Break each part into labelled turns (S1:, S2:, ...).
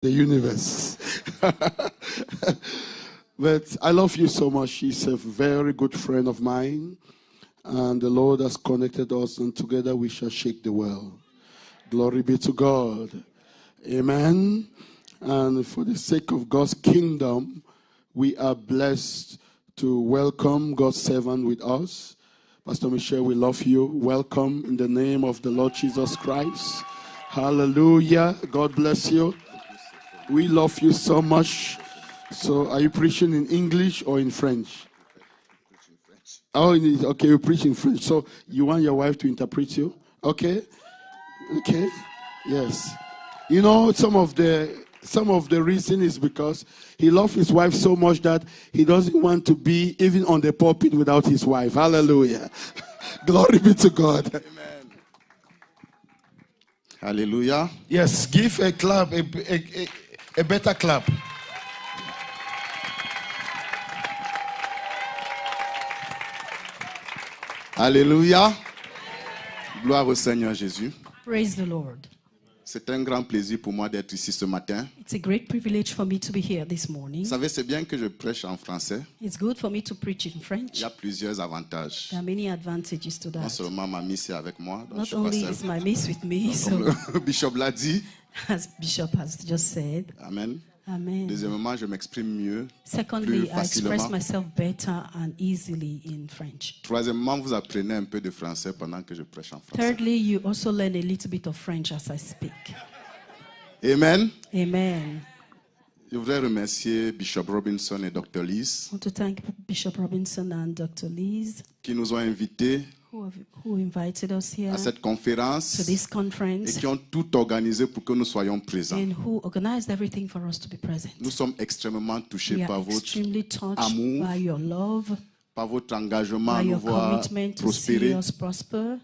S1: the universe. But I love you so much. She's a very good friend of mine. And the Lord has connected us, and together we shall shake the world. Glory be to God. Amen. And for the sake of God's kingdom, we are blessed to welcome God's servant with us. Pastor Michelle, we love you. Welcome in the name of the Lord Jesus Christ. Hallelujah. God bless you. We love you so much. So are you preaching in English or in French? Oh, okay, you preach in French. So you want your wife to interpret you? Okay. Okay. Yes. You know, some of the reason is because he loves his wife so much that he doesn't want to be even on the pulpit without his wife. Hallelujah. Glory be to God.
S2: Amen. Hallelujah.
S1: Yes, give a clap, a better clap.
S2: Alléluia. Gloire au Seigneur Jésus.
S3: Praise the Lord.
S2: C'est un grand plaisir pour moi d'être ici ce matin.
S3: It's a great privilege for me to be here this morning.
S2: Vous savez, c'est bien que je prêche en français.
S3: It's good for me to preach in French.
S2: Il y a plusieurs avantages.
S3: There are many advantages to
S2: Non
S3: that.
S2: seulement ma miss est avec moi, donc
S3: Not
S2: je suis pas
S3: only
S2: seul.
S3: is my miss with me, so
S2: Comme le bishop l'a dit.
S3: as Bishop has just said.
S2: Amen.
S3: Amen.
S2: Deuxièmement, je m'exprime mieux, plus
S3: Secondly, I express
S2: facilement.
S3: myself better and easily in French.
S2: Troisièmement, vous apprenez un peu de français pendant que je prêche en français.
S3: Thirdly, you also learn a little bit of French as I speak.
S2: Amen.
S3: Amen.
S2: Je voudrais remercier Bishop Robinson et Dr. Lise
S3: I want to thank Bishop Robinson and Dr. Lees
S2: qui nous ont invités
S3: who invited us here
S2: à cette
S3: to
S2: conférence
S3: this
S2: et
S3: conference
S2: qui ont tout organisé pour que nous soyons présents.
S3: and who organized everything for us to be present.
S2: Nous sommes extrêmement touchés
S3: We
S2: par
S3: are
S2: votre
S3: extremely touched
S2: amour,
S3: by your love,
S2: par votre engagement à
S3: by
S2: nous
S3: your
S2: voir
S3: commitment to see
S2: prospérer,
S3: us prosper,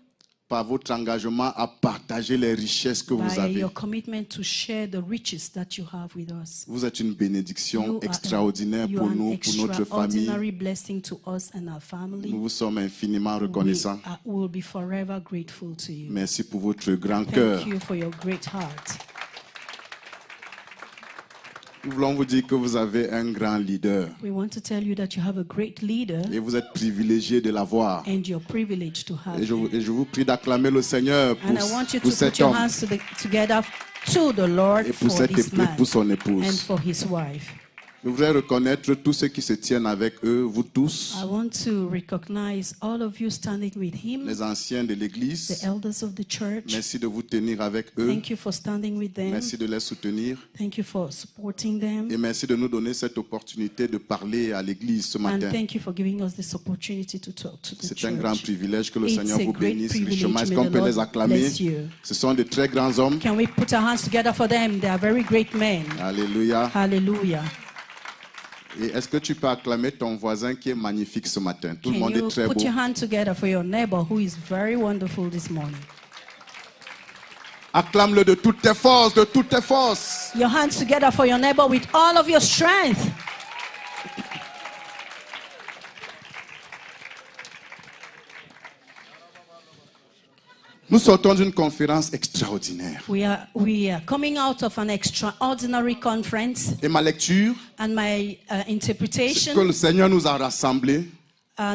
S2: par votre engagement à partager les richesses que vous
S3: by
S2: avez.
S3: your commitment to share the riches that you have with us.
S2: Vous êtes une bénédiction
S3: You
S2: extraordinaire
S3: you
S2: pour
S3: are an
S2: nous, pour notre famille.
S3: extraordinary blessing to us and our family.
S2: Nous vous sommes infiniment reconnaissants.
S3: We will be forever grateful to you.
S2: Merci pour votre grand cœur.
S3: Thank you for your great heart.
S2: Nous voulons vous dire que vous avez un grand leader
S3: We want to tell you that you have a great leader
S2: et vous êtes privilégié de l'avoir.
S3: and you're privileged to have
S2: Et
S3: him.
S2: je vous prie d'acclamer le Seigneur
S3: And I want you
S2: pour
S3: to
S2: cet
S3: put your
S2: homme
S3: hands together to the Lord
S2: et pour
S3: for
S2: cet
S3: this
S2: époux,
S3: man
S2: pour son
S3: and
S2: épouse.
S3: for his wife.
S2: Je voudrais reconnaître tous ceux qui se tiennent avec eux, vous tous,
S3: I want to recognize all of you standing with him,
S2: les anciens de
S3: the
S2: l'Église.
S3: elders of the church.
S2: Merci de vous tenir avec eux.
S3: Thank you for standing with them.
S2: Merci de les soutenir.
S3: Thank you for supporting them.
S2: Et merci de nous donner cette opportunité de parler à l'Église ce
S3: And
S2: matin.
S3: thank you for giving us this opportunity to talk to the
S2: C'est un grand
S3: church.
S2: privilège que le
S3: It's
S2: Seigneur
S3: a
S2: vous
S3: great
S2: bénisse
S3: privilege.
S2: richement. Est-ce
S3: May
S2: qu'on
S3: the
S2: peut les
S3: Lord
S2: acclamer?
S3: bless you.
S2: Ce sont de très grands hommes.
S3: Can we put our hands together for them? They are very great men.
S2: Alléluia.
S3: Hallelujah.
S2: Et est-ce que tu peux acclamer ton voisin qui est magnifique ce matin? Tout le
S3: Can
S2: monde
S3: you
S2: est très
S3: put
S2: beau.
S3: your hand together for your neighbor who is very wonderful this morning?
S2: Acclame-le de toutes tes forces, de toutes tes forces.
S3: Your hands together for your neighbor with all of your strength.
S2: Nous sortons d'une conférence extraordinaire.
S3: We are coming out of an extraordinary conference,
S2: Et ma lecture,
S3: and my
S2: c'est que
S3: interpretation,
S2: le Seigneur nous a rassemblés.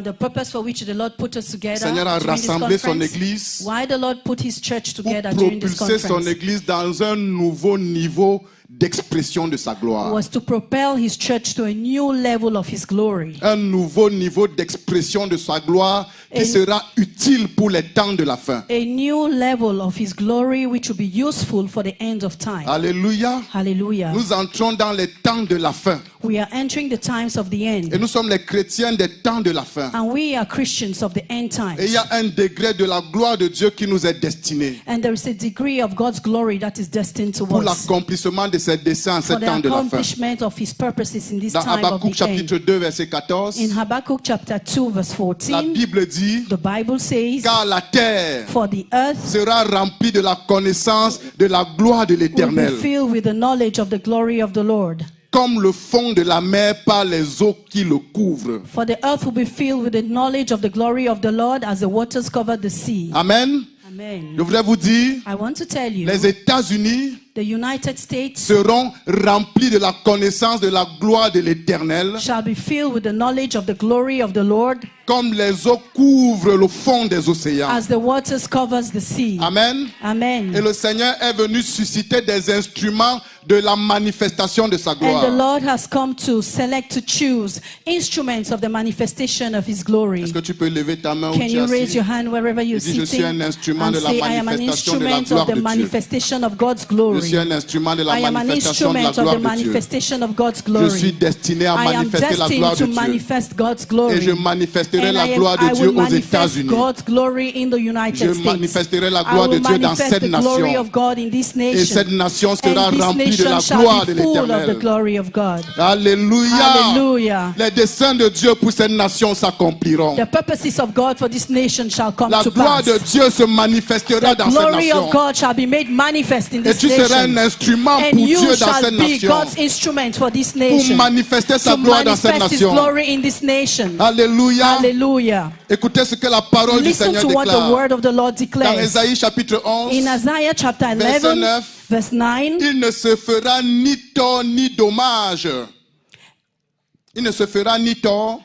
S3: the purpose for which the Lord put us
S2: Le
S3: together
S2: Seigneur a
S3: during this
S2: rassemblé son
S3: conference,
S2: Église
S3: why the Lord put His church
S2: pour
S3: together during this
S2: propulser son
S3: conference
S2: Église dans un nouveau niveau d'expression de sa gloire.
S3: was to propel His church to a new level of His glory.
S2: Un nouveau niveau d'expression de sa gloire qui sera utile pour les temps de la fin.
S3: A new level of His glory which will be useful for the end of time.
S2: Alléluia.
S3: Hallelujah.
S2: Nous entrons dans les temps de la fin.
S3: We are entering the times of the
S2: Et
S3: end.
S2: nous sommes les chrétiens des temps de la fin.
S3: And we are Christians of the end times.
S2: Et il y a un degré de la gloire de Dieu qui nous est destiné
S3: And there is a degree of God's glory that is destined to
S2: pour
S3: us.
S2: l'accomplissement de ses desseins en ce
S3: For the
S2: temps de la fin.
S3: accomplishment of His purposes in this
S2: Dans
S3: time of
S2: Habakkuk
S3: the
S2: chapitre
S3: end.
S2: 2 verset 14,
S3: In Habakkuk chapter 2 verse
S2: la
S3: 14,
S2: Bible dit
S3: the Bible says,
S2: car la terre
S3: for the earth
S2: sera remplie de la connaissance de la gloire de
S3: will
S2: l'Éternel,
S3: be filled with the knowledge of the glory of the Lord.
S2: comme le fond de la mer par les eaux qui le couvrent.
S3: For the earth will be filled with the knowledge of the glory of the Lord as the waters cover the sea.
S2: Amen.
S3: Amen.
S2: Je voudrais vous dire,
S3: I want to tell you
S2: les États-Unis
S3: the United States,
S2: seront remplis de la connaissance de la gloire de l'Éternel,
S3: shall be filled with the knowledge of the glory of the Lord,
S2: comme les eaux couvrent le fond des océans.
S3: as the waters covers the sea.
S2: Amen.
S3: Amen.
S2: Et le Seigneur est venu susciter des instruments de la manifestation de sa
S3: And the
S2: gloire.
S3: Lord has come to select, to choose instruments of the manifestation of His glory.
S2: Est-ce que tu peux lever ta main où
S3: Can
S2: tu es
S3: you raise
S2: assis?
S3: your hand wherever you're
S2: Dis, je suis
S3: sitting
S2: un instrument
S3: and
S2: de la
S3: say, I am an
S2: manifestation de la
S3: instrument
S2: gloire
S3: of the
S2: de Dieu.
S3: manifestation of God's
S2: Je
S3: glory.
S2: suis un instrument de la
S3: I am an
S2: manifestation de la
S3: instrument of the
S2: gloire de Dieu.
S3: manifestation of God's
S2: Je
S3: glory.
S2: suis destiné à
S3: I am
S2: manifester la gloire
S3: destined
S2: de
S3: to
S2: Dieu.
S3: manifest God's glory.
S2: Et je manifesterai
S3: And
S2: la
S3: I
S2: gloire de Dieu
S3: will
S2: aux
S3: manifest
S2: États-Unis.
S3: God's glory in the United
S2: Je
S3: States.
S2: manifesterai la
S3: I
S2: gloire de
S3: will
S2: Dieu dans
S3: manifest
S2: cette
S3: the glory
S2: nation.
S3: of God in this
S2: Et
S3: nation.
S2: cette nation sera
S3: And this
S2: remplie de la
S3: nation
S2: gloire
S3: shall
S2: de
S3: be full of the
S2: l'Éternel.
S3: glory of God.
S2: Alléluia.
S3: Hallelujah.
S2: Les desseins de Dieu pour cette nation s'accompliront.
S3: The purposes of God for this nation shall come
S2: La
S3: to
S2: gloire
S3: pass.
S2: de Dieu se manifestera
S3: The
S2: dans cette
S3: glory
S2: nation.
S3: of God shall be made manifest in
S2: Et
S3: this
S2: tu seras un
S3: nation.
S2: instrument
S3: And
S2: pour
S3: you
S2: Dieu dans
S3: shall
S2: cette
S3: be
S2: nation.
S3: God's instrument for this
S2: Pour
S3: nation.
S2: manifester sa
S3: To
S2: gloire dans cette
S3: manifest His
S2: nation.
S3: glory in this nation.
S2: Alléluia.
S3: Hallelujah.
S2: Écoutez ce que la parole du
S3: Listen
S2: Seigneur
S3: to what the
S2: déclare.
S3: word of the Lord
S2: Dans
S3: declares.
S2: Ésaïe chapitre 11,
S3: In Isaiah chapter
S2: verset
S3: 11,
S2: 9,
S3: verse 9,
S2: il ne se fera ni tort ni dommage. Il ne se fera ni tort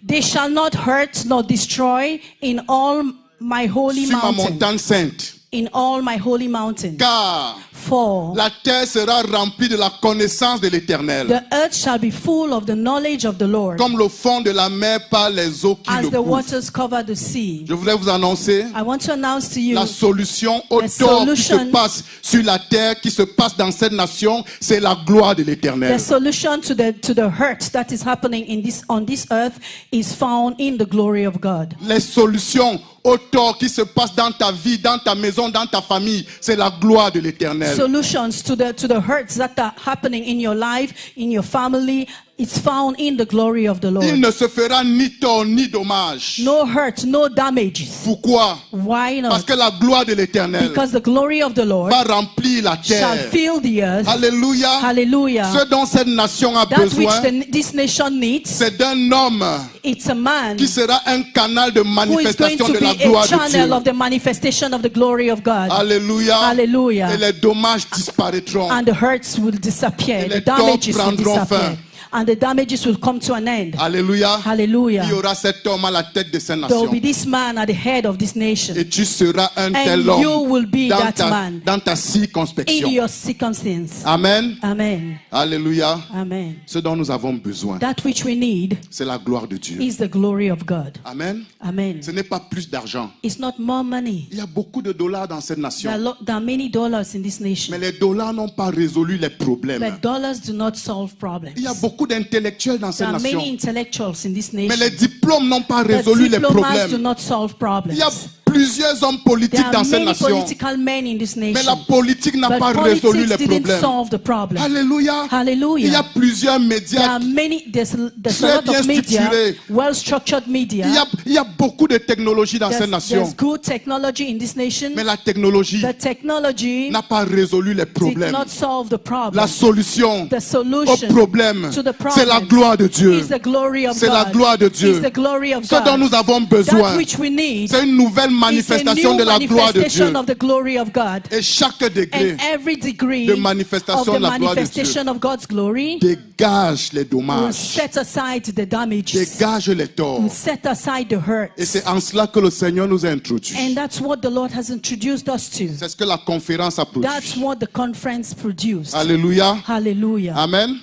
S3: they shall not hurt nor destroy in all my holy
S2: sur ma
S3: mountain.
S2: montagne sainte.
S3: In all my holy mountain.
S2: Car
S3: For
S2: la terre sera remplie de la connaissance de l'Éternel.
S3: the earth shall be full of the knowledge of the Lord,
S2: Comme le fond de la mer par les eaux qui
S3: as
S2: le
S3: the
S2: couvrent.
S3: waters cover the sea.
S2: Je voudrais vous annoncer
S3: I want to announce to you
S2: la solution au
S3: The
S2: tort qui se
S3: solution-
S2: passe sur la terre, qui se passe dans cette nation, c'est la gloire de l'Éternel.
S3: the solution to the hurt that is happening on this earth is found in the glory of God.
S2: Les solutions au tort qui se passe dans ta vie, dans ta maison, dans ta famille, c'est la gloire de l'Éternel.
S3: Solutions to the hurts that are happening in your life, in your family, it's found in the glory of the
S2: Il
S3: Lord.
S2: ne se fera ni tort ni dommage.
S3: No hurt, no damages.
S2: Pourquoi?
S3: Why
S2: Parce
S3: not?
S2: que la gloire de l'Éternel
S3: Because the glory of the Lord
S2: va remplir la
S3: shall
S2: terre.
S3: fill the earth.
S2: Alléluia.
S3: Hallelujah.
S2: Ce dont cette nation a
S3: That which
S2: besoin,
S3: this nation needs,
S2: c'est d'un homme
S3: it's a man
S2: qui sera un canal de
S3: who is going
S2: manifestation
S3: to
S2: de la
S3: be a
S2: gloire de
S3: channel
S2: Dieu.
S3: of the manifestation of the glory of God.
S2: Alléluia.
S3: Hallelujah.
S2: Et les dommages disparaîtront.
S3: And the hurts will disappear.
S2: Et
S3: The
S2: les torts
S3: damages will
S2: prendront
S3: disappear.
S2: fin.
S3: And the damages will come to an end.
S2: Alléluia.
S3: Hallelujah.
S2: Il y aura cet homme à la tête de cette
S3: There will
S2: nation.
S3: be this man at the head of this nation.
S2: Et tu seras un
S3: And
S2: tel
S3: you
S2: homme
S3: will be
S2: dans
S3: that man
S2: dans ta
S3: in
S2: circonspection.
S3: your circumstance.
S2: Amen.
S3: Amen.
S2: Alléluia.
S3: Amen.
S2: Ce dont nous avons besoin,
S3: That which we need
S2: c'est la gloire de Dieu.
S3: is the glory of God.
S2: Amen.
S3: Amen.
S2: Ce n'est pas plus d'argent.
S3: It's not more money.
S2: Il y a beaucoup de dollars dans cette nation.
S3: There are many dollars in this
S2: Mais
S3: nation.
S2: les dollars n'ont pas résolu les problèmes.
S3: But dollars do not solve problems.
S2: Il y a beaucoup d'intellectuels dans
S3: There
S2: cette
S3: are
S2: nation.
S3: many intellectuals in this
S2: Mais les
S3: nation.
S2: diplômes n'ont pas
S3: But
S2: résolu les
S3: diplomas do
S2: problèmes.
S3: not solve
S2: Il y a
S3: problems.
S2: plusieurs hommes politiques
S3: There
S2: dans
S3: are
S2: cette
S3: many
S2: nation.
S3: political men in this
S2: Mais la
S3: nation.
S2: politique n'a
S3: But
S2: pas résolu
S3: politics
S2: les
S3: didn't
S2: problèmes.
S3: solve the problem.
S2: Alléluia.
S3: Hallelujah.
S2: Il y a plusieurs
S3: There
S2: médias.
S3: are many, there's
S2: Très
S3: a lot
S2: bien
S3: of media,
S2: structurés.
S3: well-structured media.
S2: Il y a beaucoup de technologie dans cette nation.
S3: There's good technology in this nation.
S2: Mais la technologie
S3: The technology
S2: n'a pas résolu les
S3: did
S2: problèmes.
S3: not solve the problem.
S2: La solution
S3: The
S2: au
S3: solution
S2: problème,
S3: to the
S2: c'est la
S3: problem
S2: gloire de Dieu.
S3: is the glory of
S2: C'est la
S3: God.
S2: gloire de Dieu.
S3: Is the glory of
S2: Ce dont
S3: God.
S2: nous avons
S3: That
S2: besoin,
S3: which we need
S2: c'est une nouvelle
S3: is a
S2: manifestation
S3: new
S2: de la gloire de Dieu.
S3: manifestation of the glory of God.
S2: Et chaque degré
S3: And every degree
S2: de
S3: of
S2: manifestation
S3: the
S2: de la gloire de Dieu
S3: manifestation of God's glory
S2: dégage les
S3: will
S2: dommages,
S3: set aside the damages,
S2: dégage les torts.
S3: will set aside the
S2: Et
S3: hurts.
S2: c'est en cela que le Seigneur nous a introduits.
S3: And that's what the Lord has introduced us to.
S2: C'est ce que la conférence a
S3: That's
S2: produit.
S3: what the conference produced.
S2: Alléluia.
S3: Hallelujah.
S2: Amen.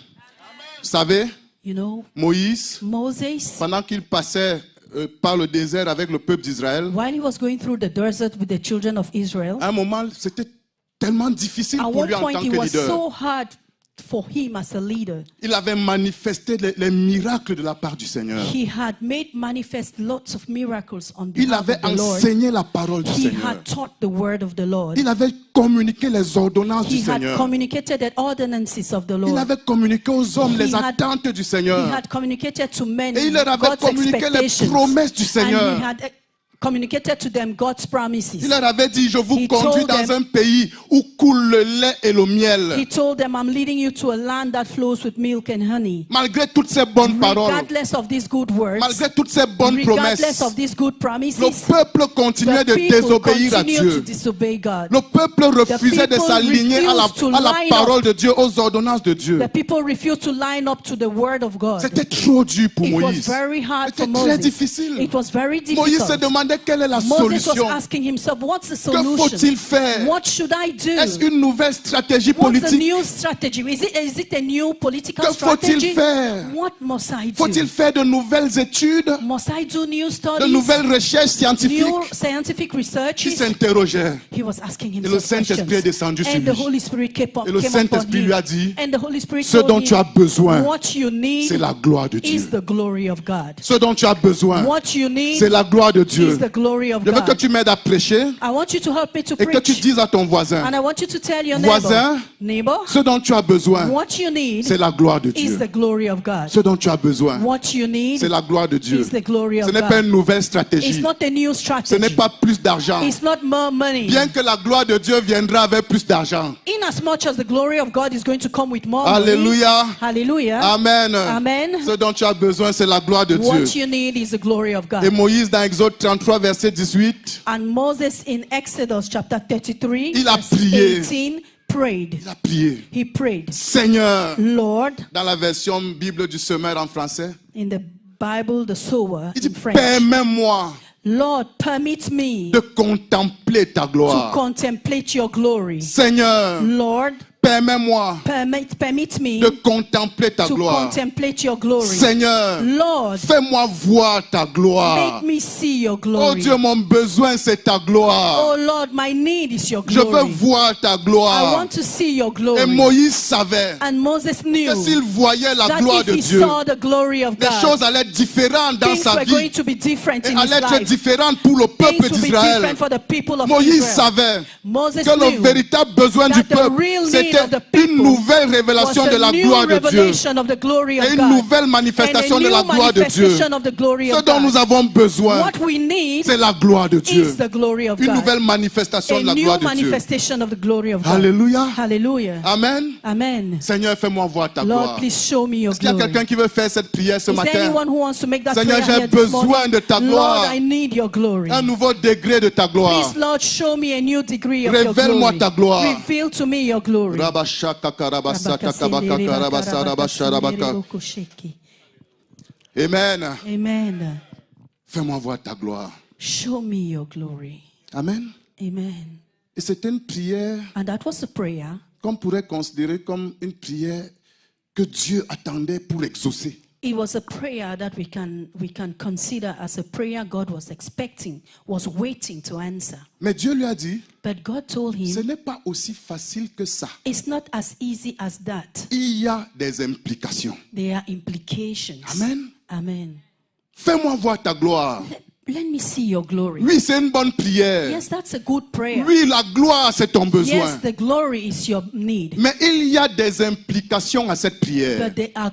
S2: Vous savez,
S3: You know,
S2: Moïse,
S3: Moses,
S2: pendant qu'il passait par le désert avec le peuple d'Israël,
S3: while he was going through the desert with the children of Israel,
S2: à un moment, c'était tellement difficile
S3: at
S2: pour
S3: one
S2: lui en
S3: point
S2: tant
S3: it
S2: que
S3: was
S2: leader.
S3: so hard for him as a leader.
S2: Il avait manifesté les miracles de la part du Seigneur.
S3: He had made manifest lots of miracles on
S2: Il
S3: behalf
S2: avait
S3: of the Lord.
S2: enseigné la parole du
S3: He
S2: Seigneur.
S3: had taught the word of the Lord.
S2: Il avait communiqué les ordonnances du
S3: He had
S2: Seigneur.
S3: communicated the ordinances of the
S2: Il
S3: Lord.
S2: avait communiqué aux hommes les
S3: He had-
S2: attentes du
S3: He
S2: Seigneur.
S3: had communicated to men
S2: Et il leur avait
S3: God's
S2: communiqué les
S3: expectations.
S2: promesses du
S3: And
S2: Seigneur.
S3: he had communicated to them God's promises.
S2: Il leur avait dit, je vous
S3: He
S2: conduis
S3: told
S2: dans
S3: them-
S2: un pays où coule le lait et le miel.
S3: He told them, I'm leading you to a land that flows with milk and honey.
S2: Malgré toutes ces bonnes paroles,
S3: Regardless of these good words,
S2: malgré toutes ces bonnes
S3: regardless
S2: promesses,
S3: of these good
S2: le
S3: promises,
S2: peuple continuait
S3: the
S2: de
S3: people
S2: désobéir à
S3: continue to
S2: Dieu.
S3: disobey God.
S2: Le peuple refusait de
S3: people
S2: s'aligner à
S3: refused to
S2: la
S3: line
S2: parole
S3: up.
S2: de Dieu, aux ordonnances de Dieu.
S3: The people refused to line up to the word of God.
S2: C'était trop dur pour
S3: It was
S2: Moïse.
S3: very hard for
S2: C'était très
S3: Moses.
S2: difficile.
S3: It was very
S2: Moïse se
S3: difficult.
S2: demandait quelle est la
S3: Moses
S2: solution.
S3: was asking himself, what's the
S2: Que faut-il
S3: solution?
S2: faire?
S3: What should I
S2: Est-ce
S3: do?
S2: une nouvelle stratégie
S3: What's the
S2: politique?
S3: new strategy? Is it a new political
S2: Que faut-il
S3: strategy?
S2: faire?
S3: What must I
S2: Faut-il
S3: do?
S2: faire de nouvelles études,
S3: Must I do new
S2: de
S3: studies?
S2: nouvelles recherches scientifiques?
S3: New scientific
S2: Il
S3: researches?
S2: s'interrogeait.
S3: He was asking
S2: Et le
S3: himself
S2: Saint-Esprit est
S3: questions.
S2: descendu sur
S3: And the
S2: lui.
S3: Holy Spirit came
S2: Et le
S3: upon
S2: Saint-Esprit lui a
S3: him.
S2: dit,
S3: And the Holy Spirit
S2: ce
S3: told
S2: dont tu as
S3: him,
S2: besoin,
S3: what you need
S2: c'est la gloire de
S3: is
S2: Dieu.
S3: the glory of God.
S2: Ce dont tu as besoin,
S3: What you need
S2: c'est la gloire de Dieu.
S3: is the glory of
S2: Je veux que
S3: God.
S2: tu m'aides à prêcher
S3: I want you to help me to
S2: et que tu
S3: preach.
S2: dises à ton voisin,
S3: And I want you to tell your
S2: Voisin,
S3: neighbor,
S2: ce dont tu as besoin,
S3: what you need
S2: c'est la gloire de
S3: is
S2: Dieu.
S3: the glory of God.
S2: Ce dont tu as besoin,
S3: What you need
S2: c'est la gloire de Dieu.
S3: is the glory
S2: Ce
S3: of
S2: n'est pas une
S3: God.
S2: nouvelle
S3: It's
S2: stratégie.
S3: not a new
S2: Ce n'est
S3: strategy.
S2: pas plus d'argent.
S3: It's not more money.
S2: Bien que la gloire de Dieu viendra avec plus d'argent.
S3: In as much as the glory of God is going to come with more
S2: Alléluia.
S3: money. Hallelujah.
S2: Amen.
S3: Amen.
S2: Ce dont tu as besoin, c'est la gloire de Dieu.
S3: What you need is the glory of
S2: Et
S3: God.
S2: Moïse, dans Exode 33, verset 18,
S3: And Moses in Exodus chapter 33,
S2: Il a
S3: verse
S2: prié.
S3: 18, prayed.
S2: il a prié.
S3: He prayed,
S2: Seigneur,
S3: Lord,
S2: dans la version Bible du Semeur en français,
S3: in the Bible, the sower,
S2: il dit,
S3: in French,
S2: permets-moi
S3: Lord, permit me
S2: de contempler ta
S3: to
S2: gloire.
S3: contemplate your glory.
S2: Seigneur,
S3: Lord,
S2: permets-moi
S3: permit me
S2: de contempler ta
S3: to
S2: gloire.
S3: contemplate your glory.
S2: Seigneur,
S3: Lord,
S2: fais-moi voir ta gloire.
S3: make me see your
S2: Oh
S3: glory.
S2: Dieu, mon besoin, c'est ta gloire.
S3: Oh Lord, my need is your
S2: Je veux
S3: glory.
S2: voir ta
S3: I
S2: gloire.
S3: want to see your
S2: Et
S3: glory.
S2: Moïse savait
S3: And Moses knew
S2: que s'il voyait la
S3: that
S2: gloire
S3: if
S2: de
S3: he
S2: Dieu,
S3: saw the glory of
S2: les
S3: God,
S2: choses allaient être différentes dans
S3: things
S2: sa
S3: were going
S2: vie
S3: to be different
S2: et
S3: in his
S2: allaient être
S3: life.
S2: différentes pour le
S3: Things
S2: peuple
S3: will be
S2: d'Israël.
S3: different for the people of
S2: Moïse
S3: Israel.
S2: savait
S3: Moses
S2: que le
S3: knew
S2: véritable besoin
S3: that
S2: du
S3: the
S2: peuple,
S3: real need
S2: c'était
S3: of the
S2: une
S3: people
S2: nouvelle révélation
S3: was
S2: de
S3: a
S2: la
S3: new
S2: gloire de Dieu
S3: revelation of the glory of
S2: et une
S3: God.
S2: nouvelle
S3: And a
S2: manifestation de la
S3: new
S2: gloire de Dieu.
S3: manifestation of the glory
S2: Ce
S3: of
S2: dont nous
S3: God.
S2: avons besoin,
S3: What we need
S2: c'est la gloire de Dieu.
S3: is the glory of
S2: Une
S3: God.
S2: nouvelle manifestation
S3: A
S2: de la
S3: new
S2: gloire de Dieu.
S3: manifestation of the glory of God.
S2: Alléluia.
S3: Hallelujah.
S2: Amen.
S3: Amen.
S2: Seigneur, fais-moi voir ta
S3: Lord,
S2: gloire.
S3: please show me your
S2: Est-ce qu'il y a
S3: glory.
S2: quelqu'un qui veut faire cette prière ce
S3: Is there
S2: matin?
S3: anyone who wants to make that
S2: Seigneur,
S3: prayer
S2: j'ai
S3: here this
S2: besoin
S3: morning?
S2: de ta gloire.
S3: Lord, I need your glory.
S2: Un nouveau degré de ta gloire.
S3: Please, Lord, show me a new degree of your
S2: Révèle-moi
S3: glory.
S2: ta gloire.
S3: Reveal to me your glory.
S2: Amen.
S3: Amen.
S2: Fais-moi voir ta gloire.
S3: Show me your glory.
S2: Amen.
S3: Amen.
S2: Et c'était une prière
S3: And that was a prayer
S2: qu'on pourrait considérer comme une prière que Dieu attendait pour exaucer.
S3: It was a prayer that we can consider as a prayer God was expecting, was waiting to answer.
S2: Mais Dieu lui a dit,
S3: But God told
S2: ce
S3: him,
S2: n'est pas aussi facile que ça.
S3: it's not as easy as that.
S2: Il y a des implications.
S3: There are implications.
S2: Amen.
S3: Amen.
S2: Fais-moi voir ta gloire.
S3: Let me see your glory.
S2: Oui, c'est une bonne prière.
S3: Yes, that's a good prayer.
S2: Oui, la gloire, c'est ton besoin.
S3: Yes, the glory is your need.
S2: Mais il y a des implications à cette prière.
S3: But there are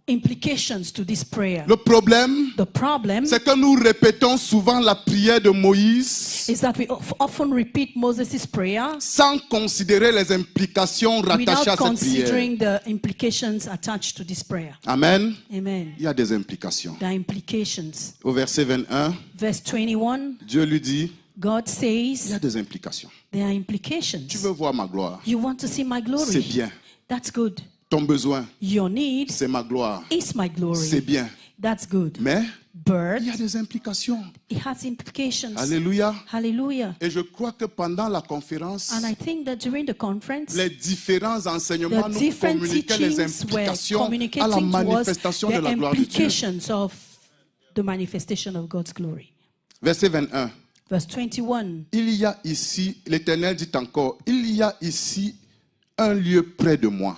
S3: implications to this prayer.
S2: Le problème,
S3: The problem
S2: c'est que nous répétons souvent la prière de Moïse
S3: is that we often repeat Moses' prayer
S2: sans considérer les implications rattachées à
S3: without
S2: cette prière.
S3: considering the implications attached to this prayer.
S2: Amen.
S3: Amen.
S2: Il y a des implications.
S3: There are implications.
S2: Au verset 21,
S3: Verse 21,
S2: Dieu lui dit,
S3: God
S2: il y a
S3: says,
S2: des implications.
S3: there are
S2: Tu
S3: implications.
S2: veux voir ma gloire.
S3: You want to see my
S2: C'est
S3: glory?
S2: bien.
S3: That's good.
S2: Ton besoin,
S3: Your need
S2: c'est ma gloire.
S3: is my
S2: C'est
S3: glory.
S2: bien.
S3: That's good.
S2: Mais
S3: But
S2: il y a des implications.
S3: it has implications.
S2: Alléluia.
S3: Hallelujah.
S2: Et je crois que pendant la conférence,
S3: And I think that during the conference,
S2: les différents enseignements
S3: the
S2: nous
S3: different
S2: communiquaient les
S3: teachings were
S2: implications à la
S3: communicating to us
S2: manifestation de
S3: the
S2: la gloire de Dieu.
S3: implications of the manifestation of God's glory.
S2: Verset 21.
S3: Verse 21.
S2: Il y a ici, l'Éternel dit encore, il y a ici un lieu près de moi.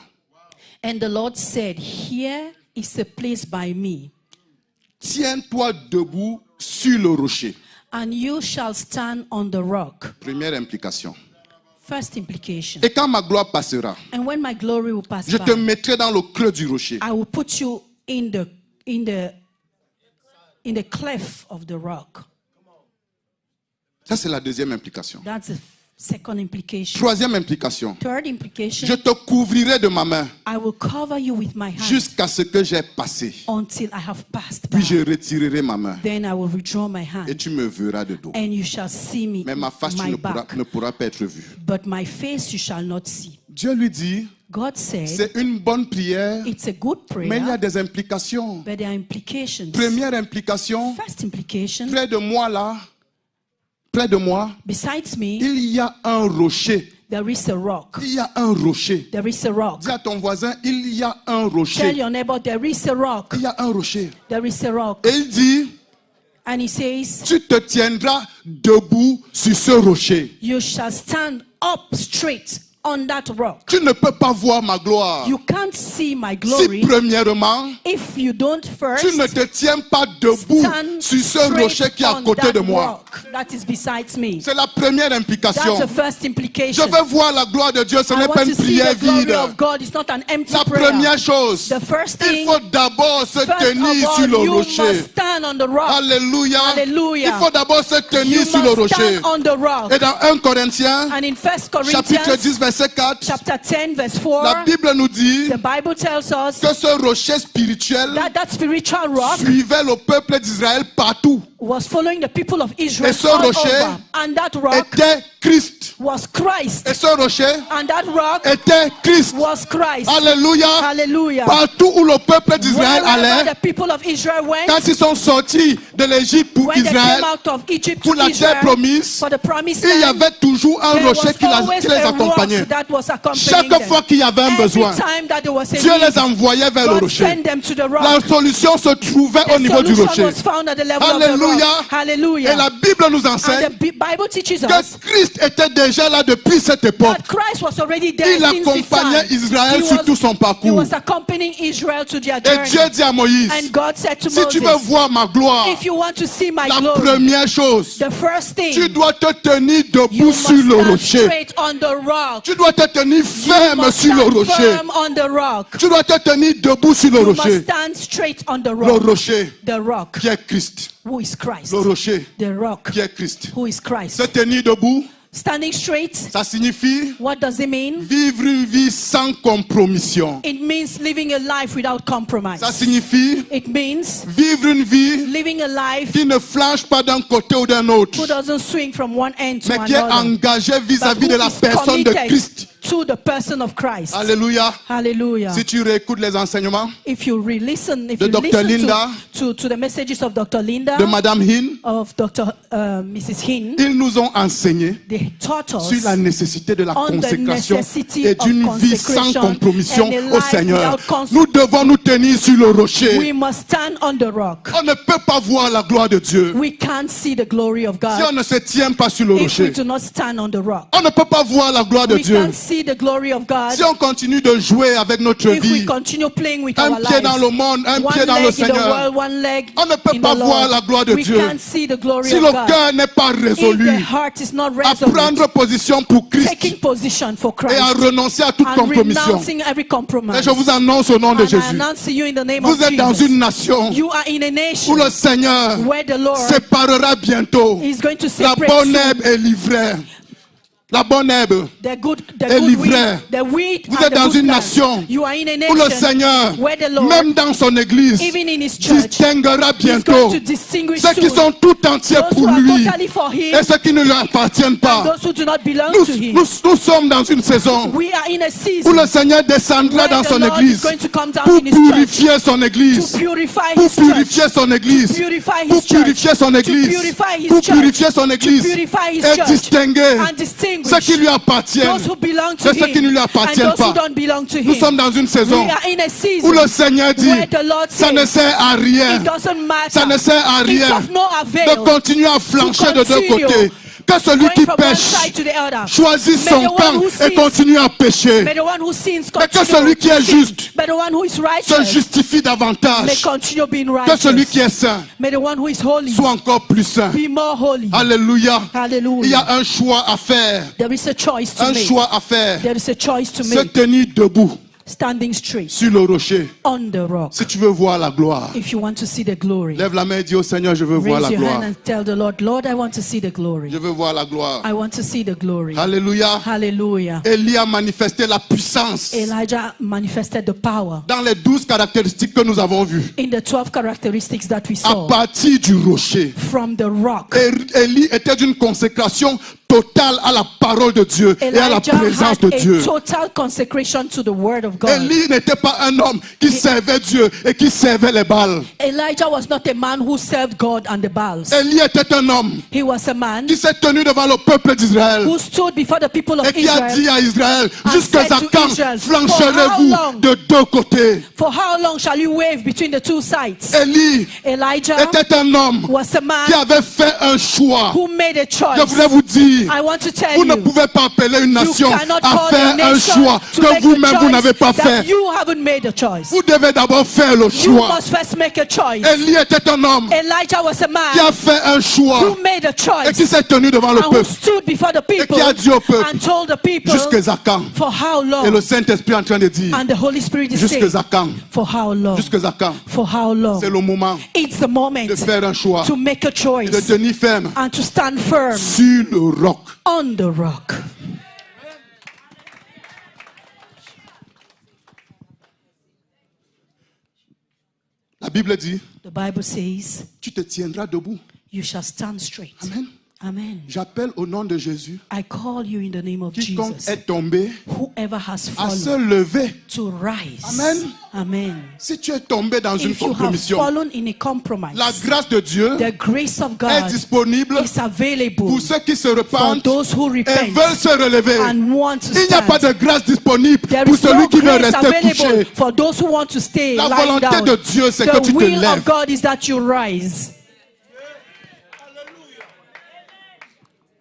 S3: And the Lord said, here is a place by me,
S2: Tiens-toi debout sur le rocher.
S3: and you shall stand on the rock.
S2: Première implication.
S3: First implication.
S2: Et quand ma gloire passera,
S3: And when my glory will pass
S2: je te
S3: by,
S2: mettrai dans le creux du rocher.
S3: I will put you in the cleft of the rock.
S2: Ça, c'est la deuxième implication.
S3: That's the second implication.
S2: Troisième implication.
S3: Third implication,
S2: Je te couvrirai de ma main
S3: I will cover you with my hand
S2: jusqu'à ce que j'ai passé.
S3: until I have passed
S2: Puis
S3: by.
S2: je retirerai ma main
S3: Then I will withdraw my
S2: et
S3: hand,
S2: tu me verras de dos.
S3: and you shall see me,
S2: Mais ma face
S3: my back,
S2: ne pourra pas être vue.
S3: but my face you shall not see.
S2: Dieu lui dit,
S3: God said,
S2: c'est une bonne prière,
S3: it's a good
S2: mais il y a
S3: prayer,
S2: des implications.
S3: but there are implications.
S2: Première implication,
S3: First implication,
S2: près de moi là, près de moi,
S3: besides me,
S2: il y a un rocher.
S3: there is a rock.
S2: Il y a un rocher.
S3: There is a rock.
S2: Dis à ton voisin, il y a un
S3: Tell
S2: rocher.
S3: your neighbor, there is a rock.
S2: Il y a un rocher.
S3: There is a rock.
S2: Et il dit,
S3: And he says,
S2: tu te tiendras debout sur ce rocher.
S3: you shall stand up straight on that rock.
S2: Tu ne peux pas voir ma gloire.
S3: You can't see my
S2: Si
S3: glory
S2: premièrement,
S3: if you don't first
S2: tu ne te tiens pas debout
S3: stand
S2: sur ce
S3: straight
S2: rocher qui est à
S3: on
S2: côté
S3: that
S2: de moi.
S3: rock that is besides me.
S2: C'est la première implication.
S3: That's the first
S2: Je
S3: implication.
S2: veux voir la gloire de Dieu, ce
S3: I
S2: n'est pas
S3: want
S2: une
S3: to see
S2: prière
S3: the glory
S2: vide.
S3: of God. It's not an empty
S2: La
S3: prayer.
S2: première chose,
S3: The first
S2: il
S3: thing,
S2: faut d'abord se
S3: first
S2: tenir
S3: of
S2: sur
S3: all,
S2: le
S3: you
S2: rocher.
S3: must stand on the rock.
S2: Alléluia.
S3: Hallelujah.
S2: Il faut d'abord se
S3: You
S2: tenir sur le
S3: must
S2: rocher.
S3: stand on the rock.
S2: Et dans 1 Corinthiens,
S3: And in 1
S2: chapitre
S3: Corinthians
S2: 10, verset 4,
S3: chapter 10 verse 4,
S2: la Bible nous dit
S3: the Bible tells us
S2: que ce rocher spirituel
S3: that spiritual rock
S2: suivait le peuple d'Israël partout.
S3: was following the people of Israel
S2: Et ce
S3: all
S2: rocher
S3: over. And that rock
S2: Était Christ.
S3: was Christ.
S2: Et ce rocher
S3: And that rock
S2: était Christ.
S3: was Christ.
S2: Alléluia.
S3: Hallelujah.
S2: Partout où le peuple d'Israël
S3: Wherever
S2: allait,
S3: the people of Israel went,
S2: quand ils sont sortis de l'Égypte pour
S3: when they
S2: Israël,
S3: came out of Egypt
S2: pour
S3: to
S2: la terre
S3: Israel
S2: promise,
S3: for the promised
S2: il y
S3: land,
S2: avait toujours un
S3: there
S2: rocher
S3: was
S2: qui
S3: always
S2: les
S3: a
S2: accompagnait.
S3: rock that was accompanying
S2: Chaque
S3: them.
S2: fois qu'il y avait un
S3: Every
S2: besoin,
S3: time that there was a
S2: Dieu
S3: need,
S2: les envoyait vers le
S3: God
S2: rocher.
S3: sent them to the rock.
S2: La solution se trouvait au
S3: The
S2: niveau du
S3: solution
S2: rocher.
S3: was found at the level of the
S2: Alléluia.
S3: rock. Hallelujah.
S2: Et la Bible nous
S3: And
S2: enseigne
S3: the Bible teaches us
S2: que Christ était déjà là depuis cette époque.
S3: that Christ was already there
S2: Il
S3: since his
S2: accompagnait
S3: time.
S2: Israël
S3: He
S2: sur
S3: was-
S2: tout son
S3: He
S2: parcours.
S3: was accompanying Israel to their
S2: Et
S3: journey.
S2: Dieu dit à Moïse,
S3: And God said to
S2: si tu veux
S3: Moses,
S2: voir ma gloire,
S3: if you want to see my
S2: la
S3: glory,
S2: première chose,
S3: the first
S2: tu
S3: thing,
S2: dois te tenir
S3: you
S2: debout
S3: must
S2: sur le
S3: stand
S2: rocher.
S3: straight on the rock.
S2: Tu dois te tenir
S3: You
S2: ferme
S3: must
S2: sur le
S3: stand
S2: rocher.
S3: firm on the rock.
S2: Tu dois te tenir debout sur le
S3: You must
S2: rocher.
S3: stand straight on the
S2: Le
S3: rock.
S2: rocher
S3: The rock,
S2: qui est Christ.
S3: who is Christ.
S2: Le rocher
S3: The rock,
S2: qui est Christ.
S3: who is Christ.
S2: Se tenir debout,
S3: Standing straight,
S2: ça signifie
S3: what does it mean?
S2: vivre une vie sans compromission.
S3: It means living a life without compromise.
S2: Ça signifie
S3: It means
S2: vivre une vie
S3: living a life
S2: qui ne flanche pas d'un côté ou d'un autre,
S3: who doesn't swing from one end to
S2: mais qui est
S3: another,
S2: engagé
S3: but
S2: vis-à-vis
S3: who
S2: de la
S3: is
S2: personne de
S3: committed
S2: Christ.
S3: to the person of Christ.
S2: Alléluia.
S3: Hallelujah.
S2: Si tu réécoutes les enseignements
S3: If you re-listen, if
S2: de
S3: you
S2: Dr.
S3: listen
S2: Linda,
S3: to the messages of Dr. Linda,
S2: de Madame Hinn,
S3: of Dr. Mrs. Hinn,
S2: ils nous ont enseigné
S3: they taught us
S2: sur la nécessité de la
S3: on the
S2: consécration
S3: necessity
S2: et d'une
S3: of
S2: vie sans
S3: consecration
S2: compromission
S3: and a
S2: au
S3: life
S2: Seigneur.
S3: without
S2: Nous devons nous tenir sur le rocher.
S3: we must stand on the rock.
S2: On ne peut pas voir la gloire de Dieu
S3: We can't see the glory of
S2: si on
S3: God
S2: ne se tient pas sur le
S3: if we
S2: rocher.
S3: do not stand on the rock.
S2: On ne peut pas voir la gloire de
S3: We
S2: Dieu
S3: can't see the glory of God
S2: si on continue de jouer avec notre
S3: if we
S2: vie.
S3: continue playing with
S2: Un
S3: our
S2: pied dans
S3: lives.
S2: le monde, un
S3: One
S2: pied dans le
S3: leg in the
S2: Seigneur.
S3: world, one leg
S2: On ne peut
S3: in
S2: pas
S3: the
S2: voir
S3: Lord.
S2: la gloire de
S3: We
S2: Dieu
S3: can't see the glory
S2: si
S3: of
S2: le
S3: God
S2: cœur n'est pas
S3: if the
S2: résolu
S3: heart is not
S2: à
S3: resolute,
S2: prendre position pour Christ
S3: taking position for
S2: et à
S3: Christ
S2: renoncer à toute
S3: and
S2: compromission.
S3: renouncing every
S2: Et
S3: compromise.
S2: je vous annonce au nom de
S3: And I
S2: Jésus.
S3: announce to you in the name
S2: Vous
S3: of
S2: êtes dans
S3: Jesus,
S2: une nation
S3: you are in a
S2: où
S3: nation
S2: le Seigneur
S3: where the Lord
S2: séparera bientôt
S3: is going to
S2: la
S3: separate
S2: bonne
S3: soon
S2: herbe et l'ivraie. La bonne herbe
S3: the good
S2: et
S3: weed,
S2: l'ivraie.
S3: the wheat
S2: Vous
S3: and
S2: êtes
S3: the
S2: dans
S3: good
S2: une
S3: plant.
S2: nation
S3: You are in a
S2: où le
S3: nation
S2: Seigneur,
S3: where the Lord,
S2: même dans son église,
S3: even in his church,
S2: distinguera
S3: is
S2: bientôt
S3: going to distinguish
S2: ceux qui
S3: soon
S2: sont tout entiers
S3: those
S2: pour
S3: who are
S2: lui
S3: totally for him
S2: et ceux qui ne lui appartiennent
S3: and
S2: pas.
S3: those who do not belong
S2: Nous,
S3: to him.
S2: nous sommes dans une saison
S3: We are in a
S2: où
S3: season
S2: le Seigneur descendra
S3: where
S2: dans
S3: the
S2: son
S3: Lord is
S2: église
S3: going to come down
S2: pour
S3: in his church
S2: purifier son
S3: to
S2: église,
S3: purify
S2: pour
S3: his church,
S2: purifier son église,
S3: purify
S2: pour
S3: his church,
S2: purifier son
S3: to
S2: église,
S3: purify his
S2: pour
S3: church,
S2: purifier son
S3: to
S2: église
S3: purify his
S2: et
S3: church,
S2: distinguer
S3: and distinguish
S2: ceux qui lui appartiennent
S3: those who belong to
S2: de ceux qui ne
S3: him
S2: lui
S3: and
S2: appartiennent
S3: those who
S2: pas.
S3: don't belong to
S2: Nous
S3: him.
S2: sommes dans une saison
S3: We are in a
S2: où
S3: season
S2: le Seigneur dit,
S3: where the Lord
S2: ça ne
S3: says
S2: sert à rien,
S3: it doesn't matter,
S2: ça ne sert à
S3: it's
S2: rien
S3: of no
S2: de
S3: avail
S2: continuer à flancher de deux
S3: continue
S2: côtés. Que celui
S3: going
S2: qui
S3: from one
S2: pêche
S3: side to the other.
S2: choisit
S3: May
S2: son
S3: the one
S2: camp
S3: who
S2: et
S3: sins-
S2: continue à pécher.
S3: May the one who sins
S2: Mais que
S3: continue
S2: celui qui est
S3: to sin,
S2: juste
S3: but the one who is
S2: se
S3: righteous
S2: justifie
S3: may
S2: davantage.
S3: continue being
S2: Que
S3: righteous.
S2: celui qui est saint
S3: May the one who is holy
S2: soit encore plus saint.
S3: be more holy.
S2: Alléluia. Il y
S3: Hallelujah.
S2: a un choix à faire.
S3: There is a choice to
S2: Un
S3: make.
S2: choix à faire.
S3: There is a choice to
S2: Se
S3: make.
S2: tenir debout
S3: standing straight
S2: sur le rocher.
S3: on the rock.
S2: Si tu veux voir la gloire,
S3: If you want to see the glory,
S2: lève la main et dis au Seigneur, je veux voir
S3: raise
S2: la
S3: your hand
S2: gloire.
S3: and tell the Lord, Lord, I want to see the glory.
S2: Je veux voir la gloire.
S3: I want to see the glory.
S2: Alléluia.
S3: Hallelujah.
S2: Élie a manifesté la puissance
S3: Elijah manifested the power
S2: dans les 12 caractéristiques que nous avons vues.
S3: in the 12 characteristics that we
S2: À
S3: saw
S2: partir du rocher.
S3: from the rock.
S2: Élie était d'une consécration totale à la parole de Dieu et à la
S3: Elijah
S2: présence
S3: had
S2: de Dieu.
S3: a total consecration to the word of God.
S2: Élie n'était pas un homme qui servait Dieu et qui servait les Baals.
S3: Elijah was not a man who served God and the Baals.
S2: Élie était un homme
S3: He was a man
S2: qui s'est tenu devant le peuple d'Israël
S3: who stood before the people of
S2: et qui a dit
S3: Israel.
S2: à Israël,
S3: and
S2: jusqu'à
S3: said to
S2: quand
S3: Israel,
S2: flancherez-vous
S3: for how long?
S2: de deux côtés?
S3: For how long shall you wave between the two sides?
S2: Élie
S3: Elijah
S2: était un homme
S3: was a
S2: qui
S3: man
S2: avait fait un choix.
S3: who made a
S2: Je
S3: choice.
S2: voulais vous dire,
S3: I want to tell
S2: vous ne
S3: you,
S2: pouvez pas appeler une nation
S3: cannot
S2: à
S3: call
S2: faire
S3: a
S2: un
S3: nation
S2: choix
S3: to
S2: que
S3: make
S2: vous-même
S3: a
S2: vous n'avez pas
S3: choice
S2: fait.
S3: that you haven't made a choice.
S2: Vous devez d'abord faire le
S3: You
S2: choix.
S3: must first make a choice.
S2: Élie était un homme
S3: Elijah was a
S2: qui a
S3: man
S2: fait un choix
S3: who made a
S2: et qui
S3: choice
S2: s'est tenu devant le
S3: and who
S2: peuple
S3: stood before the
S2: et
S3: people
S2: qui a dit au peuple,
S3: and told the people
S2: jusqu'à quand?
S3: for how
S2: Et
S3: long.
S2: le Saint-Esprit est en train de dire,
S3: And the Holy Spirit is saying,
S2: jusqu'à quand?
S3: for how long.
S2: Jusqu'à quand?
S3: For how long.
S2: C'est le moment
S3: It's the moment
S2: de faire un choix,
S3: to make a
S2: de
S3: choice
S2: tenir ferme
S3: and to stand firm
S2: sur le roc.
S3: on the rock.
S2: La Bible dit,
S3: The Bible says,
S2: tu te tiendras debout.
S3: you shall stand straight.
S2: Amen.
S3: Amen.
S2: J'appelle au nom de Jésus,
S3: I call you in the name of
S2: quiconque
S3: Jesus.
S2: est tombé
S3: Whoever has
S2: à se
S3: fallen
S2: lever.
S3: to rise.
S2: Amen.
S3: Amen.
S2: Si tu es tombé dans une
S3: If you have
S2: compromission,
S3: fallen in a compromise,
S2: la grâce de Dieu
S3: the grace of
S2: est
S3: God
S2: disponible
S3: is available
S2: pour ceux qui se
S3: for
S2: repentent
S3: those who
S2: et
S3: repent
S2: veulent se relever.
S3: and want to
S2: Il n'y a pas
S3: stand.
S2: de grâce disponible
S3: There
S2: pour
S3: is
S2: celui
S3: no
S2: qui veut
S3: grace
S2: rester
S3: available
S2: couché.
S3: for those who want to stay
S2: La
S3: lying
S2: volonté
S3: down.
S2: de Dieu, c'est que
S3: The
S2: tu te
S3: will
S2: lèves.
S3: of God is that you rise.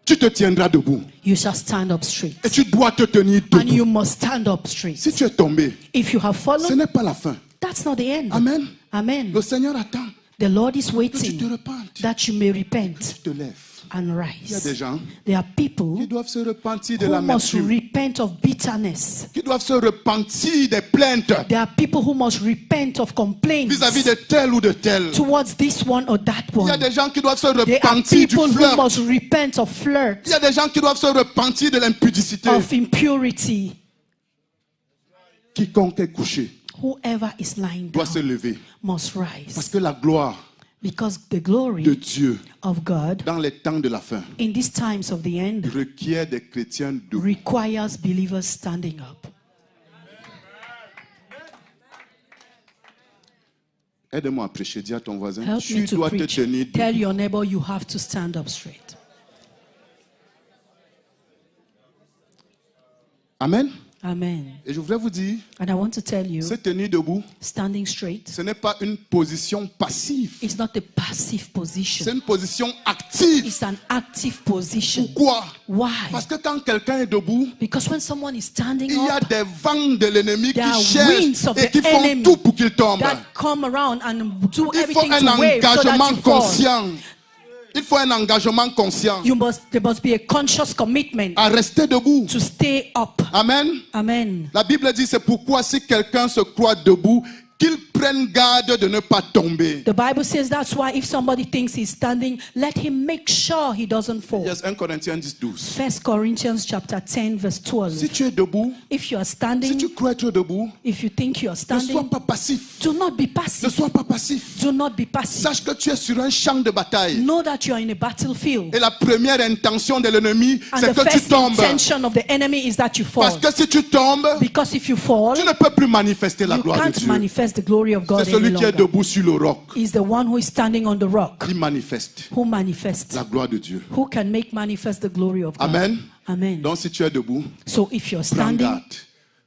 S2: Tu te tiendras debout.
S3: You shall stand up straight.
S2: Et tu dois te tenir
S3: And you
S2: debout.
S3: must stand up straight.
S2: Si tu es tombé,
S3: If you have
S2: ce
S3: fallen,
S2: n'est pas la fin.
S3: that's not the end.
S2: Amen.
S3: Amen.
S2: Le Seigneur attend
S3: The Lord is
S2: que tu te
S3: waiting
S2: repentes.
S3: that you may repent
S2: Tu te lèves.
S3: and
S2: Il y a des
S3: rise.
S2: gens
S3: There are
S2: qui
S3: people
S2: doivent se repentir de
S3: who must
S2: l'amertume,
S3: repent of bitterness.
S2: qui doivent se repentir des plaintes
S3: There are people who must repent of complaints
S2: vis-à-vis de tel ou de tel.
S3: towards this one or that
S2: Il y a
S3: one.
S2: des gens qui doivent se
S3: There are
S2: repentir du
S3: people who
S2: flirt.
S3: must repent of flirt,
S2: Il y a des gens qui doivent se repentir de l'impudicité.
S3: of impurity.
S2: Quiconque est couché
S3: Whoever is lying
S2: doit se
S3: down
S2: lever.
S3: must
S2: Parce
S3: rise.
S2: que la gloire
S3: Because the
S2: de
S3: glory
S2: Dieu
S3: of God
S2: dans les temps de la fin
S3: in these times of the end
S2: requiert des chrétiens debout.
S3: requires believers standing up.
S2: Aide-moi à prêcher. Dis à ton voisin,
S3: Help
S2: tu
S3: me to
S2: dois te
S3: preach.
S2: tenir debout.
S3: Tell your neighbor you have to stand up straight.
S2: Amen.
S3: Amen.
S2: Et je voudrais vous dire,
S3: And I want to tell you,
S2: se tenir debout,
S3: standing straight
S2: ce n'est pas une position passive.
S3: is not a passive
S2: C'est
S3: position.
S2: une position active.
S3: It's an active position.
S2: Pourquoi?
S3: Why?
S2: Parce que quand quelqu'un est debout,
S3: Because when someone is standing
S2: il y a
S3: up,
S2: des vents de l'ennemi
S3: there are
S2: qui cherchent
S3: winds of
S2: et
S3: the
S2: qui font
S3: enemy
S2: tout pour qu'il tombe.
S3: that come around and do
S2: Il faut
S3: everything
S2: un
S3: to wave so
S2: engagement
S3: that you fall.
S2: conscient. Il faut un engagement conscient
S3: There must be a conscious commitment
S2: à rester debout.
S3: to stay up.
S2: Amen.
S3: Amen.
S2: La Bible dit, c'est pourquoi si quelqu'un se croit debout, qu'il prenne garde de ne pas tomber.
S3: The Bible says that's why if somebody thinks he's standing, let him make sure he doesn't fall.
S2: Yes, 1 Corinthiens 10, 12.
S3: 1 Corinthians chapter 10 verse 12.
S2: Si tu es debout,
S3: If you are
S2: si
S3: standing,
S2: tu crois être debout,
S3: if you think you are
S2: ne sois
S3: standing,
S2: pas passif.
S3: do not be
S2: Ne
S3: passive.
S2: sois pas passif.
S3: Do not be passive.
S2: Sache que tu es sur un champ de bataille.
S3: Know that you are in a battlefield.
S2: Et la première intention de l'ennemi,
S3: And
S2: c'est
S3: the
S2: que tu
S3: first
S2: tombes.
S3: intention of the enemy is that you
S2: Parce
S3: fall.
S2: que si tu tombes,
S3: Because if you fall,
S2: tu ne peux plus manifester la
S3: you
S2: gloire de
S3: can't
S2: Dieu.
S3: manifest the glory of God
S2: C'est
S3: any
S2: celui qui est
S3: longer.
S2: debout sur le roc
S3: Is the one who is standing on the rock,
S2: qui manifeste
S3: who manifests,
S2: la gloire de Dieu.
S3: who can make manifest the glory of God.
S2: Amen.
S3: Amen.
S2: Donc si tu es debout,
S3: So if you're
S2: prends
S3: standing,
S2: garde.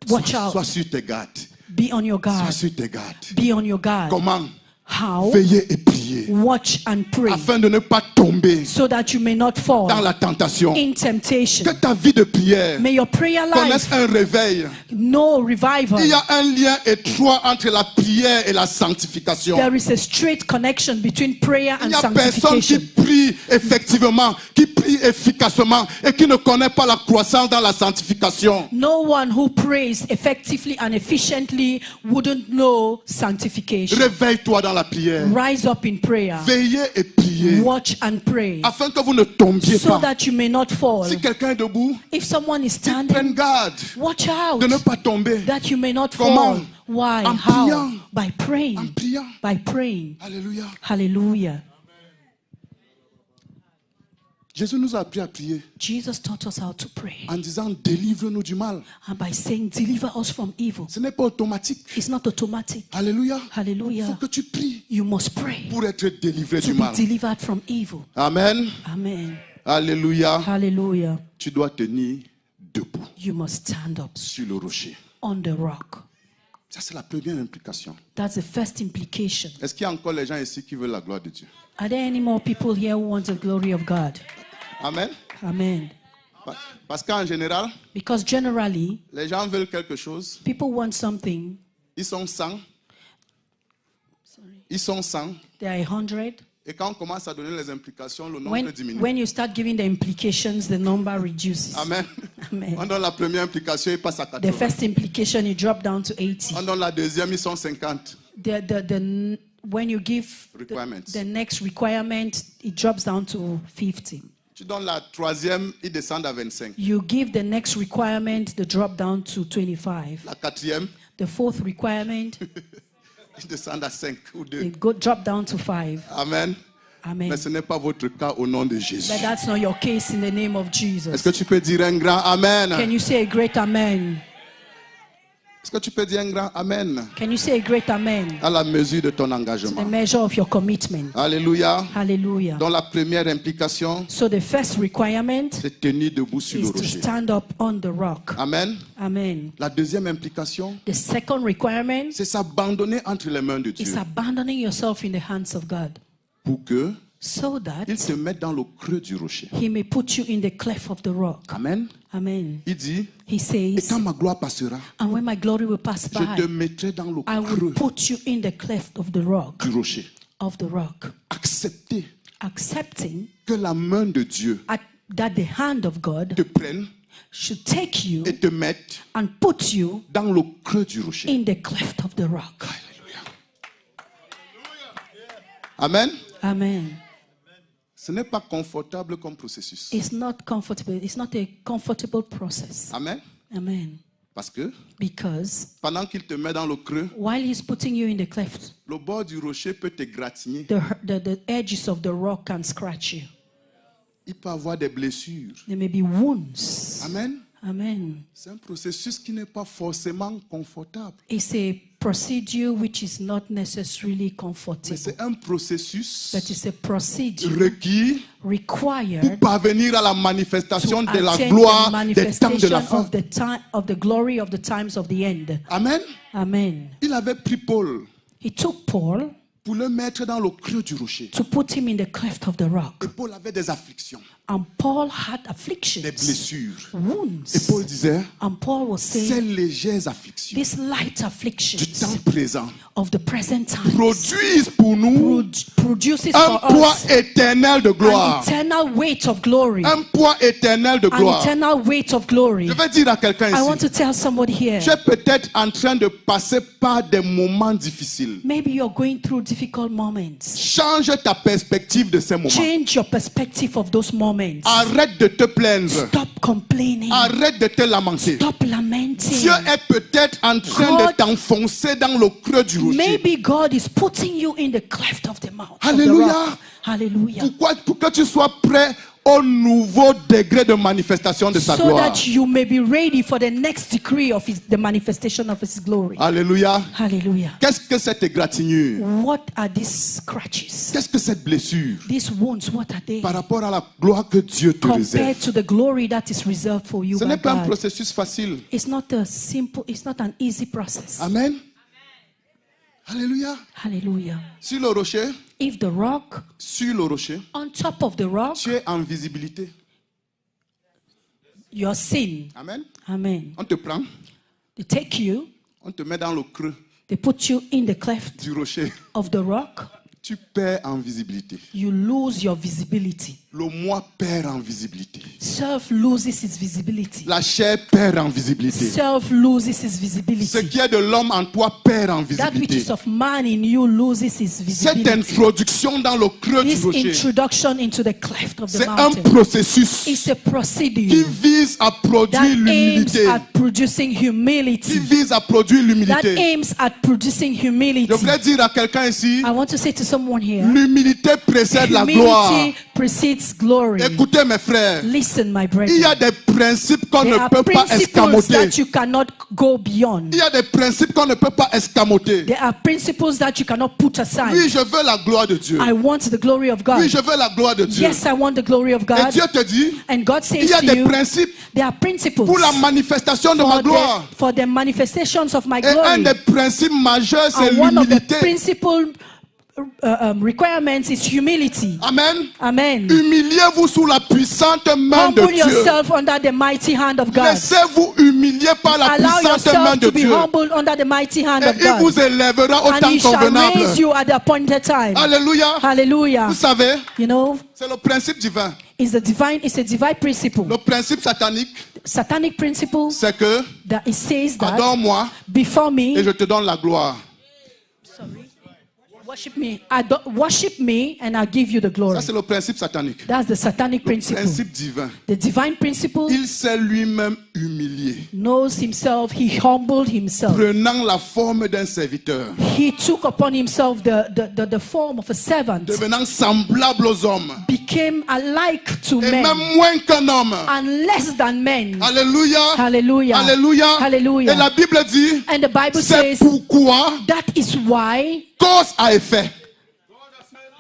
S3: watch
S2: Sois
S3: out.
S2: sur tes gardes.
S3: Be on your
S2: Sois
S3: guard.
S2: sur tes gardes.
S3: Be on your guard.
S2: Comment?
S3: How?
S2: Veiller et prier
S3: Watch and pray
S2: afin de ne pas tomber
S3: so that you may not fall
S2: dans la tentation.
S3: in temptation.
S2: Que ta vie de prière
S3: May your prayer
S2: connaisse
S3: life
S2: un réveil.
S3: know revival.
S2: Il y a un lien étroit entre la prière et la sanctification.
S3: There is a straight connection between prayer
S2: Il
S3: and
S2: n'y a personne qui
S3: sanctification.
S2: prie effectivement, qui prie prie efficacement et qui ne connaît pas la croissance dans la sanctification.
S3: No one who prays effectively and efficiently wouldn't know sanctification.
S2: Réveille-toi dans la prière.
S3: Rise up in prayer.
S2: Veillez et priez.
S3: Watch and pray.
S2: Afin que vous ne tombiez
S3: So
S2: pas.
S3: that you may not fall.
S2: Si quelqu'un est debout,
S3: If someone is
S2: prenne
S3: standing,
S2: garde
S3: watch out
S2: de ne pas tomber.
S3: that you may not
S2: Comment?
S3: fall. Why?
S2: En
S3: How?
S2: priant.
S3: By
S2: En
S3: praying.
S2: priant.
S3: By praying.
S2: Alléluia.
S3: Hallelujah.
S2: Jésus nous a appris à prier
S3: Jesus taught us how to pray.
S2: en disant délivre-nous du mal.
S3: And by saying, deliver us from evil.
S2: Ce n'est pas automatique.
S3: It's not automatic.
S2: Alléluia. Il faut
S3: Hallelujah.
S2: que tu pries
S3: You must pray
S2: pour être délivré
S3: to
S2: du
S3: be
S2: mal.
S3: delivered from evil.
S2: Amen.
S3: Amen.
S2: Alléluia.
S3: Hallelujah.
S2: Tu dois tenir debout
S3: You must stand up
S2: sur le rocher.
S3: on the rock.
S2: Ça, c'est la première implication.
S3: That's the first implication.
S2: Est-ce qu'il y a encore les gens ici qui veulent la gloire de Dieu?
S3: Are there any more people here who want the glory of God?
S2: Amen.
S3: Amen.
S2: Parce qu'en général,
S3: Because generally,
S2: les gens veulent quelque chose.
S3: people want something.
S2: Ils sont 100. Ils sont 100.
S3: They are 100.
S2: Et quand on commence à donner les implications, le nombre
S3: When,
S2: diminue.
S3: when you start giving the implications, the number reduces.
S2: Amen.
S3: Amen.
S2: On donne la première implication, il passe à
S3: The
S2: 80.
S3: first implication, you drop down to 80.
S2: On donne la deuxième, ils sont 50.
S3: When you give
S2: Requirements.
S3: the next requirement, it drops down to 50.
S2: Tu donnes la troisième, ils descendent à 25.
S3: You give the next requirement, the drop down to 25.
S2: La quatrième,
S3: The fourth requirement,
S2: ils descendent à 5 ou 2.
S3: it drop down to 5.
S2: Amen.
S3: Amen.
S2: Mais ce n'est pas votre cas au nom de Jésus.
S3: But that's not your case in the name of
S2: Est-ce
S3: Jesus.
S2: que tu peux dire un grand Amen?
S3: Can you say a great amen?
S2: Est-ce que tu peux dire un grand Amen
S3: Can you say a great amen?
S2: à la mesure de ton
S3: The
S2: engagement?
S3: measure of your commitment.
S2: Alléluia.
S3: Hallelujah.
S2: Donc la première implication,
S3: So the first requirement
S2: c'est tenir debout sur le
S3: is to
S2: rocher.
S3: stand up on the rock.
S2: Amen.
S3: Amen.
S2: La deuxième implication,
S3: The second requirement
S2: c'est s'abandonner entre les mains de
S3: is
S2: Dieu
S3: abandoning yourself in the hands of God
S2: pour que
S3: so that
S2: il te mette dans le creux du rocher.
S3: He may put you in the cleft of the rock.
S2: Amen.
S3: Amen.
S2: Il dit,
S3: He
S2: et
S3: says,
S2: quand ma gloire passera,
S3: and when my glory will pass
S2: je te
S3: by,
S2: mettrai dans le
S3: I will
S2: creux
S3: put you in the cleft of the rock.
S2: du rocher.
S3: Of the rock.
S2: Accepter
S3: Accepting
S2: que la main de Dieu
S3: that the hand of God
S2: te prenne
S3: should take you
S2: et te mette
S3: and put you
S2: dans le creux du rocher.
S3: in the cleft of the rock.
S2: Alléluia. Amen.
S3: Amen.
S2: Ce n'est pas confortable comme processus.
S3: It's not comfortable. It's not a comfortable process.
S2: Amen.
S3: Amen.
S2: Parce que
S3: Because
S2: pendant qu'il te met dans le creux,
S3: while He's putting you in the cleft,
S2: le bord du rocher peut te gratigner.
S3: the edges of the rock can scratch you.
S2: Il peut avoir des blessures.
S3: There may be wounds.
S2: Amen.
S3: Amen.
S2: C'est un processus qui n'est pas forcément confortable.
S3: It's a procedure which is not necessarily
S2: Mais
S3: comfortable.
S2: c'est un processus
S3: But it's a procedure
S2: requis pour
S3: required
S2: parvenir à la
S3: to
S2: manifestation de la
S3: attain
S2: gloire
S3: the
S2: des temps de
S3: manifestation
S2: la fin.
S3: of the time of the glory of the times of the end.
S2: Amen.
S3: Amen.
S2: Il avait pris Paul
S3: He took Paul
S2: pour le mettre dans le creux du rocher.
S3: to put him in the cleft of the rock.
S2: Et Paul avait des afflictions,
S3: And Paul had
S2: des
S3: afflictions,
S2: blessures. Et
S3: wounds.
S2: Paul disait,
S3: And Paul was
S2: ces
S3: saying,
S2: légères afflictions
S3: these light
S2: du
S3: afflictions
S2: temps présent
S3: of the present times
S2: produisent pour nous
S3: produces
S2: un
S3: for
S2: poids
S3: us
S2: éternel de
S3: an
S2: gloire.
S3: eternal weight of glory.
S2: Un poids éternel de
S3: An
S2: gloire.
S3: eternal weight of glory.
S2: Je vais dire à quelqu'un
S3: I want
S2: ici,
S3: to tell somebody here,
S2: tu es peut-être en train de passer par des moments difficiles.
S3: maybe you're going through difficult moments.
S2: Change ta perspective de ces moments.
S3: Change your perspective of those moments.
S2: Arrête de te plaindre.
S3: Stop complaining.
S2: Arrête de te lamenter.
S3: Stop lamenting.
S2: Dieu est peut-être en train
S3: God-
S2: de t'enfoncer dans le creux du rocher.
S3: Maybe God is putting you in the cleft of the mouth. Of the
S2: Hallelujah.
S3: rock. Hallelujah.
S2: Pourquoi? Pour que tu sois prêt au nouveau degré de manifestation de sa
S3: So
S2: gloire.
S3: that you may be ready for the next degree of the manifestation of His glory.
S2: Alléluia.
S3: Hallelujah.
S2: Qu'est-ce que cette égratignure?
S3: What are these scratches?
S2: Qu'est-ce que cette blessure?
S3: These wounds, what are they?
S2: Par rapport à la gloire que Dieu te
S3: Compared
S2: réserve.
S3: to the glory that is reserved for you
S2: Ce
S3: by
S2: n'est pas un
S3: God.
S2: processus facile.
S3: It's not an easy process.
S2: Amen. Alléluia.
S3: Hallelujah.
S2: Sur le rocher,
S3: If the rock,
S2: sur le rocher,
S3: on top of the rock,
S2: tu es en visibilité.
S3: your sin.
S2: Amen.
S3: Amen.
S2: On te prend,
S3: They take you,
S2: on te met dans le creux
S3: they put you in the cleft
S2: du rocher.
S3: of the rock.
S2: tu perds en visibilité.
S3: you lose your visibility.
S2: Le moi perd en visibilité.
S3: Self loses its visibility.
S2: La chair perd en visibilité.
S3: Self loses its
S2: Ce
S3: visibility.
S2: qui est de l'homme en toi perd en
S3: That which
S2: visibilité.
S3: is of man in you loses its
S2: Cette
S3: visibility.
S2: introduction dans le creux du
S3: This
S2: rocher,
S3: introduction into the cleft of the
S2: c'est un
S3: mountain
S2: processus
S3: is a
S2: qui
S3: procedure
S2: vise à produire
S3: that aims
S2: l'humilité.
S3: at producing
S2: Qui
S3: humility.
S2: vise à produire
S3: That
S2: l'humilité.
S3: aims at producing humility.
S2: Je voulais dire à quelqu'un ici,
S3: I want to say to someone here,
S2: l'humilité précède la gloire.
S3: humility precedes glory.
S2: Écoutez mes frères,
S3: Listen, my
S2: il y a
S3: brethren.
S2: des principes qu'on
S3: There
S2: ne
S3: are
S2: peut pas
S3: principles
S2: escamoter.
S3: that you cannot go beyond.
S2: Il y a des principes qu'on ne peut pas escamoter.
S3: There are principles that you cannot put aside.
S2: Oui, je veux la gloire de Dieu.
S3: I want the glory of God.
S2: Oui, je veux la gloire de Dieu.
S3: Yes, I want the glory of
S2: Et
S3: God.
S2: Dieu te dit,
S3: And God
S2: il
S3: says
S2: y a
S3: to
S2: des
S3: you,
S2: principes
S3: there are principles
S2: pour la manifestation de ma gloire.
S3: for the manifestations of my
S2: Et un
S3: glory.
S2: des principes majeurs, c'est
S3: And one of the
S2: l'humilité.
S3: principal requirements is humility.
S2: Amen.
S3: Amen.
S2: Humiliez-vous sous la puissante main de
S3: Humble
S2: Dieu.
S3: yourself under the mighty hand of God.
S2: Laissez-vous humilier par la
S3: Allow
S2: puissante main
S3: yourself
S2: de
S3: to be
S2: Dieu.
S3: humbled under the mighty hand
S2: Et
S3: of
S2: il
S3: God.
S2: vous élèvera au
S3: And
S2: temps
S3: he shall
S2: convenable.
S3: raise you at the appointed time.
S2: Alléluia.
S3: Hallelujah.
S2: Vous savez,
S3: You know,
S2: c'est le principe divin.
S3: it's a divine principle.
S2: Le principe satanique,
S3: Satanic principle
S2: c'est que
S3: that it says that
S2: adore-moi
S3: before me,
S2: et je te donne la gloire.
S3: worship me and I'll give you the glory.
S2: Ça, c'est le principe satanique.
S3: That's the satanic
S2: Le
S3: principle.
S2: principe divin.
S3: The divine principle
S2: Il s'est lui-même humilié,
S3: knows himself, he humbled himself.
S2: prenant la forme d'un serviteur,
S3: He took upon himself the form of a servant,
S2: devenant semblable aux hommes,
S3: became alike to
S2: et
S3: men
S2: même moins qu'un homme.
S3: and less than men.
S2: Alléluia.
S3: Hallelujah.
S2: Alléluia.
S3: Hallelujah.
S2: Et la Bible dit,
S3: And the Bible
S2: c'est
S3: says
S2: pourquoi,
S3: that is why
S2: cause à effet.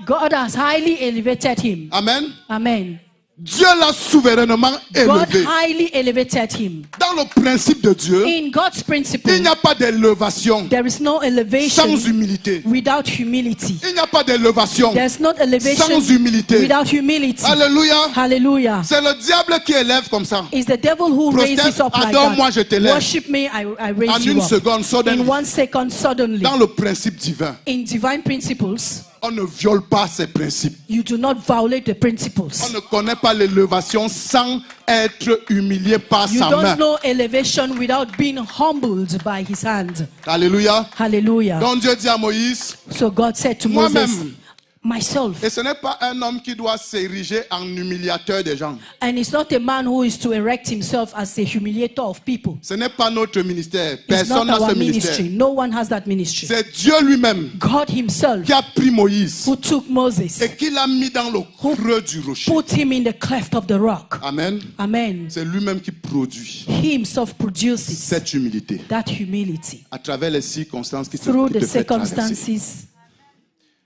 S3: God has highly elevated him.
S2: Amen.
S3: Amen.
S2: Dieu l'a souverainement
S3: God
S2: élevé.
S3: highly elevated him.
S2: Dans le principe de Dieu,
S3: In God's principle,
S2: il n'y a pas d'élévation
S3: there is no elevation
S2: sans humilité.
S3: without humility.
S2: Il n'y a pas d'élévation
S3: There's not elevation
S2: sans humilité.
S3: without humility.
S2: Alléluia.
S3: Hallelujah.
S2: C'est le diable qui élève comme ça.
S3: It's the devil who
S2: Prosterne,
S3: raises up like
S2: adore-moi, je
S3: that.
S2: t'élève.
S3: Worship me, I
S2: En
S3: raise you
S2: une
S3: up.
S2: seconde,
S3: In 1 second, suddenly.
S2: dans le principe divin,
S3: In divine principles,
S2: on ne viole pas ces principes.
S3: you do not violate the
S2: On
S3: principles.
S2: ne connaît pas l'élévation sans être humilié par
S3: You
S2: sa main.
S3: don't know elevation without being humbled by his hand.
S2: Alléluia.
S3: Hallelujah.
S2: Donc Dieu dit à Moïse,
S3: So God said to
S2: moi-même,
S3: Moses, myself.
S2: et ce n'est pas un homme qui doit s'ériger en humiliateur des gens.
S3: And it's not a man who is to erect himself as a humiliator of people.
S2: Ce n'est pas notre ministère.
S3: It's
S2: Personne
S3: not
S2: n'a
S3: our
S2: ce ministère.
S3: ministry. No one has that ministry.
S2: C'est Dieu lui-même
S3: God himself
S2: qui a pris Moïse
S3: who took Moses,
S2: et qui l'a mis dans le creux du rocher.
S3: put him in the cleft of the rock.
S2: Amen.
S3: Amen.
S2: C'est lui-même qui produit
S3: He himself produces
S2: cette humilité
S3: that humility
S2: à travers les circonstances qui
S3: through
S2: te
S3: the
S2: fait traverser.
S3: circumstances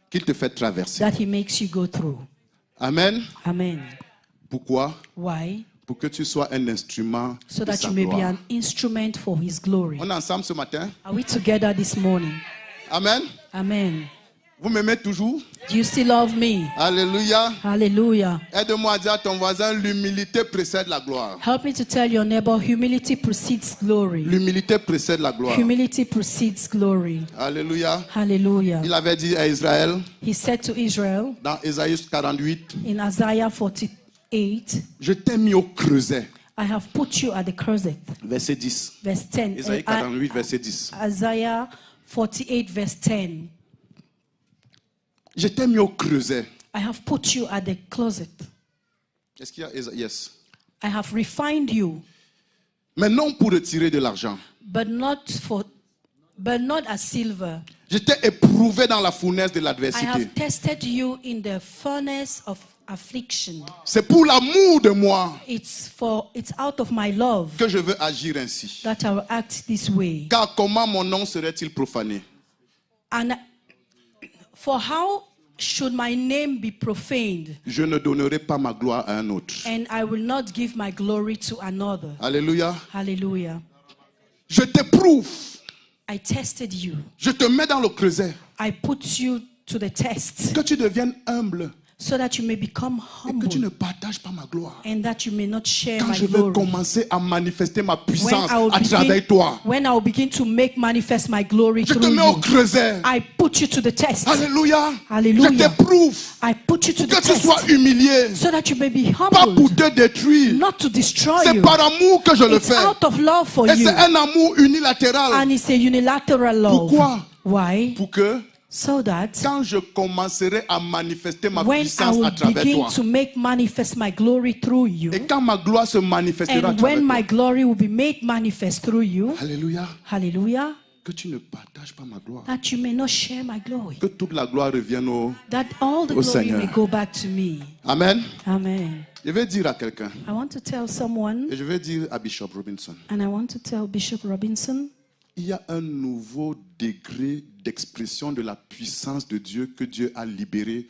S2: Qu'il te fait traverser.
S3: that he makes you go through.
S2: Amen.
S3: Amen.
S2: Pourquoi?
S3: Why?
S2: Pour que tu sois un instrument
S3: So
S2: de
S3: that
S2: sa
S3: you may be
S2: gloire.
S3: an instrument for his glory.
S2: On est ensemble ce matin.
S3: Are we together this morning?
S2: Amen.
S3: Amen.
S2: Vous m'aimez toujours?
S3: Do you still love me?
S2: Alléluia.
S3: Hallelujah.
S2: Aide-moi à dire à ton voisin, l'humilité précède la gloire.
S3: Help me to tell your neighbor, humility precedes glory.
S2: L'humilité précède la gloire.
S3: Humility precedes glory.
S2: Alléluia.
S3: Hallelujah.
S2: Il avait dit à Israël,
S3: He said to Israel
S2: dans Ésaïe 48,
S3: in Isaiah 48,
S2: je t'ai mis au creuset.
S3: I have put you at the closet.
S2: Verset 10.
S3: Verse 10.
S2: Ésaïe 48, verset 10.
S3: Isaiah 48, verse 10.
S2: Je t'ai mis au creuset.
S3: I have put you at the closet.
S2: Est-ce qu'il y a Yes.
S3: I have refined you,
S2: Mais non pour retirer de l'argent.
S3: but not as silver.
S2: Je t'ai éprouvé dans la fournaise de
S3: I
S2: l'adversité.
S3: have tested you in the furnace of affliction.
S2: C'est pour l'amour de moi
S3: It's out of my love
S2: que je veux agir ainsi.
S3: that I will act this way.
S2: Car comment mon nom serait-il profané?
S3: And for how should my name be profaned?
S2: Je ne donnerai pas ma gloire à un autre.
S3: And I will not give my glory to another.
S2: Alléluia.
S3: Hallelujah.
S2: Je t'éprouve.
S3: I tested you.
S2: Je te mets dans le creuset.
S3: I put you to the test
S2: Que tu deviennes humble.
S3: so that you may become
S2: et que tu ne
S3: humble
S2: partages pas ma gloire.
S3: and that you may not share
S2: Quand
S3: my
S2: je vais
S3: glory.
S2: commencer à manifester ma
S3: When
S2: puissance
S3: I will
S2: à travers toi,
S3: when I will begin to make manifest my glory
S2: je te
S3: through
S2: mets au
S3: you,
S2: creuset.
S3: I put you to the test.
S2: Alléluia.
S3: Hallelujah.
S2: Je t'éprouve.
S3: I put you to the
S2: Que tu sois
S3: test
S2: humilié.
S3: so that you may be
S2: Pas pour
S3: humbled,
S2: te détruire.
S3: not to destroy
S2: C'est
S3: you.
S2: par amour que je le
S3: It's
S2: fais.
S3: out of love for
S2: Et
S3: you.
S2: c'est un amour unilatéral.
S3: And it's a unilateral love.
S2: Pourquoi?
S3: Why?
S2: Pour que
S3: So that
S2: quand je commencerai à manifester ma
S3: when I
S2: puissance
S3: will
S2: à travers
S3: begin
S2: toi,
S3: to make manifest my glory through you,
S2: et quand ma gloire se manifestera à
S3: and
S2: travers
S3: when my
S2: toi,
S3: glory will be made manifest through you,
S2: alléluia,
S3: hallelujah,
S2: que tu ne partages pas ma gloire.
S3: that you may not share my glory,
S2: Que toute la gloire revienne au...
S3: that all the
S2: Au
S3: glory
S2: Seigneur.
S3: may go back to me.
S2: Amen.
S3: Amen.
S2: Je vais dire à quelqu'un,
S3: I want to tell someone,
S2: et je vais dire à Bishop Robinson,
S3: and I want to tell Bishop Robinson,
S2: il y a un nouveau degré d'expression de la puissance de Dieu que Dieu a libéré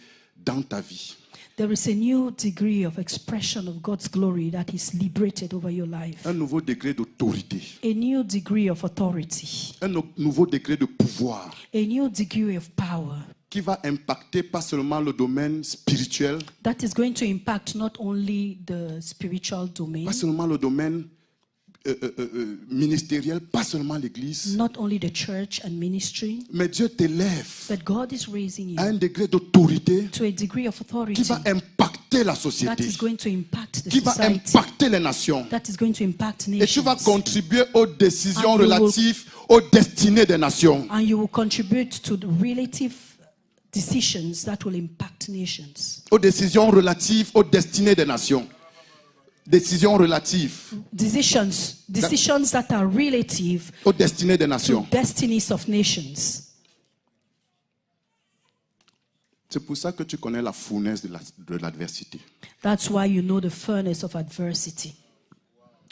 S2: dans ta vie.
S3: there is a new degree of expression of God's glory that is liberated over your life.
S2: Un nouveau degré d'autorité,
S3: A new degree of authority,
S2: un nouveau degré de pouvoir
S3: a new degree of power
S2: qui va impacter pas seulement le domaine spirituel,
S3: that is going to impact not only the spiritual domain,
S2: pas seulement le domaine ministériel, pas seulement l'église,
S3: not only the church and ministry,
S2: mais Dieu t'élève
S3: but God is raising
S2: à
S3: you
S2: un degré d'autorité
S3: to a degree of
S2: qui
S3: authority
S2: va impacter la
S3: that
S2: société,
S3: is going to impact the
S2: qui va
S3: society,
S2: impacter les nations.
S3: that is going to impact
S2: Et tu vas
S3: nations.
S2: contribuer aux décisions
S3: And you will-
S2: relatives aux destinées des nations.
S3: And you will contribute to the relative decisions that will impact nations.
S2: Aux décisions relatives aux destinées des nations. Décisions relatives
S3: Decisions that are relative
S2: aux destinées des
S3: to
S2: nations.
S3: destinies of nations.
S2: C'est pour ça que tu connais la fournaise de l'adversité.
S3: That's why you know the furnace of adversity.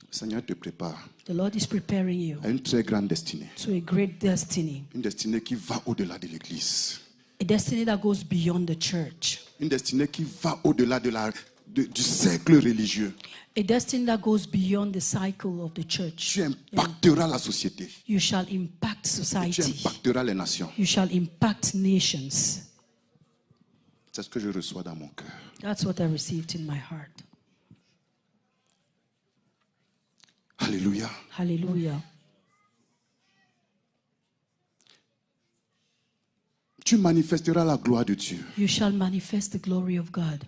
S2: Le Seigneur te prépare
S3: The Lord is preparing you
S2: à une très grande destinée.
S3: to a great destiny.
S2: Une destinée qui va au-delà de l'église.
S3: A destiny that goes beyond the church.
S2: Une destinée qui va au-delà du cercle religieux.
S3: A destiny that goes beyond the cycle of the church.
S2: Tu impacteras la société.
S3: You shall impact
S2: Tu
S3: society.
S2: impacteras les nations.
S3: You shall impact nations.
S2: C'est ce que je reçois dans mon cœur.
S3: That's what I received in my heart.
S2: Alléluia.
S3: Hallelujah.
S2: Tu manifesteras la gloire de Dieu.
S3: You shall manifest the glory of God.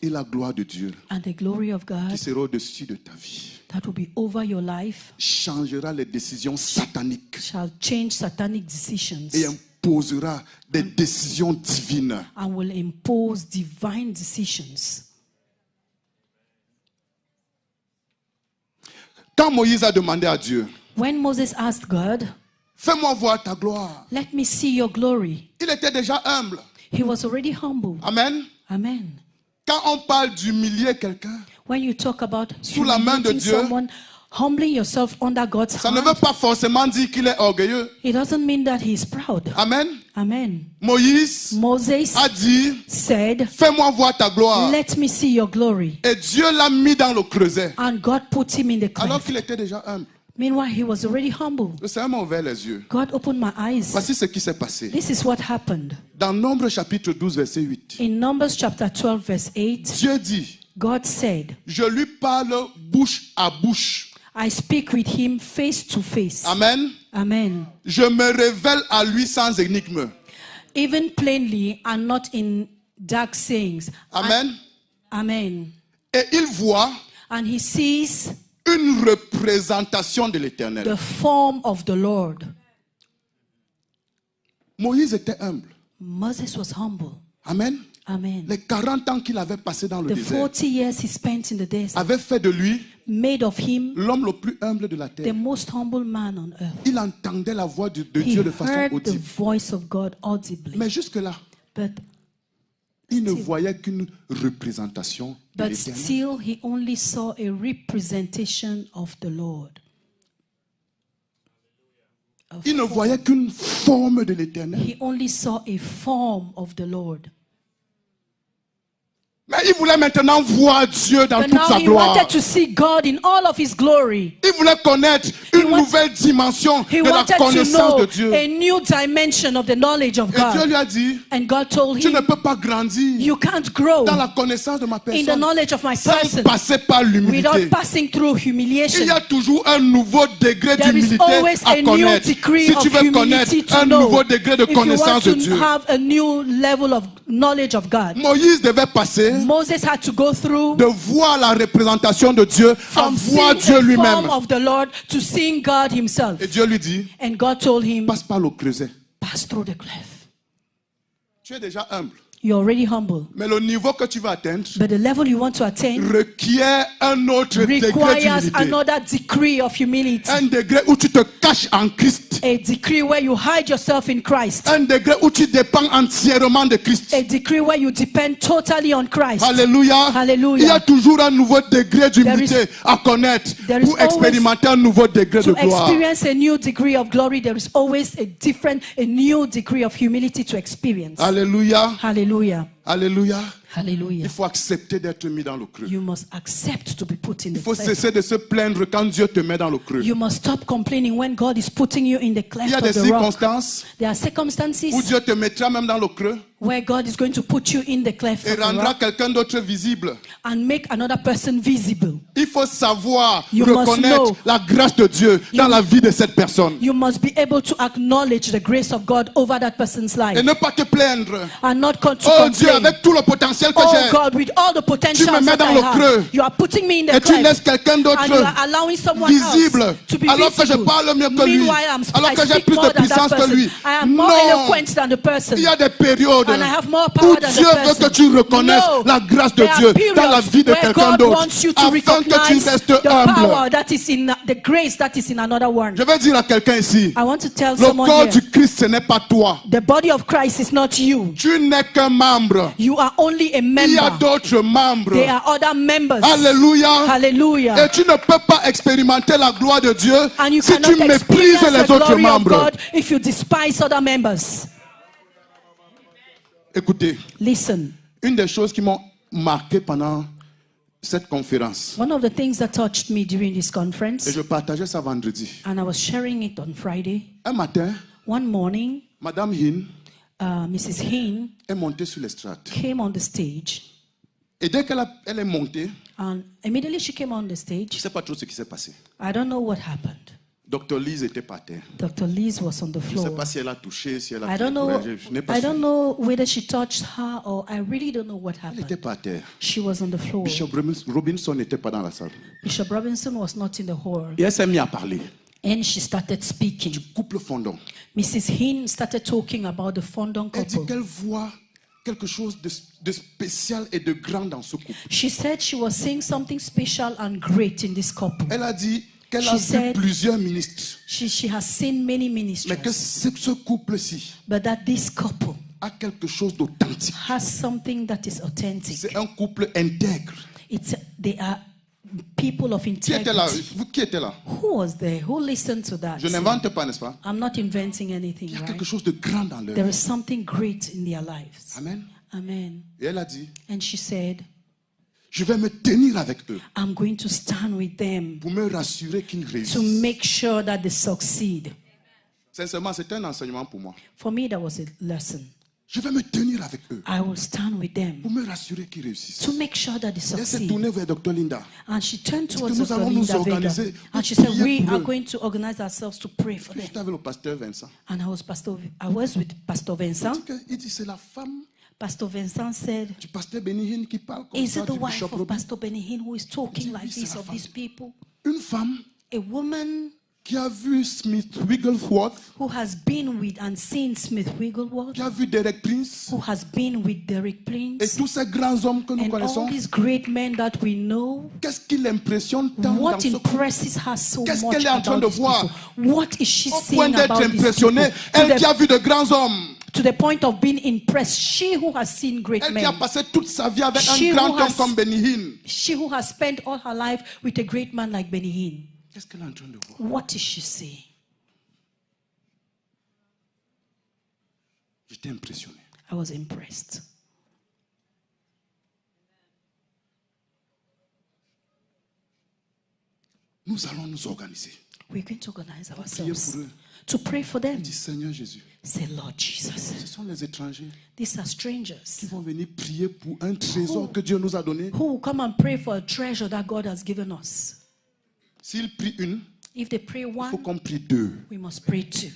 S2: Et la gloire de Dieu
S3: And the glory of
S2: qui
S3: God
S2: sera au-dessus de ta vie
S3: that will be over your life
S2: changera les décisions sataniques
S3: shall change satanic decisions
S2: et imposera des décisions divines.
S3: and will impose divine decisions.
S2: Quand Moïse a demandé à Dieu,
S3: When Moses asked God,
S2: fais-moi voir ta gloire,
S3: let me see your glory,
S2: il était déjà humble.
S3: he was already humble.
S2: Amen.
S3: Amen.
S2: Quand on parle d'humilier quelqu'un,
S3: When you talk about
S2: Sous la main de
S3: humiliating
S2: Dieu,
S3: someone, humbling yourself under God's
S2: ça ne veut
S3: hand,
S2: pas forcément dire qu'il est orgueilleux.
S3: it doesn't mean that he is proud.
S2: Amen.
S3: Amen.
S2: Moïse
S3: Moses
S2: a dit,
S3: said,
S2: fais-moi voir ta gloire.
S3: let me see your glory.
S2: Et Dieu l'a mis dans le creuset.
S3: And God put him in the
S2: Alors
S3: cleft.
S2: qu'il était déjà humble.
S3: Meanwhile, he was already humble.
S2: Le Seigneur m'a ouvert les yeux.
S3: God opened my eyes.
S2: Voici ce qui s'est passé.
S3: This is what happened.
S2: Dans Nombre chapitre 12, verset 8.
S3: In Numbers chapter 12, verse 8,
S2: Dieu dit,
S3: God said,
S2: je lui parle bouche à bouche.
S3: I speak with him face to face.
S2: Amen.
S3: Amen.
S2: Je me révèle à lui sans énigme.
S3: Even plainly and not in dark sayings.
S2: Amen.
S3: Amen.
S2: Et il voit
S3: And he sees
S2: une représentation de l'Éternel.
S3: the form of the Lord.
S2: Moïse était humble.
S3: Moses was humble.
S2: Amen.
S3: Amen.
S2: Les 40 ans qu'il avait passé dans le
S3: The
S2: désert
S3: 40 years he spent in the desert
S2: avaient fait de lui
S3: made of him
S2: l'homme le plus humble de la
S3: the
S2: terre.
S3: most humble man on earth.
S2: Il entendait la voix de
S3: He
S2: Dieu de façon
S3: heard the
S2: audible.
S3: voice of God audibly.
S2: Mais jusque-là,
S3: But
S2: il ne
S3: Still.
S2: voyait qu'une représentation de
S3: But
S2: l'Éternel.
S3: still, he only saw a representation of the Lord.
S2: Il ne voyait qu'une forme de l'Éternel.
S3: He only saw a form of the Lord.
S2: Mais il voulait maintenant voir Dieu dans
S3: But
S2: toute
S3: now
S2: sa
S3: he
S2: gloire.
S3: wanted to see God in all of his glory.
S2: Il voulait connaître une nouvelle dimension
S3: He
S2: de la
S3: wanted to
S2: connaissance
S3: know
S2: de Dieu.
S3: a new dimension of the knowledge of
S2: Et Dieu
S3: God.
S2: lui a dit,
S3: And God told
S2: tu ne
S3: him,
S2: peux pas grandir
S3: you can't grow
S2: dans la connaissance de ma
S3: in the
S2: personne
S3: knowledge of my
S2: sans
S3: person
S2: passer par l'humilité.
S3: without passing through
S2: Il
S3: humiliation.
S2: y a toujours un nouveau degré
S3: There is
S2: d'humilité
S3: always
S2: à
S3: a new
S2: connaître.
S3: degree
S2: Si
S3: of
S2: tu veux connaître
S3: humility to
S2: un
S3: know.
S2: nouveau degré de
S3: If you want
S2: connaissance de
S3: to
S2: Dieu.
S3: have a new level of knowledge of God,
S2: Moïse devait passer
S3: Moses had to go through
S2: de voir la représentation de Dieu à
S3: from
S2: voir
S3: seeing
S2: Dieu
S3: a
S2: lui-même.
S3: form of the Lord to seeing God himself.
S2: Et Dieu lui dit,
S3: And God told him,
S2: passe par le creuset.
S3: pass through the cleft.
S2: Tu es déjà humble.
S3: You're already humble.
S2: Mais le niveau que tu vas atteindre
S3: But the level you want to attain
S2: requiert un autre degré
S3: requires
S2: d'humilité.
S3: another degree of humility.
S2: Un degré où tu te caches en Christ.
S3: A degree where you hide yourself in Christ.
S2: Un degré où tu dépends entièrement de Christ.
S3: A degree where you depend totally on Christ.
S2: Alléluia.
S3: Hallelujah.
S2: Il y a toujours un nouveau degré d'humilité à connaître
S3: there is
S2: pour expérimenter un nouveau degré de
S3: To
S2: gloire.
S3: experience a new degree of glory, there is always a new degree of humility to experience.
S2: Alléluia.
S3: Hallelujah.
S2: Alléluia.
S3: Hallelujah.
S2: Il faut accepter d'être mis dans le creux.
S3: You must accept to be put in
S2: Il
S3: the
S2: faut
S3: cleft.
S2: cesser de se plaindre quand Dieu te met dans le creux.
S3: You must stop complaining when God is putting you in the
S2: Il y a
S3: cleft
S2: des
S3: of the rock.
S2: circonstances
S3: There are circumstances
S2: où Dieu te mettra même dans le creux
S3: where God is going to put you in the cleft
S2: et
S3: of the
S2: rendra
S3: rock
S2: quelqu'un d'autre visible.
S3: and make another person visible.
S2: Il faut savoir
S3: You must
S2: reconnaître
S3: know.
S2: la grâce de Dieu dans la vie de cette personne.
S3: You must be able to acknowledge the grace of God over that person's life
S2: Et ne pas te plaindre.
S3: and not to
S2: Oh Dieu,
S3: complain.
S2: avec tout le potentiel que
S3: Oh
S2: j'ai,
S3: God, with all the potential
S2: Tu me mets
S3: that
S2: dans
S3: I
S2: le
S3: have,
S2: creux.
S3: you are putting me in the
S2: et tu laisses
S3: cleft
S2: quelqu'un
S3: and you are
S2: d'autre
S3: allowing someone
S2: visible,
S3: else to be
S2: alors que je
S3: visible.
S2: parle mieux que lui,
S3: Meanwhile,
S2: alors
S3: I
S2: que j'ai
S3: speak
S2: plus
S3: more
S2: de
S3: than that
S2: puissance que
S3: person.
S2: lui.
S3: I am more
S2: Non.
S3: eloquent than the person.
S2: Il y a des périodes
S3: And I have more
S2: où
S3: power than
S2: Dieu
S3: the
S2: veut
S3: person.
S2: que tu reconnaisses
S3: No.
S2: la grâce de
S3: There are
S2: Dieu dans la
S3: periods
S2: vie de
S3: where
S2: quelqu'un
S3: God
S2: d'autre,
S3: wants you to
S2: afin que tu
S3: recognize
S2: restes
S3: the
S2: humble.
S3: power that is in the grace that is in another one.
S2: Je vais dire à quelqu'un ici,
S3: I want to tell
S2: le
S3: someone
S2: corps
S3: here,
S2: du Christ, ce n'est pas toi.
S3: the body of Christ is not you.
S2: Tu n'es qu'un membre.
S3: You are only a
S2: Il y a
S3: member.
S2: d'autres membres.
S3: There are other members.
S2: Alléluia.
S3: Hallelujah.
S2: Et tu ne peux pas expérimenter la gloire de Dieu
S3: And you
S2: si tu
S3: cannot
S2: méprises
S3: experience
S2: les
S3: the
S2: autres
S3: glory of
S2: membres.
S3: God if you despise other members.
S2: Écoutez,
S3: Listen,
S2: une des choses qui m'ont marqué pendant cette conférence,
S3: one of the things that touched me during this
S2: et
S3: conference,
S2: je partageais ça vendredi.
S3: and I was sharing it on Friday,
S2: Un matin,
S3: one morning,
S2: Madame Hin
S3: Mrs. Hinn
S2: est montée sur l'estrade.
S3: came on the stage,
S2: Et dès qu'elle est montée,
S3: and immediately she came on the
S2: je ne
S3: stage.
S2: sais pas trop ce qui s'est passé.
S3: I don't know what happened.
S2: Docteur Lise était par terre.
S3: Dr. Liz was on the
S2: Je ne sais
S3: floor.
S2: pas si elle a touché, si elle a
S3: I don't know.
S2: je n'ai pas
S3: I don't
S2: suivi.
S3: know whether she touched her or I really don't know what
S2: Elle était
S3: happened.
S2: par terre.
S3: She was on the floor.
S2: Bishop Robinson n'était pas dans la salle.
S3: Bishop Robinson was not in the hall,
S2: Et elle s'est mise à parler.
S3: and she started speaking.
S2: Couple fondant.
S3: Mrs. Hinn started talking about the Fondon
S2: Elle dit
S3: couple.
S2: qu'elle voit quelque chose de spécial et de grand dans ce couple.
S3: She said she was seeing something special and great in this couple.
S2: Elle a dit qu'elle
S3: She
S2: a vu
S3: said-
S2: plusieurs ministres.
S3: She has seen many
S2: Mais que
S3: ministries,
S2: ce couple-ci
S3: but that this couple
S2: a quelque chose d'authentique.
S3: has something that is authentic.
S2: C'est un couple intègre.
S3: They are people of
S2: Qui était là?
S3: integrity.
S2: Vous qui était là?
S3: Who was there? Who listened to that?
S2: Je n'invente pas, n'est-ce pas?
S3: I'm not inventing anything,
S2: Il y a
S3: right?
S2: quelque chose de grand dans leur
S3: There
S2: vie.
S3: is something great in their lives.
S2: Amen.
S3: Amen.
S2: Et elle a dit,
S3: And she said,
S2: je vais me tenir avec eux
S3: I'm going to stand with them
S2: pour me rassurer qu'ils
S3: to
S2: réussissent.
S3: make sure that they succeed.
S2: Sincèrement, c'est un enseignement pour moi.
S3: For me, that was a lesson.
S2: Je vais me tenir avec eux
S3: I will stand with them
S2: pour me rassurer qu'ils réussissent.
S3: to make sure that they
S2: Elle s'est
S3: succeed.
S2: tournée vers Dr. Linda.
S3: And she turned
S2: que
S3: towards
S2: nous
S3: Dr.
S2: allons nous
S3: Linda Vega.
S2: organiser
S3: And she
S2: pour
S3: said,
S2: prier
S3: we
S2: pour
S3: are
S2: eux.
S3: going to organize ourselves to pray for them.
S2: J'étais avec le pasteur Vincent.
S3: And I was with Pastor Vincent.
S2: Il dit, c'est la femme
S3: Pastor Vincent said,
S2: du pasteur Benihin qui parle comme
S3: is
S2: ça
S3: it the
S2: du
S3: wife
S2: Bishop
S3: of
S2: Robin.
S3: Pastor Benny Hinn who is talking
S2: Oui,
S3: like
S2: c'est
S3: this
S2: la
S3: of
S2: femme.
S3: these people?
S2: Une femme
S3: A woman
S2: qui a vu Smith Wigglesworth,
S3: who has been with and seen Smith Wigglesworth,
S2: qui a vu Derek Prince
S3: who has been with Derek
S2: et
S3: Prince,
S2: tous ces grands hommes que nous
S3: and
S2: connaissons.
S3: all these great men that we know.
S2: Qu'est-ce qui l'impressionne tant dans
S3: What
S2: ce couple?
S3: impresses her so
S2: Qu'est-ce
S3: much
S2: qu'elle est en train
S3: about
S2: de
S3: these
S2: voir?
S3: people? What is she
S2: Au point
S3: seeing
S2: d'être
S3: about these people?
S2: impressionnée, elle qui a vu de grands hommes,
S3: To the point of being impressed. She who has seen great
S2: elle qui a
S3: men.
S2: passé toute sa vie avec
S3: She
S2: un grand
S3: who
S2: homme
S3: has-
S2: comme Benihin.
S3: She who has spent all her life with a great man like Benny Hinn.
S2: Qu'est-ce qu'elle est en train de voir?
S3: What is she seeing?
S2: J'étais impressionné.
S3: I was impressed.
S2: Nous allons nous organiser.
S3: We're going to organize
S2: Priez
S3: ourselves
S2: pour eux.
S3: to pray for them.
S2: Dis Seigneur Jésus,
S3: Say, Lord Jesus,
S2: ce sont les étrangers
S3: these are
S2: qui
S3: strangers
S2: vont venir prier pour un trésor que Dieu nous a donné.
S3: who will come and pray for a treasure that God has given us.
S2: S'ils prient une,
S3: If they pray
S2: il faut
S3: one,
S2: qu'on prie deux.
S3: we must pray two.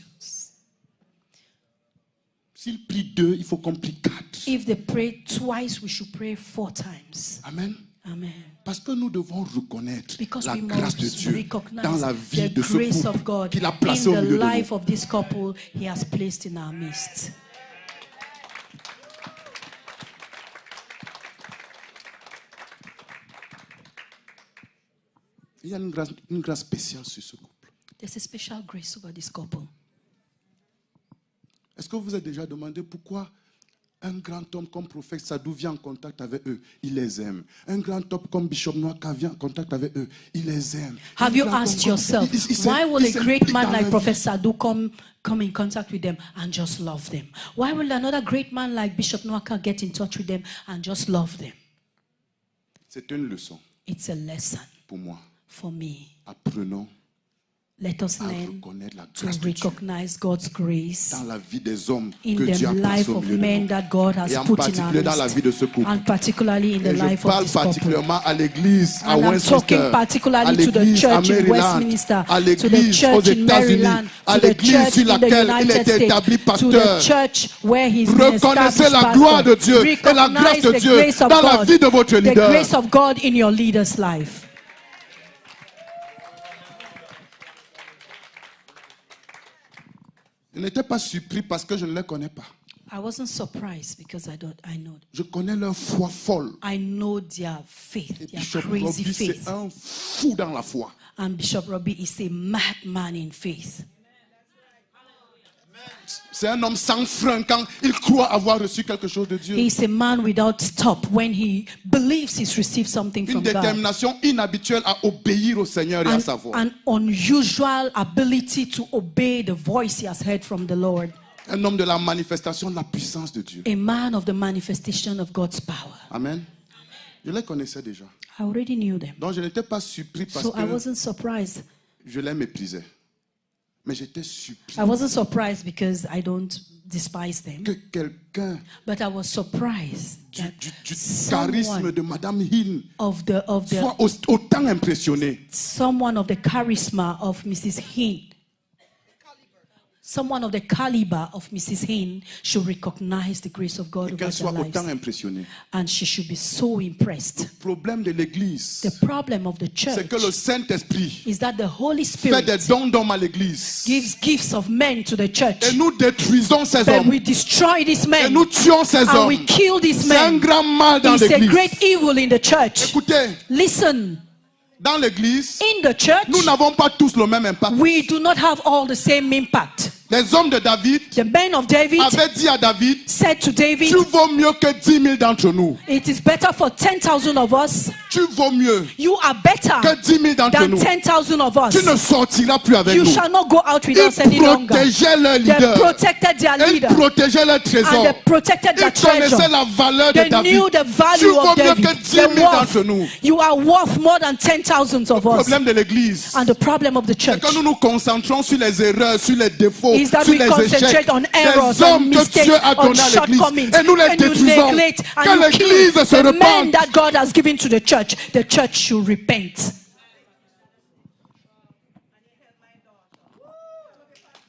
S2: S'ils prient deux, il faut qu'on prie quatre.
S3: If they pray twice, we should pray 4 times.
S2: Amen.
S3: Amen.
S2: Parce que nous devons reconnaître
S3: Because
S2: la
S3: we
S2: grâce de
S3: must
S2: Dieu
S3: recognize
S2: dans la
S3: the
S2: vie de ce
S3: grace of
S2: couple
S3: God
S2: qu'il a
S3: in
S2: placé au
S3: the
S2: milieu de nous.
S3: life of this couple He has placed in our midst.
S2: Il y a une grâce spéciale sur ce couple.
S3: There's a special grace over this couple.
S2: Est-ce que vous vous êtes déjà demandé pourquoi un grand homme comme prophète Sadou vient en contact avec eux? Il les aime. Un grand homme comme Bishop Noaka vient en contact avec eux. Il les aime.
S3: Have you asked yourself, why will a great man like Prophet Sadhu come in contact with them and just love them? Why will another great man like Bishop Noaka get in touch with them and just love them?
S2: C'est une leçon
S3: It's a lesson
S2: pour moi.
S3: for me.
S2: Apprenons
S3: Let us
S2: à
S3: learn
S2: reconnaître la
S3: to
S2: grâce de Dieu
S3: recognize God's grace
S2: dans la vie des hommes
S3: in
S2: que Dieu a
S3: the
S2: placés
S3: life
S2: au
S3: of
S2: milieu de
S3: men
S2: nous.
S3: that God has
S2: Et en
S3: put in our
S2: particulier dans la vie
S3: midst,
S2: de ce couple.
S3: and particularly in the
S2: Et je
S3: life of
S2: parle
S3: this couple.
S2: particulièrement à l'église à
S3: And I'm
S2: Westminster,
S3: talking
S2: à
S3: particularly to the
S2: l'église à
S3: church in
S2: Maryland,
S3: Westminster,
S2: à
S3: to the
S2: l'église aux
S3: church in
S2: États-Unis,
S3: Maryland,
S2: à
S3: to the
S2: l'église
S3: church
S2: sur
S3: in the
S2: laquelle il
S3: United
S2: était établi
S3: States, to the
S2: pasteur.
S3: church where he's been
S2: Reconnaissez
S3: established
S2: la gloire de
S3: pastor.
S2: Dieu et la grâce
S3: Recognize
S2: de
S3: the
S2: Dieu
S3: grace of
S2: dans la
S3: God,
S2: vie de votre
S3: the
S2: leader.
S3: grace of God in your leader's life.
S2: Je n'étais pas surpris parce que je ne les connais pas.
S3: I wasn't surprised because I know.
S2: Je connais leur foi folle.
S3: I know their faith,
S2: Et
S3: their
S2: Bishop
S3: crazy
S2: Robbie, c'est
S3: faith.
S2: un fou dans la foi.
S3: And Bishop Robbie is a madman in faith.
S2: C'est un homme sans frein quand il croit avoir reçu quelque chose de Dieu.
S3: He's a man without stop when he believes he's received something
S2: Une
S3: from God.
S2: détermination inhabituelle à obéir au Seigneur et à sa voix.
S3: An unusual ability to obey the voice he has heard from the Lord.
S2: Un homme de la manifestation de la puissance de Dieu.
S3: A man of the manifestation of God's power.
S2: Amen. Je les connaissais déjà.
S3: I already knew them.
S2: Donc je n'étais pas surpris parce
S3: So I
S2: que
S3: wasn't surprised.
S2: je les méprisais. Mais j'étais surpris
S3: I wasn't surprised because I don't despise them.
S2: que quelqu'un
S3: But I was surprised that
S2: du charisme
S3: someone
S2: de Madame Hin
S3: of the
S2: soit autant impressionné.
S3: someone of the charisma of Mrs. Hinn, someone of the caliber of Mrs. Hinn should recognize the grace of God
S2: Et
S3: over
S2: qu'elle
S3: their
S2: soit autant
S3: lives.
S2: impressionnée.
S3: And she should be so impressed.
S2: Le problème de l'église,
S3: The problem of the
S2: c'est que le
S3: church
S2: Saint-Esprit
S3: is that the Holy
S2: fait des
S3: Spirit
S2: dons d'hommes à l'église.
S3: gives gifts of men to the church.
S2: Et nous détruisons ces
S3: But
S2: hommes.
S3: we destroy these
S2: Et
S3: men
S2: nous tuons ces
S3: and we
S2: hommes.
S3: kill these
S2: C'est un
S3: men.
S2: grand mal dans
S3: It's a
S2: l'église.
S3: great evil in the church.
S2: Écoutez,
S3: Listen,
S2: dans l'église,
S3: in the church,
S2: nous n'avons pas tous le même impact.
S3: we do not have all the same impact.
S2: Les hommes de David
S3: The men of David
S2: avaient dit à David,
S3: said to David,
S2: tu vaux mieux que 10 000 d'entre nous.
S3: it is better for 10,000 of us.
S2: Tu vaux mieux
S3: You are better
S2: que 10 000 d'entre
S3: than
S2: nous.
S3: 10,000 of us.
S2: Tu ne sortiras plus avec
S3: You
S2: nous.
S3: shall not go out with us
S2: Ils
S3: any longer.
S2: protégeaient leur
S3: They
S2: leader.
S3: protected their
S2: Ils
S3: leader
S2: protégeaient leur
S3: and
S2: trésor.
S3: they protected their
S2: Ils connaissaient
S3: treasure.
S2: la valeur de
S3: They
S2: David.
S3: knew the
S2: Tu
S3: value
S2: vaux
S3: of
S2: mieux
S3: David.
S2: que 10
S3: The
S2: 000 d'entre nous.
S3: worth. You are worth more than 10,000 of
S2: Le
S3: us.
S2: problème de l'église,
S3: And the problem of the
S2: c'est
S3: church
S2: que nous nous concentrons sur les erreurs, sur les défauts,
S3: is that
S2: sur
S3: we
S2: les
S3: concentrate
S2: échecs
S3: on errors,
S2: des
S3: on
S2: hommes que
S3: mistakes,
S2: Dieu a
S3: on
S2: donnés à l'église.
S3: shortcomings,
S2: Et nous les
S3: and you
S2: détruisons.
S3: neglect and
S2: Que
S3: you
S2: l'église
S3: kill
S2: se
S3: the men
S2: repente.
S3: that God has given to the church. The church should repent.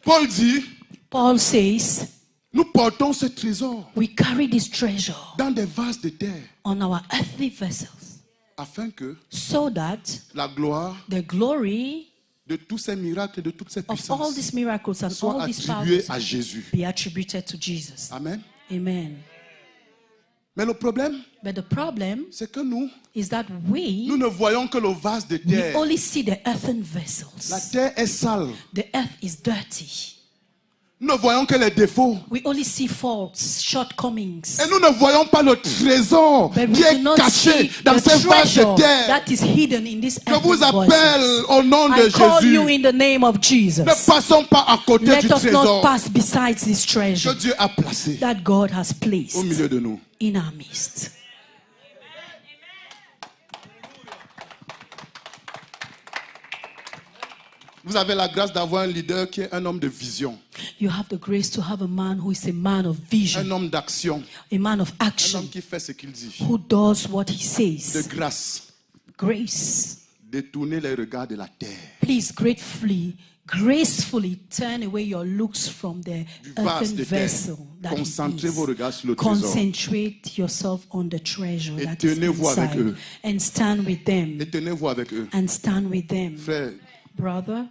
S2: Paul dit,
S3: Paul says,
S2: nous portons ce trésor
S3: we carry this treasure
S2: dans des vases de terre
S3: on our earthly vessels
S2: afin que
S3: so that
S2: la gloire
S3: the glory
S2: de tous ces miracles et de toutes ces
S3: of all
S2: puissances
S3: these miracles and
S2: soit
S3: all these
S2: attribuée
S3: powers
S2: à Jésus.
S3: be attributed to Jesus.
S2: Amen.
S3: Amen.
S2: Mais le problème,
S3: But the problem
S2: c'est que nous
S3: is that we
S2: ne voyons que le vase de terre.
S3: only see the earthen
S2: La
S3: vessels.
S2: terre est sale.
S3: The earth is dirty.
S2: Nous ne voyons que les défauts.
S3: We only see faults, shortcomings.
S2: Et nous ne voyons pas le trésor
S3: But
S2: qui
S3: we do
S2: est
S3: not
S2: caché
S3: see
S2: dans
S3: the
S2: ces vases
S3: treasure
S2: de terre.
S3: that is hidden in this
S2: Je vous
S3: earthen
S2: appelle
S3: vessels.
S2: au nom de
S3: I call you
S2: Jésus.
S3: in the name of Jesus.
S2: Ne passons pas à côté
S3: Let
S2: du
S3: us not
S2: trésor
S3: pass besides this
S2: que
S3: treasure
S2: Dieu a placé
S3: that God has placed
S2: au milieu de nous.
S3: in our midst.
S2: Vous avez la grâce d'avoir un leader qui est un homme de vision.
S3: You have the grace to have a man who is a man of vision.
S2: Un homme d'action.
S3: A man of
S2: Un
S3: action.
S2: homme qui fait ce qu'il dit.
S3: Who does what he
S2: De
S3: says.
S2: grâce.
S3: Grace.
S2: Détournez les regards de la terre.
S3: Please gracefully turn away your looks from the
S2: Du vase
S3: earthen
S2: de terre.
S3: vessel that it
S2: Concentrez
S3: is.
S2: vos regards sur le trésor.
S3: Concentrate yourself on the treasure
S2: Et
S3: that is
S2: tenez-vous avec
S3: inside.
S2: eux.
S3: And stand with them.
S2: Et tenez-vous avec eux.
S3: And stand with them.
S2: Frère,
S3: Brother,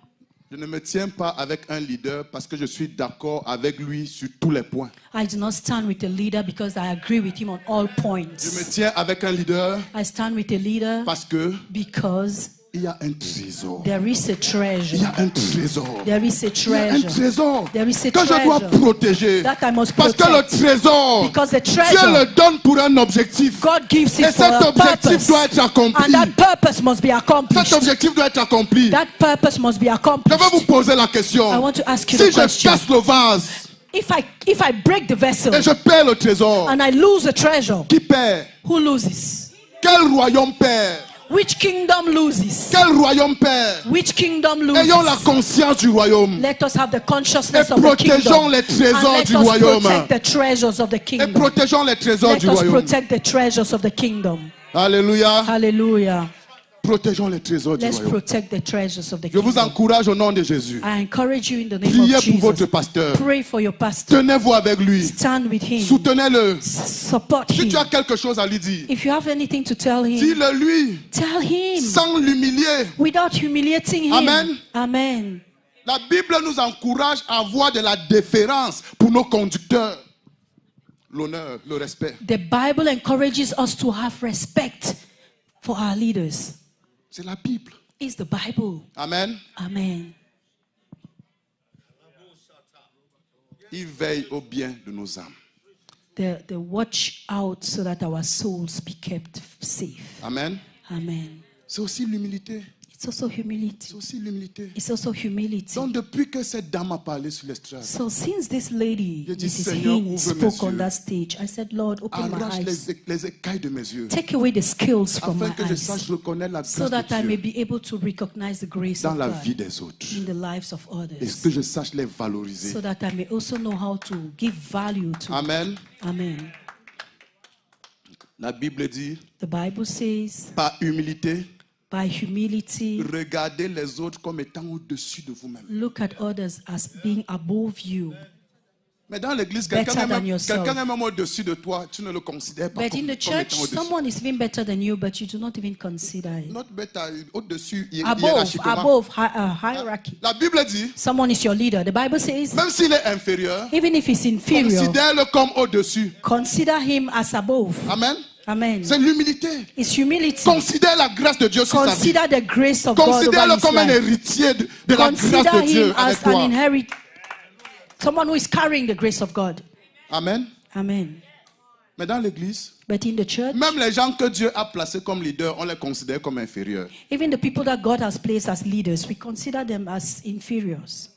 S2: je ne me tiens pas avec un leader parce que je suis d'accord avec lui sur tous les points.
S3: I do not stand with a leader because I agree with him on all
S2: Je
S3: points.
S2: me tiens avec un leader
S3: I stand with a leader
S2: parce que
S3: because
S2: il y a un trésor.
S3: there is a treasure.
S2: Il y a un trésor.
S3: There is a
S2: Il y a un
S3: treasure
S2: trésor
S3: There is a
S2: que je dois
S3: treasure
S2: protéger.
S3: that I must
S2: Parce que le
S3: protect.
S2: trésor,
S3: Because the
S2: Dieu
S3: treasure,
S2: le donne pour un objectif.
S3: God gives
S2: Et
S3: it for
S2: cet
S3: a
S2: objectif
S3: purpose.
S2: doit être accompli.
S3: And that purpose must be
S2: Cet
S3: accomplished.
S2: objectif doit être accompli.
S3: That purpose must be
S2: Je
S3: accomplished.
S2: vais vous poser la question.
S3: I want to ask you
S2: Si
S3: the
S2: je
S3: question.
S2: casse le vase
S3: If I break the vessel
S2: et je perds le trésor,
S3: and I lose the treasure,
S2: qui perd?
S3: who loses?
S2: Quel royaume perd?
S3: Which kingdom loses?
S2: Quel royaume perd?
S3: Which kingdom
S2: Ayons la
S3: loses?
S2: conscience du royaume.
S3: Let us have the consciousness
S2: Et
S3: of the
S2: protégeons
S3: kingdom.
S2: les trésors
S3: And let
S2: du
S3: us
S2: royaume.
S3: protect the treasures of the
S2: Et
S3: kingdom.
S2: protégeons les trésors
S3: Let
S2: du
S3: us
S2: royaume.
S3: protect the treasures of the kingdom.
S2: Alléluia.
S3: Hallelujah.
S2: Protégeons les trésors du
S3: Let's
S2: royaume.
S3: protect the treasures of the
S2: Je vous
S3: kingdom.
S2: encourage au nom de Jésus.
S3: I encourage you in the name
S2: Priez
S3: of
S2: pour votre
S3: Jesus.
S2: pasteur.
S3: Pray for your pastor.
S2: Tenez-vous avec lui.
S3: Stand with him.
S2: Soutenez-le.
S3: Support
S2: Si
S3: him.
S2: tu as quelque chose à lui dire,
S3: If you have anything to tell him,
S2: dis-le lui
S3: tell him
S2: sans l'humilier.
S3: without humiliating him.
S2: Amen.
S3: Amen.
S2: La Bible nous encourage à avoir de la déférence pour nos conducteurs. L'honneur, le respect.
S3: The Bible encourages us to have respect for our leaders.
S2: C'est la Bible.
S3: It's the Bible.
S2: Amen.
S3: Amen.
S2: Il veille au bien de nos âmes.
S3: They watch out so that our souls be kept safe.
S2: Amen.
S3: Amen.
S2: C'est aussi l'humilité.
S3: It's also humility.
S2: C'est aussi l'humilité.
S3: It's also humility.
S2: Donc depuis que cette dame a parlé sur l'estrade,
S3: So since this lady,
S2: J'ai dit,
S3: Mrs.
S2: Seigneur,
S3: Hinn,
S2: ouvre mes
S3: spoke on
S2: yeux.
S3: that stage, I said, Lord, open my
S2: arrache
S3: eyes.
S2: les écailles de mes yeux,
S3: Take away the scales from my
S2: afin que je
S3: eyes
S2: sache reconnaître la
S3: so
S2: grâce
S3: that I
S2: de
S3: may
S2: Dieu
S3: be able to recognize the grace
S2: dans
S3: of
S2: la
S3: God
S2: vie des autres.
S3: in the lives of
S2: Et
S3: others
S2: que je sache les valoriser.
S3: so that I may also know how to give value to
S2: Amen.
S3: Amen.
S2: La Bible dit,
S3: The Bible says,
S2: par humilité,
S3: by humility,
S2: regardez les autres comme étant au-dessus de vous-même.
S3: look at others as being above you.
S2: Mais dans l'église,
S3: Better
S2: quelqu'un
S3: than
S2: est
S3: yourself.
S2: même au-dessus de toi, tu ne le considères pas
S3: But
S2: comme,
S3: in the
S2: comme
S3: church,
S2: étant au-dessus.
S3: someone is even better than you, but you do not even consider it.
S2: Notre bête au-dessus,
S3: Above,
S2: hiérarchiquement.
S3: above, hierarchy.
S2: La Bible dit,
S3: Someone is your leader. The Bible says,
S2: même s'il est inférieur,
S3: even if he's inferior,
S2: considère-le comme au-dessus.
S3: consider him as above.
S2: Amen.
S3: Amen.
S2: C'est l'humilité.
S3: It's humility.
S2: Considère la grâce de Dieu sur sa vie.
S3: Consider the grace of God over
S2: Considère-le
S3: his
S2: comme un
S3: life.
S2: héritier de la grâce
S3: Consider
S2: de Dieu
S3: him
S2: avec
S3: as an
S2: toi.
S3: inherit, someone who is carrying the grace of God.
S2: Amen.
S3: Amen.
S2: Mais dans l'église,
S3: But in the church,
S2: même les gens que Dieu a placés comme leaders, on les considère comme inférieurs.
S3: even the people that God has placed as leaders, we consider them as inferiors.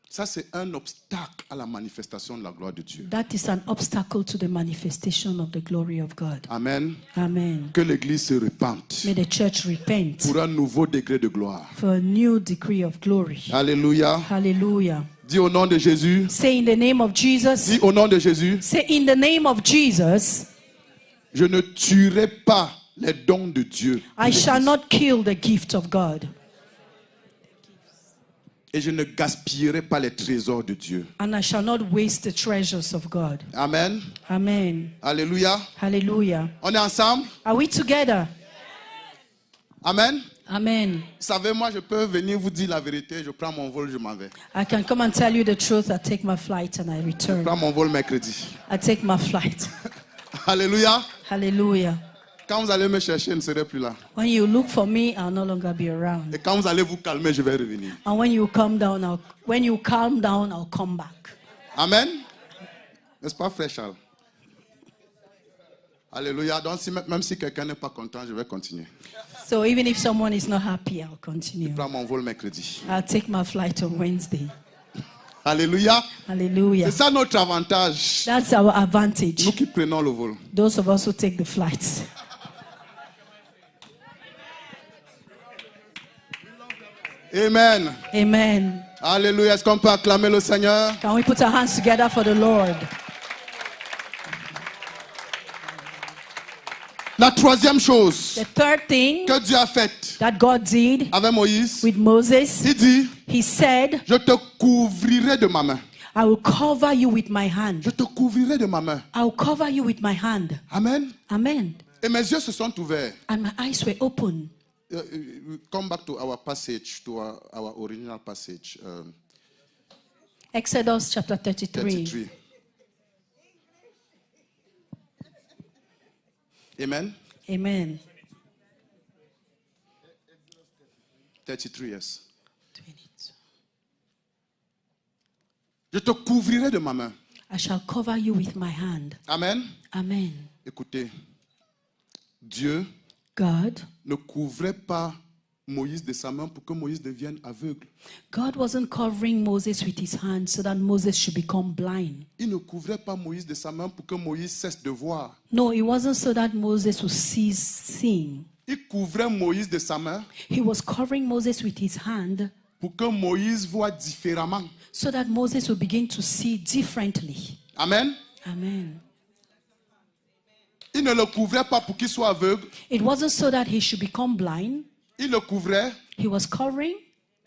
S2: Ça, c'est un obstacle à la manifestation de la gloire de Dieu.
S3: That is an obstacle to the manifestation of the glory of God.
S2: Amen.
S3: Amen.
S2: Que l'église se répande
S3: May the church repent
S2: pour un nouveau degré de gloire.
S3: for a new degree of glory.
S2: Alléluia.
S3: Hallelujah.
S2: Dis au nom de Jésus.
S3: Say in the name of Jesus.
S2: Dis au nom de Jésus.
S3: Say in the name of Jesus.
S2: Je ne tuerai pas les dons de Dieu.
S3: I shall not kill the gift of God.
S2: Et je ne gaspillerai pas les trésors de Dieu.
S3: And I shall not waste the treasures of God.
S2: Amen.
S3: Amen.
S2: Alléluia.
S3: Hallelujah.
S2: On est ensemble?
S3: Are we together?
S2: Amen.
S3: Amen.
S2: Vous savez, moi, je peux venir vous dire la vérité. Je prends mon vol, je m'en vais.
S3: I can come and tell you the truth. I take my flight and I
S2: Je
S3: return.
S2: prends mon vol mercredi.
S3: I take my flight.
S2: Alléluia.
S3: Hallelujah.
S2: Quand vous allez me chercher, je ne serai plus là.
S3: When you look for me, I'll no longer be around.
S2: Et quand vous allez vous calmer, je vais revenir.
S3: And when you calm down, I'll come back.
S2: Amen. N'est-ce pas, frère Charles? Alléluia. Donc, même si quelqu'un n'est pas content, je vais continuer.
S3: So even if someone is not happy, I'll continue.
S2: Je prends mon vol mercredi.
S3: I'll take my flight on Wednesday.
S2: Alléluia.
S3: Hallelujah.
S2: C'est ça notre avantage.
S3: That's our advantage.
S2: Nous qui prenons le vol.
S3: Those of us who take the flights.
S2: Amen.
S3: Amen.
S2: Alléluia. Est-ce qu'on peut acclamer le Seigneur?
S3: Can we put our hands together for the Lord?
S2: La troisième chose
S3: The third thing
S2: que Dieu a faite
S3: that God did
S2: avec Moïse,
S3: with Moses,
S2: il dit,
S3: he said,
S2: je te couvrirai de ma main.
S3: I will cover you with my hand.
S2: Je te couvrirai de ma main.
S3: I will cover you with my hand.
S2: Amen.
S3: Amen.
S2: Et mes yeux se sont ouverts.
S3: And my eyes were open.
S2: Come back to our passage, to our original passage.
S3: Exodus chapter 33.
S2: 33. Amen.
S3: Amen.
S2: 33, yes.
S3: 22.
S2: Je te couvrirai de ma main.
S3: I shall cover you with my hand.
S2: Amen.
S3: Amen.
S2: Écoutez, Dieu
S3: God
S2: ne couvrait pas Moïse de sa main pour que Moïse devienne aveugle.
S3: wasn't covering Moses with his hand so that Moses should become blind.
S2: Il ne couvrait pas Moïse de sa main pour que Moïse cesse de voir.
S3: No, it wasn't so that Moses would cease seeing.
S2: Il couvrait Moïse de sa main
S3: He was covering Moses with his hand
S2: pour que Moïse voie différemment.
S3: so that Moses would begin to see differently.
S2: Amen.
S3: Amen.
S2: Il ne le couvrait pas pour qu'il soit aveugle.
S3: It wasn't so that he should become blind.
S2: Il le couvrait
S3: He was covering.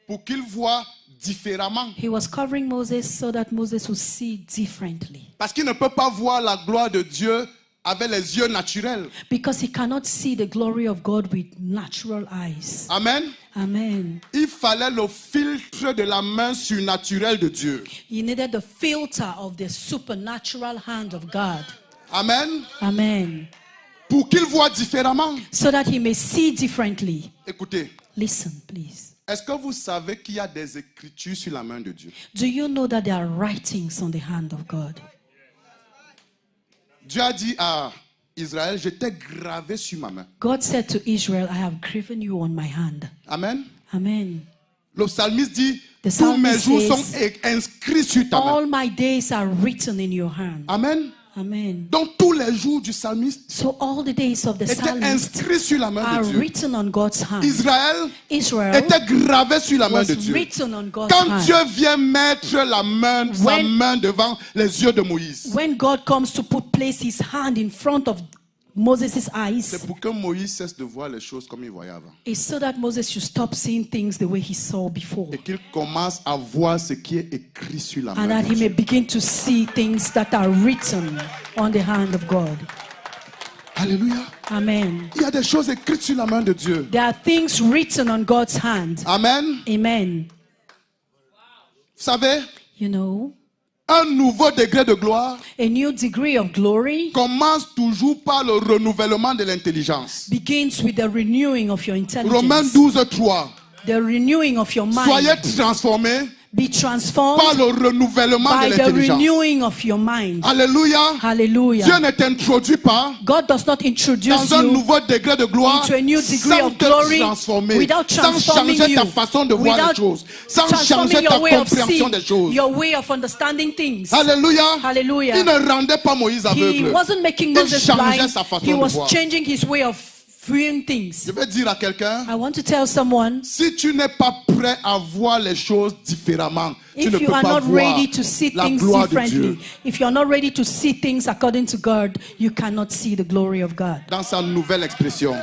S2: pour qu'il voie différemment.
S3: He was covering Moses so that Moses would see differently.
S2: Parce qu'il ne peut pas voir la gloire de Dieu avec les yeux naturels.
S3: Because he cannot see the glory of God with natural eyes.
S2: Amen.
S3: Amen.
S2: Il fallait le filtre de la main surnaturelle de Dieu.
S3: He needed the filter of the supernatural hand of God.
S2: Amen.
S3: Amen.
S2: Pour qu'il voie différemment.
S3: So that he may see differently.
S2: Écoutez,
S3: Listen, please.
S2: est-ce que vous savez qu'il y a des écritures sur la main de Dieu?
S3: Do you know that there are writings on the hand of God?
S2: Dieu a dit à Israël, je t'ai gravé sur ma main.
S3: God said to Israel, I have graven you on my hand.
S2: Amen.
S3: Amen.
S2: Le psalmiste dit,
S3: The
S2: tous mes
S3: psalmist
S2: jours
S3: says,
S2: sont inscrits sur ta main.
S3: All my days are written in your hand.
S2: Amen.
S3: Amen.
S2: Donc tous les jours du psalmiste
S3: So all the days of the
S2: étaient
S3: psalmist
S2: inscrits sur la main
S3: are
S2: de Dieu.
S3: written on God's hand.
S2: Israël
S3: Israel
S2: était gravé sur la main
S3: was
S2: de Dieu.
S3: written on God's
S2: Quand
S3: hand.
S2: Dieu vient mettre sa main devant les yeux de Moïse,
S3: When God comes to place his hand in front of Moses' eyes,
S2: c'est pour que Moïse cesse de voir les choses comme il voyait avant.
S3: it's so that Moses should stop seeing things the way he saw before.
S2: Et qu'il commence à voir ce qui est écrit sur la
S3: And
S2: main
S3: that
S2: de
S3: he may
S2: Dieu.
S3: begin to see things that are written on the hand of God.
S2: Alléluia.
S3: Amen.
S2: Il y a des choses écrites sur la main de Dieu.
S3: There are things written on God's hand.
S2: Amen.
S3: Amen.
S2: Vous savez,
S3: You know,
S2: un nouveau degré de gloire
S3: a new degree of glory
S2: commence toujours par le renouvellement de l'intelligence.
S3: begins with the renewing of your
S2: Romains
S3: intelligence,
S2: 12:3.
S3: the renewing of your
S2: Soyez
S3: mind.
S2: transformés
S3: Be
S2: par
S3: transformed
S2: le renouvellement
S3: by
S2: de
S3: the
S2: l'intelligence.
S3: renewing of your mind.
S2: Alléluia. Dieu
S3: Hallelujah.
S2: ne t'introduit pas
S3: God does not introduce
S2: dans un
S3: you
S2: nouveau degré de gloire
S3: into a new degree
S2: sans
S3: of
S2: te
S3: glory
S2: transformer,
S3: without
S2: sans
S3: transforming
S2: changer
S3: you,
S2: ta façon de voir les
S3: without
S2: choses, sans
S3: transforming
S2: changer ta
S3: your way of
S2: compréhension
S3: seeing,
S2: des choses.
S3: your way of understanding things.
S2: Alléluia.
S3: Hallelujah.
S2: Il ne rendait pas Moïse
S3: He
S2: aveugle.
S3: wasn't making
S2: Il
S3: Moses
S2: changeait
S3: blind.
S2: sa façon
S3: He
S2: de
S3: was
S2: voir.
S3: changing his way of viewing things.
S2: Je vais dire à quelqu'un,
S3: I want to tell someone,
S2: si tu n'es pas prêt à voir les choses différemment, tu ne
S3: if you
S2: peux
S3: are
S2: pas
S3: not
S2: voir
S3: ready to see
S2: la
S3: things
S2: gloire de
S3: differently,
S2: Dieu
S3: if you are not ready to see things according to God, you cannot see the glory of God.
S2: dans sa nouvelle expression.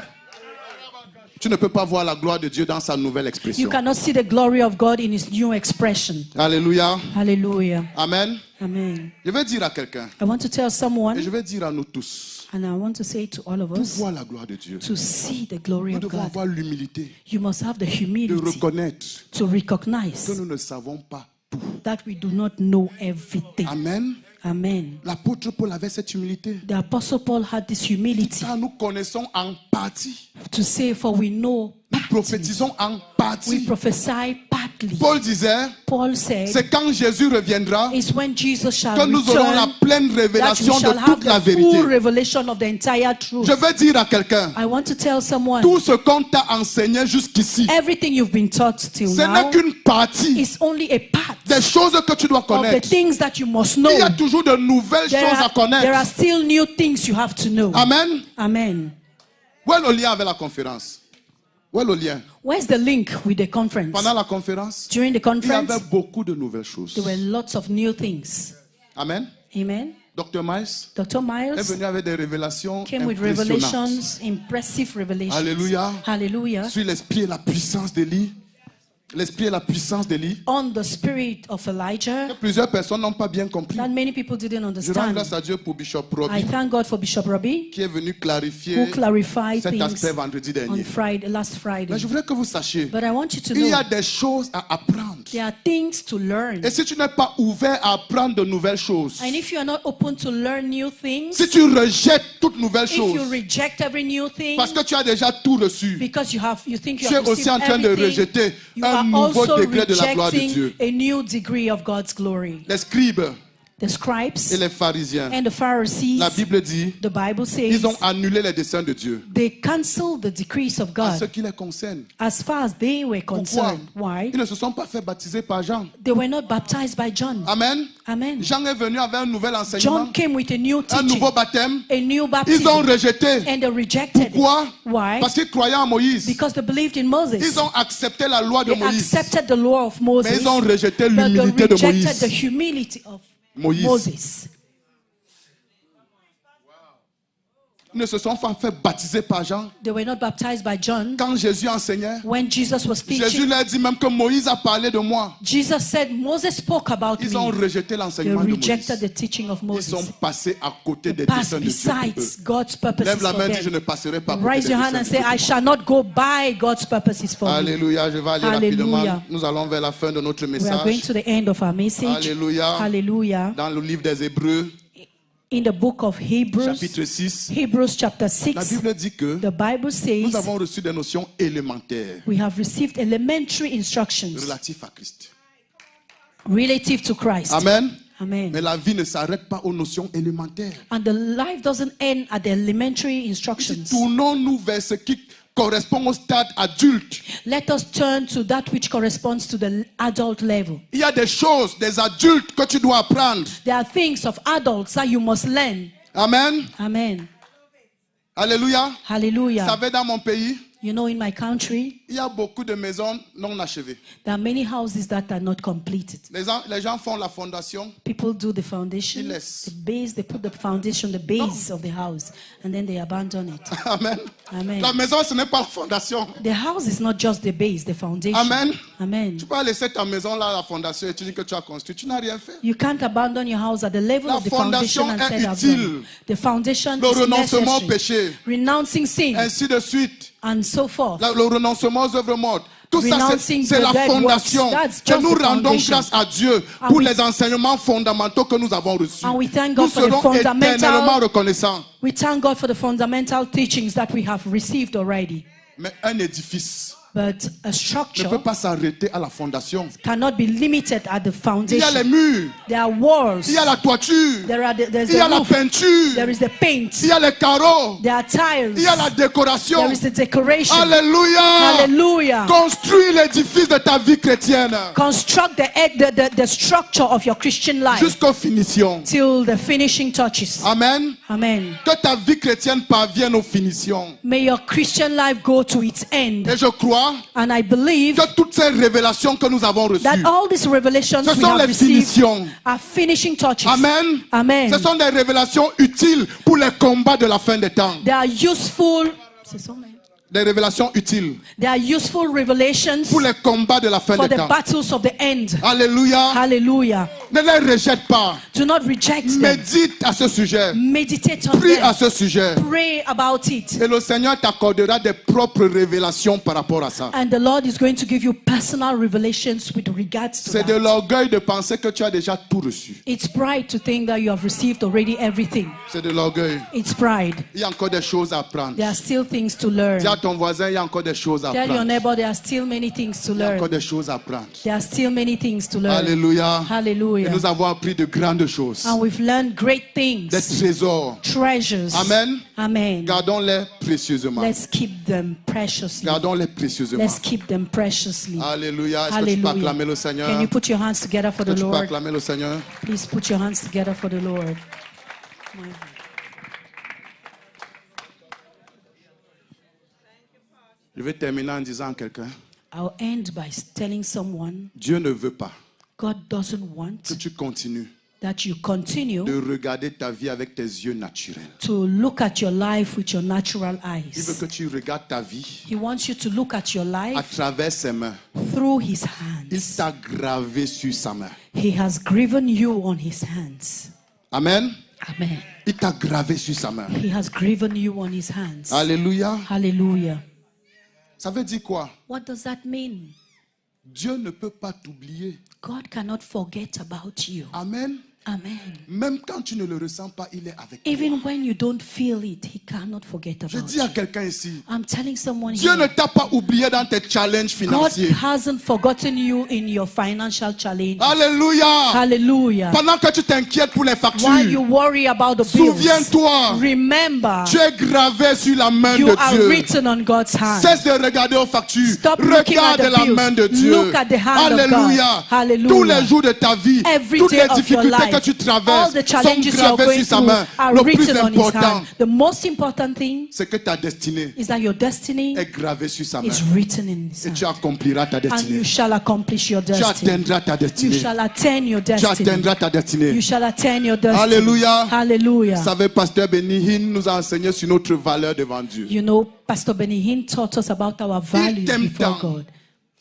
S2: Tu ne peux pas voir la gloire de Dieu dans sa nouvelle
S3: You
S2: expression.
S3: cannot see the glory of God in his new expression.
S2: Alléluia.
S3: Hallelujah.
S2: Amen.
S3: Amen.
S2: Je vais dire à quelqu'un,
S3: I want to tell
S2: et
S3: someone,
S2: je vais dire à nous tous,
S3: and I want to say to all of
S2: pour
S3: us,
S2: voir la gloire de Dieu,
S3: to see the glory
S2: nous
S3: of
S2: devons
S3: God,
S2: avoir l'humilité
S3: you must have the
S2: de
S3: humility
S2: reconnaître
S3: to recognize
S2: que nous ne savons pas tout.
S3: that we do not know everything.
S2: Amen.
S3: Amen.
S2: L'apôtre Paul avait cette humilité.
S3: The Apostle Paul had this humility
S2: Car nous connaissons en partie.
S3: to say, for we know,
S2: Nous prophétisons en
S3: we
S2: partie.
S3: prophesy partly.
S2: Paul disait,
S3: Paul said,
S2: c'est quand Jésus reviendra
S3: it's when Jesus shall
S2: que nous aurons la
S3: return
S2: pleine
S3: that we
S2: révélation
S3: shall
S2: de
S3: have
S2: toute la
S3: the full
S2: vérité.
S3: revelation of the entire truth.
S2: Je veux dire à quelqu'un,
S3: I want to tell someone,
S2: tout ce qu'on t'a enseigné jusqu'ici,
S3: everything you've been taught till
S2: ce n'est
S3: now
S2: qu'une partie
S3: is only a part
S2: des choses que tu dois
S3: of the
S2: connaître.
S3: things that you must know.
S2: Il y a toujours de nouvelles
S3: There
S2: choses à
S3: are, there are
S2: connaître.
S3: still new things you have to know.
S2: Amen.
S3: Amen.
S2: Où est le lien avec la conférence? Où est le lien?
S3: Where's the link with the conference?
S2: Pendant la conférence,
S3: During the
S2: il y
S3: conference,
S2: avait beaucoup de nouvelles choses.
S3: there were lots of new things.
S2: Amen.
S3: Amen.
S2: Dr. Miles
S3: Dr.
S2: est
S3: Miles
S2: venu avec des révélations
S3: came with
S2: impressionnantes
S3: revelations, impressive revelations.
S2: Alléluia.
S3: Hallelujah.
S2: sur l'esprit et la puissance d'Élie. L'esprit et la puissance d'Élie.
S3: On the spirit of Elijah
S2: Plusieurs personnes n'ont pas bien compris.
S3: that many people didn't
S2: Je rends
S3: understand.
S2: grâce à Dieu pour Bishop
S3: I
S2: Robbie
S3: thank God for Bishop Robbie
S2: qui est venu
S3: who
S2: clarifier
S3: clarified
S2: cet
S3: things
S2: aspect vendredi
S3: on
S2: dernier.
S3: Friday, last Friday.
S2: Mais je voudrais que vous sachiez,
S3: But I want you to
S2: il y a
S3: know
S2: des choses à apprendre.
S3: there are things to learn.
S2: Et si tu n'es pas ouvert à apprendre de nouvelles choses,
S3: And if you are not open to learn new things,
S2: si tu rejettes toute nouvelle
S3: if you
S2: chose,
S3: reject every new thing,
S2: parce que tu as déjà tout reçu,
S3: because you think you
S2: tu es
S3: have
S2: aussi
S3: received
S2: en train de
S3: everything,
S2: rejeter
S3: you
S2: un
S3: are
S2: nouveau
S3: also
S2: degré de la gloire de
S3: rejecting
S2: Dieu.
S3: a new degree of God's glory.
S2: Les scribes
S3: The scribes
S2: et les pharisiens,
S3: and the Pharisees,
S2: la Bible dit,
S3: the Bible says,
S2: ils ont annulé les desseins de Dieu
S3: they cancelled the decrees of
S2: en ce
S3: God
S2: qui les concerne.
S3: as far as they were
S2: Pourquoi?
S3: concerned. Why?
S2: Ils ne se sont pas fait baptiser par Jean.
S3: They were not baptized by John.
S2: Amen.
S3: Amen.
S2: Jean est venu avec un nouvel enseignement,
S3: John came with a new
S2: un
S3: teaching,
S2: nouveau baptême.
S3: a new
S2: Ils ont
S3: baptism,
S2: rejeté.
S3: and they rejected
S2: Pourquoi?
S3: it. Why?
S2: Parce qu'ils croyaient en Moïse.
S3: Because they believed in Moses.
S2: Ils ont accepté la loi de
S3: They
S2: Moïse.
S3: accepted the law of Moses,
S2: Mais ils ont rejeté
S3: but they
S2: l'humilité de
S3: rejected
S2: Moïse.
S3: the humility of
S2: Moïse.
S3: Moses.
S2: Ils ne se sont pas fait baptiser par Jean.
S3: They were not baptized by John.
S2: Quand Jésus enseignait,
S3: When Jesus was
S2: Jésus
S3: teaching,
S2: leur dit même que Moïse a parlé de moi.
S3: Jesus said, Moses spoke about
S2: Ils ont
S3: me.
S2: rejeté
S3: They
S2: l'enseignement de
S3: rejected
S2: Moïse.
S3: the teaching of
S2: Ils
S3: Moses.
S2: sont passés à côté des
S3: Pass
S2: desseins de Dieu pour eux.
S3: besides God's purposes
S2: Lève la
S3: for
S2: main et dis, je
S3: them.
S2: ne passerai pas à côté
S3: Raise
S2: des
S3: your hand
S2: desseins
S3: and
S2: de
S3: say,
S2: Dieu.
S3: I shall not go by God's purposes for me.
S2: Alléluia, je vais aller
S3: Alléluia.
S2: rapidement. Nous allons vers la fin de notre
S3: We are going
S2: message.
S3: to the end of our message.
S2: Alléluia.
S3: Hallelujah.
S2: Dans le livre des Hébreux,
S3: In the book of Hebrews,
S2: chapitre 6,
S3: Hebrews chapter
S2: la
S3: 6,
S2: Bible dit que
S3: the Bible
S2: nous
S3: says
S2: avons reçu des notions élémentaires
S3: we have received elementary instructions
S2: relatives à Christ.
S3: relative to Christ.
S2: Amen.
S3: Amen.
S2: Mais la vie ne s'arrête pas aux notions élémentaires.
S3: And the life doesn't end at the elementary instructions.
S2: Tournons-nous vers ce qui correspond au stade adulte.
S3: Let us turn to that which corresponds to the adult level.
S2: Il y a des choses, des adultes que tu dois apprendre.
S3: There are things of adults that you must learn.
S2: Amen.
S3: Amen.
S2: Alléluia. Vous
S3: Hallelujah.
S2: savez, dans mon pays,
S3: You know, in my country,
S2: il y a beaucoup de maisons non achevées.
S3: there are many houses that are not completed.
S2: Les gens font la fondation.
S3: People do the foundation,
S2: Ils laissent.
S3: the base, they put the foundation, the base of the house, and then they abandon it.
S2: Amen.
S3: Amen.
S2: La maison, ce n'est pas la fondation.
S3: The house is not just the base, the foundation.
S2: Amen.
S3: Amen.
S2: Tu peux pas laisser ta maison là, la fondation, et tu dis que tu as construit. Tu n'as rien fait.
S3: You can't abandon your house at the level
S2: La
S3: of the foundation
S2: fondation
S3: and
S2: est
S3: say I've
S2: utile.
S3: done. The foundation
S2: Le
S3: is
S2: renoncement au
S3: necessary.
S2: péché,
S3: Renouncing sin
S2: ainsi de suite.
S3: and so forth.
S2: Le renoncement aux œuvres mortes. Tout ça,
S3: Renouncing
S2: c'est
S3: the
S2: la
S3: dead
S2: fondation.
S3: works. That's
S2: Et
S3: just
S2: nous
S3: the
S2: rendons
S3: foundation.
S2: grâce à Dieu
S3: And
S2: pour
S3: we-
S2: les enseignements fondamentaux que nous avons reçus.
S3: And we thank
S2: Nous
S3: God for the
S2: serons éternellement
S3: fundamental.
S2: reconnaissants.
S3: We thank God for the fundamental teachings that we have received already.
S2: Mais un édifice
S3: But a
S2: ne
S3: structure
S2: peut pas s'arrêter à la fondation.
S3: cannot be limited at the
S2: Il y a les
S3: foundation.
S2: murs,
S3: There are walls.
S2: il y a la toiture,
S3: There's
S2: il y a
S3: the
S2: la
S3: roof.
S2: peinture,
S3: There is the paint.
S2: il y a les carreaux,
S3: There are tiles.
S2: il y a la décoration.
S3: There is the decoration.
S2: Alléluia.
S3: Hallelujah.
S2: Construis l'édifice de ta vie chrétienne
S3: Construct the structure of your Christian life
S2: jusqu'aux finitions.
S3: till the finishing touches.
S2: Amen.
S3: Amen.
S2: Que ta vie chrétienne parvienne aux finitions.
S3: May your Christian life go to its end.
S2: Et je crois
S3: And I believe
S2: que toutes ces révélations que nous avons reçues,
S3: that all these revelations
S2: ce
S3: we
S2: sont
S3: have
S2: les
S3: received
S2: finitions.
S3: are finishing touches.
S2: Amen.
S3: Amen.
S2: Ce sont des révélations utiles pour les combats de la fin des temps.
S3: They are useful.
S2: Des révélations utiles
S3: They are useful revelations
S2: pour les combats de la fin
S3: for
S2: des
S3: the
S2: temps.
S3: battles of the end.
S2: Alléluia.
S3: Hallelujah.
S2: Ne les rejette pas.
S3: Do not reject them.
S2: Médite à ce sujet.
S3: Meditate on
S2: Prie à
S3: them.
S2: ce sujet.
S3: Pray about it.
S2: Et le Seigneur t'accordera des propres révélations par rapport à ça.
S3: And the Lord is going to give you personal revelations with regards to
S2: C'est de
S3: that.
S2: l'orgueil de penser que tu as déjà tout reçu.
S3: It's pride to think that you have received already everything.
S2: C'est de l'orgueil.
S3: It's pride.
S2: Il y a encore des choses à apprendre.
S3: There are still things to learn.
S2: Dis à ton voisin, il y a encore des choses à
S3: Tell your
S2: apprendre.
S3: neighbor there are still many things to
S2: Il y a encore
S3: learn.
S2: des choses à apprendre.
S3: There are still many things to learn.
S2: Alléluia. Et
S3: Hallelujah.
S2: nous avons appris de grandes choses.
S3: And we've learned great
S2: Des
S3: things.
S2: trésors.
S3: Treasures.
S2: Amen.
S3: Amen.
S2: Gardons-les précieusement.
S3: Let's keep them preciously.
S2: Gardons-les précieusement.
S3: Let's keep them preciously.
S2: Alléluia. Est-ce que tu peux acclamer le Seigneur?
S3: Can you put your hands together for
S2: Est-ce
S3: the
S2: que tu peux
S3: Lord?
S2: acclamer le Seigneur?
S3: Please put your hands together for the Lord.
S2: Je Je vais terminer en disant à quelqu'un,
S3: I'll end by telling someone,
S2: Dieu ne veut pas
S3: God doesn't
S2: que
S3: want
S2: tu continues
S3: that you continue
S2: de regarder ta vie avec tes yeux naturels.
S3: to look at your life with your natural
S2: Il veut
S3: eyes.
S2: que tu regardes ta vie
S3: He wants you to look at your
S2: à
S3: life
S2: travers ses mains.
S3: through his
S2: Il
S3: hands.
S2: t'a gravé sur sa main.
S3: He has graven you on his hands.
S2: Amen.
S3: Amen.
S2: Il t'a gravé sur sa main.
S3: He has graven you on his hands.
S2: Alléluia.
S3: Hallelujah.
S2: Ça veut dire quoi?
S3: What does that mean?
S2: Dieu ne peut pas t'oublier.
S3: God cannot forget about you.
S2: Amen.
S3: Amen.
S2: Même quand tu ne le ressens pas, il est avec toi.
S3: Even when you don't feel it, he cannot forget
S2: Je
S3: about
S2: dis à
S3: you.
S2: quelqu'un ici,
S3: I'm telling someone
S2: Dieu ne
S3: here,
S2: t'a pas oublié dans tes challenges
S3: God
S2: financiers.
S3: hasn't forgotten you in your financial challenge.
S2: Alléluia.
S3: Hallelujah.
S2: Pendant que tu t'inquiètes pour les
S3: While
S2: factures,
S3: you worry about the bills,
S2: souviens-toi,
S3: remember
S2: tu es gravé sur la main
S3: you
S2: de
S3: are
S2: Dieu.
S3: written on God's hand.
S2: Cesse de regarder aux factures.
S3: Stop looking at
S2: Regarde
S3: the
S2: la
S3: bills.
S2: main de Dieu.
S3: Look at the hand of
S2: Alléluia.
S3: God. Hallelujah.
S2: Tous les jours de ta vie,
S3: Every
S2: toutes
S3: day
S2: les
S3: of your
S2: difficultés
S3: life,
S2: que tu
S3: all
S2: traverses
S3: the
S2: sont
S3: challenges you're
S2: gravées
S3: going
S2: sur sa
S3: through
S2: main.
S3: are
S2: Le plus
S3: written on his
S2: important,
S3: hand. The most important thing
S2: c'est que ta destinée
S3: is that your destiny
S2: est gravée sur sa main.
S3: is written in his
S2: Et tu
S3: hand.
S2: accompliras ta
S3: And
S2: destinée.
S3: you shall accomplish your
S2: Tu
S3: destiny.
S2: atteindras ta
S3: You
S2: destinée.
S3: shall attain your
S2: Tu
S3: destiny.
S2: atteindras ta
S3: You
S2: destinée.
S3: shall attain your destiny.
S2: Alléluia.
S3: Hallelujah.
S2: Vous savez, Pasteur Benny Hinn nous a enseigné sur notre valeur devant Dieu.
S3: You know, Pastor Benny Hinn taught us about our value
S2: t'aime
S3: before
S2: tant.
S3: God.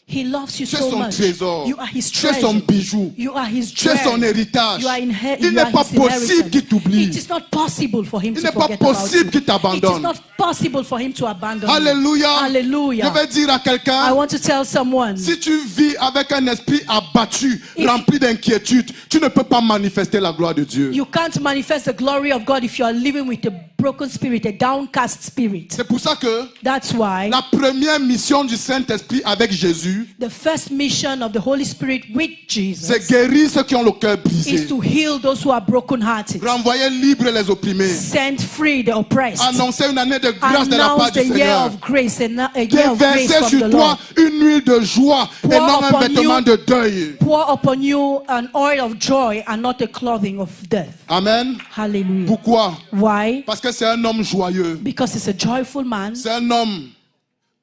S3: He loves you
S2: Tu es
S3: so
S2: son
S3: much.
S2: trésor.
S3: You are his
S2: Tu es son
S3: treasure.
S2: bijou.
S3: You are his
S2: Tu es son
S3: treasure.
S2: héritage.
S3: You are
S2: Il
S3: you
S2: n'est
S3: are
S2: pas
S3: his
S2: possible
S3: inheritance.
S2: qu'il t'oublie.
S3: It is not possible for him
S2: Il
S3: to
S2: n'est pas
S3: forget about
S2: possible
S3: you.
S2: qu'il
S3: It
S2: t'abandonne.
S3: is not possible for him to abandon you.
S2: Alléluia.
S3: Hallelujah.
S2: Je vais dire à
S3: I
S2: quelqu'un,
S3: want to tell someone,
S2: si tu vis avec un esprit abattu,
S3: If-
S2: rempli d'inquiétude, tu ne peux pas manifester la gloire de Dieu.
S3: you can't manifest the glory of God if you are living with a broken spirit, a downcast spirit.
S2: C'est pour ça que
S3: That's why
S2: la première mission du Saint-Esprit avec Jésus,
S3: the first mission of the Holy Spirit with Jesus
S2: c'est guérir ceux qui ont le cœur
S3: is
S2: brisé,
S3: to heal those who are brokenhearted,
S2: renvoyer libre les opprimés,
S3: set free the oppressed,
S2: annoncer une année de grâce de la part
S3: announce
S2: du
S3: the year
S2: Seigneur,
S3: of grace, a year of grace
S2: déverser
S3: from
S2: sur
S3: the
S2: toi
S3: Lord.
S2: une huile de joie et
S3: Pour
S2: non un
S3: upon
S2: vêtement
S3: you-
S2: de deuil.
S3: Pour upon you an oil of joy and not a clothing of death.
S2: Amen.
S3: Hallelujah.
S2: Pourquoi?
S3: Why?
S2: Parce que c'est un homme joyeux,
S3: Because it's a joyful man.
S2: c'est un homme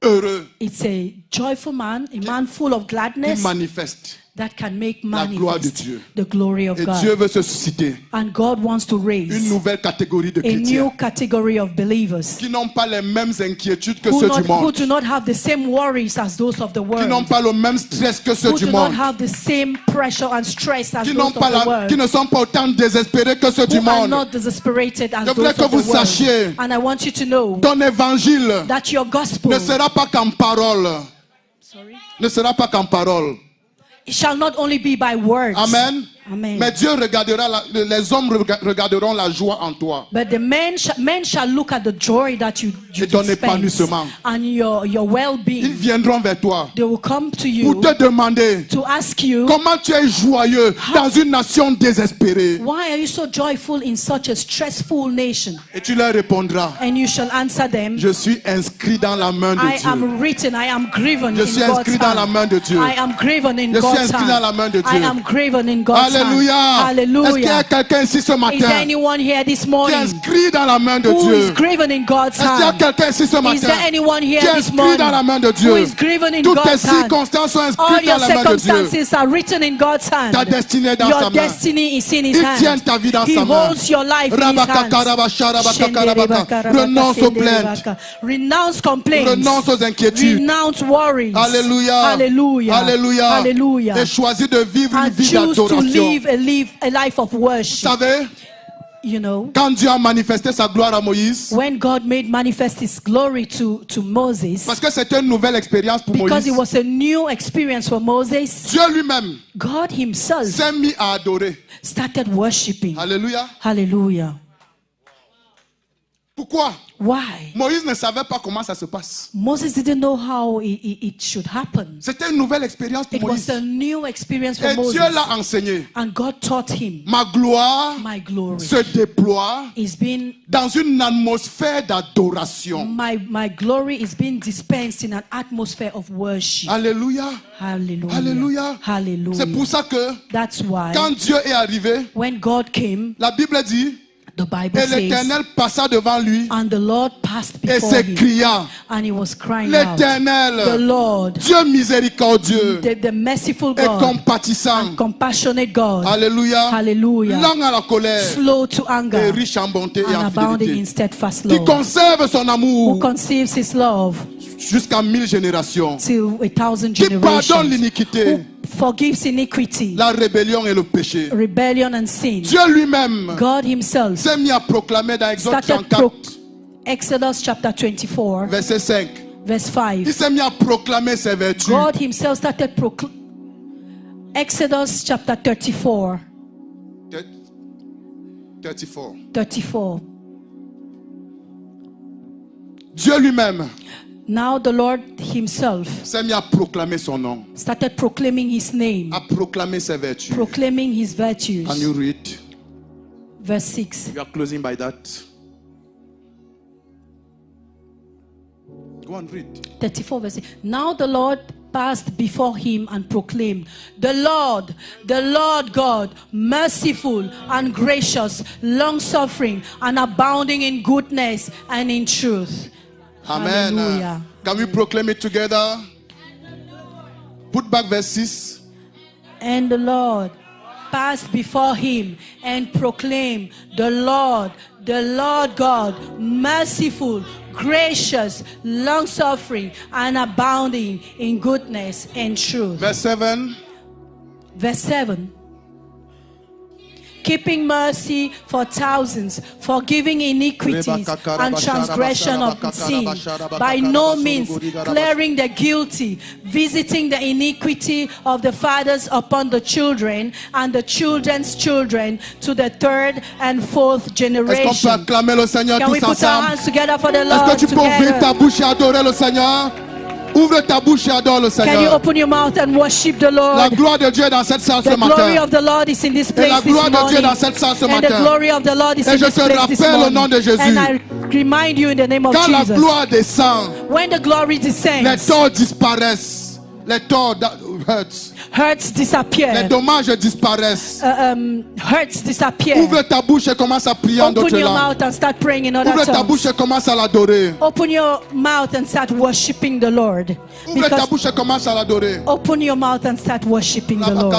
S2: heureux
S3: It's a joyful man, a man full of
S2: qui
S3: gladness
S2: manifeste.
S3: that can make
S2: La gloire de
S3: manifest
S2: Dieu.
S3: the glory of
S2: Et
S3: God.
S2: Dieu veut se susciter
S3: And God wants to
S2: une
S3: raise
S2: nouvelle catégorie de
S3: a new
S2: chrétiens
S3: category of believers
S2: qui n'ont pas les mêmes inquiétudes que
S3: who,
S2: ceux du
S3: who
S2: monde,
S3: do not have the same worries as those of the
S2: qui n'ont
S3: world,
S2: pas le même stress que ceux
S3: who
S2: du
S3: do not
S2: monde,
S3: have the same pressure and stress as
S2: qui
S3: those
S2: n'ont
S3: of
S2: pas
S3: the world,
S2: qui ne sont pas autant désespérés que ceux du
S3: who are
S2: monde.
S3: not desesperated as
S2: Je voudrais
S3: those
S2: que
S3: of the
S2: vous
S3: world.
S2: sachiez,
S3: And I want you to know
S2: ton évangile
S3: that your gospel
S2: ne sera pas qu'en parole. Ne sera pas qu'en parole.
S3: it shall not only be by words.
S2: Amen.
S3: Amen.
S2: Mais Dieu regardera, les hommes regarderont la joie en toi.
S3: But the men shall look at the joy that you
S2: Et ton
S3: dispense
S2: épanouissement.
S3: and your
S2: Ils
S3: well-being.
S2: viendront vers toi
S3: They will come to you
S2: pour te demander
S3: to ask you,
S2: comment tu es joyeux dans une nation désespérée.
S3: why are you so joyful in such a stressful nation?
S2: Et tu leur répondras,
S3: And you shall answer them,
S2: je suis inscrit dans la main de
S3: I
S2: Dieu.
S3: am written, I am graven
S2: Je
S3: in
S2: suis
S3: God's
S2: inscrit dans la
S3: hand.
S2: main de Dieu.
S3: I am graven in
S2: Je suis
S3: God's
S2: inscrit dans la main
S3: hand.
S2: de
S3: I
S2: Dieu.
S3: am graven in God's
S2: Alléluia.
S3: hand.
S2: Est-ce qu'il y a
S3: Hallelujah.
S2: quelqu'un ici ce
S3: Is there
S2: matin
S3: anyone here this
S2: qui est
S3: morning
S2: inscrit dans la main de
S3: who is
S2: Dieu?
S3: graven in God's
S2: Est-ce qu'il y a
S3: hand?
S2: quelqu'un ici ce
S3: Is
S2: matin
S3: there anyone here
S2: qui est
S3: this
S2: inscrit dans la
S3: morning
S2: main de
S3: who
S2: Dieu?
S3: is graven in
S2: Toutes tes
S3: God's hand?
S2: circonstances sont
S3: All
S2: inscrites
S3: your
S2: dans la main de Dieu.
S3: circumstances are written in God's hand.
S2: Ta destinée est dans sa
S3: Your
S2: main.
S3: destiny is in His
S2: Il tient
S3: hand.
S2: ta vie dans
S3: He
S2: sa main.
S3: holds your life in His hands.
S2: Renonce aux plaintes.
S3: Renounce complaints.
S2: Renonce aux inquiétudes.
S3: Renounce worries.
S2: Alléluia.
S3: Hallelujah.
S2: Alléluia.
S3: Hallelujah.
S2: Et choisis de vivre une
S3: And
S2: vie
S3: choose to
S2: d'adoration.
S3: live a life of
S2: Vous
S3: worship.
S2: savez,
S3: You know,
S2: quand Dieu a manifesté sa gloire à Moïse,
S3: when God made manifest His glory to Moses,
S2: parce que c'était une nouvelle expérience pour
S3: because it
S2: Moïse,
S3: was a new experience for Moses,
S2: Dieu lui-même
S3: God Himself
S2: s'est mis à adorer.
S3: started worshiping.
S2: Alléluia.
S3: Hallelujah.
S2: Pourquoi?
S3: Why?
S2: Moïse ne savait pas comment ça se passe.
S3: Moses didn't know how it should happen.
S2: C'était une nouvelle expérience pour
S3: It was
S2: Moïse.
S3: a new experience for
S2: Et
S3: Moses.
S2: Dieu l'a enseigné.
S3: And God taught him,
S2: Ma gloire
S3: my glory
S2: se déploie
S3: is being
S2: dans une atmosphère d'adoration.
S3: my glory is being dispensed in an atmosphere of worship.
S2: Alléluia.
S3: Hallelujah.
S2: Alléluia.
S3: Hallelujah.
S2: C'est pour ça que
S3: That's why
S2: quand Dieu est arrivé,
S3: when God came,
S2: la Bible dit,
S3: The Bible
S2: Et
S3: says,
S2: l'Éternel passa devant lui
S3: and the Lord passed
S2: et
S3: before him,
S2: s'écria,
S3: and he was crying out, the
S2: l'Éternel,
S3: Lord,
S2: Dieu miséricordieux
S3: the merciful
S2: et
S3: God,
S2: compatissant.
S3: compassionate God,
S2: Alléluia.
S3: hallelujah,
S2: Lent à la colère
S3: slow to
S2: et
S3: anger,
S2: riche en bonté et
S3: and
S2: en
S3: abounding in
S2: fidélité.
S3: steadfast
S2: Qui
S3: love,
S2: conserve son
S3: who
S2: amour
S3: conceives his love
S2: jusqu'à 1000 générations.
S3: till 1,000
S2: Qui pardonne
S3: generations,
S2: l'iniquité,
S3: who forgives iniquity,
S2: la rébellion et le péché.
S3: rebellion and sin.
S2: Dieu lui-même
S3: God himself
S2: s'est mis à proclamer dans Exode
S3: started
S2: 34,
S3: Exodus chapter 24,
S2: verset 5.
S3: verse
S2: Il
S3: 5.
S2: s'est mis à proclamer ses vertus.
S3: God himself started Exodus chapter 34,
S2: 34.
S3: 34.
S2: Dieu lui-même
S3: Now the Lord himself
S2: s'est mis à proclamer son nom,
S3: started proclaiming his name,
S2: à proclamer ses vertus.
S3: proclaiming his virtues.
S2: Can you read?
S3: Verse 6.
S2: We are closing by that. Go on, read.
S3: 34 verse 6. Now the Lord passed before him and proclaimed, the Lord God, merciful and gracious, long-suffering and abounding in goodness and in truth.
S2: Amen.
S3: Hallelujah.
S2: Can we proclaim it together? Put back verse 6.
S3: And the Lord passed before him and proclaimed, the Lord God, merciful, gracious, long-suffering, and abounding in goodness and truth.
S2: Verse 7.
S3: Verse 7. Keeping mercy for thousands, forgiving iniquities and transgression of sin, by no means clearing the guilty, visiting the iniquity of the fathers upon the children and the children's children to the third and fourth
S2: Est-ce qu'on peut
S3: generation.
S2: acclamer le Seigneur
S3: Can we
S2: tous
S3: put our
S2: ensemble?
S3: hands together for the
S2: Est-ce
S3: Lord
S2: que tu peux ouvrir ta
S3: together?
S2: bouche et adorer le Seigneur? Ouvre ta bouche et adore le
S3: Can you
S2: Seigneur.
S3: open your mouth and worship the
S2: La
S3: Lord?
S2: gloire de Dieu est dans cette salle ce
S3: The glory
S2: matin.
S3: of the Lord is in this
S2: Et
S3: place
S2: la
S3: this
S2: gloire de Dieu
S3: morning.
S2: dans cette salle ce
S3: And the
S2: matin.
S3: glory of the Lord is
S2: Et
S3: in
S2: je
S3: this
S2: te
S3: place this
S2: rappelle au nom
S3: morning.
S2: de Jésus.
S3: And I remind you in the name of
S2: Quand la
S3: Jesus.
S2: gloire descend,
S3: When the glory
S2: les
S3: descends,
S2: torts disparaissent. Les torts hurts.
S3: hurts
S2: Les
S3: disappear.
S2: dommages disparaissent.
S3: Hurts disappear.
S2: Ouvre ta bouche et commence à prier en
S3: Open
S2: d'autres
S3: your
S2: langues.
S3: mouth and start praying in other
S2: Ouvre ta bouche
S3: tongues.
S2: et commence à l'adorer.
S3: Open your mouth and start worshiping the Lord.
S2: Ouvre ta
S3: Because
S2: bouche et commence à l'adorer.
S3: open your mouth and start worshiping the Lord.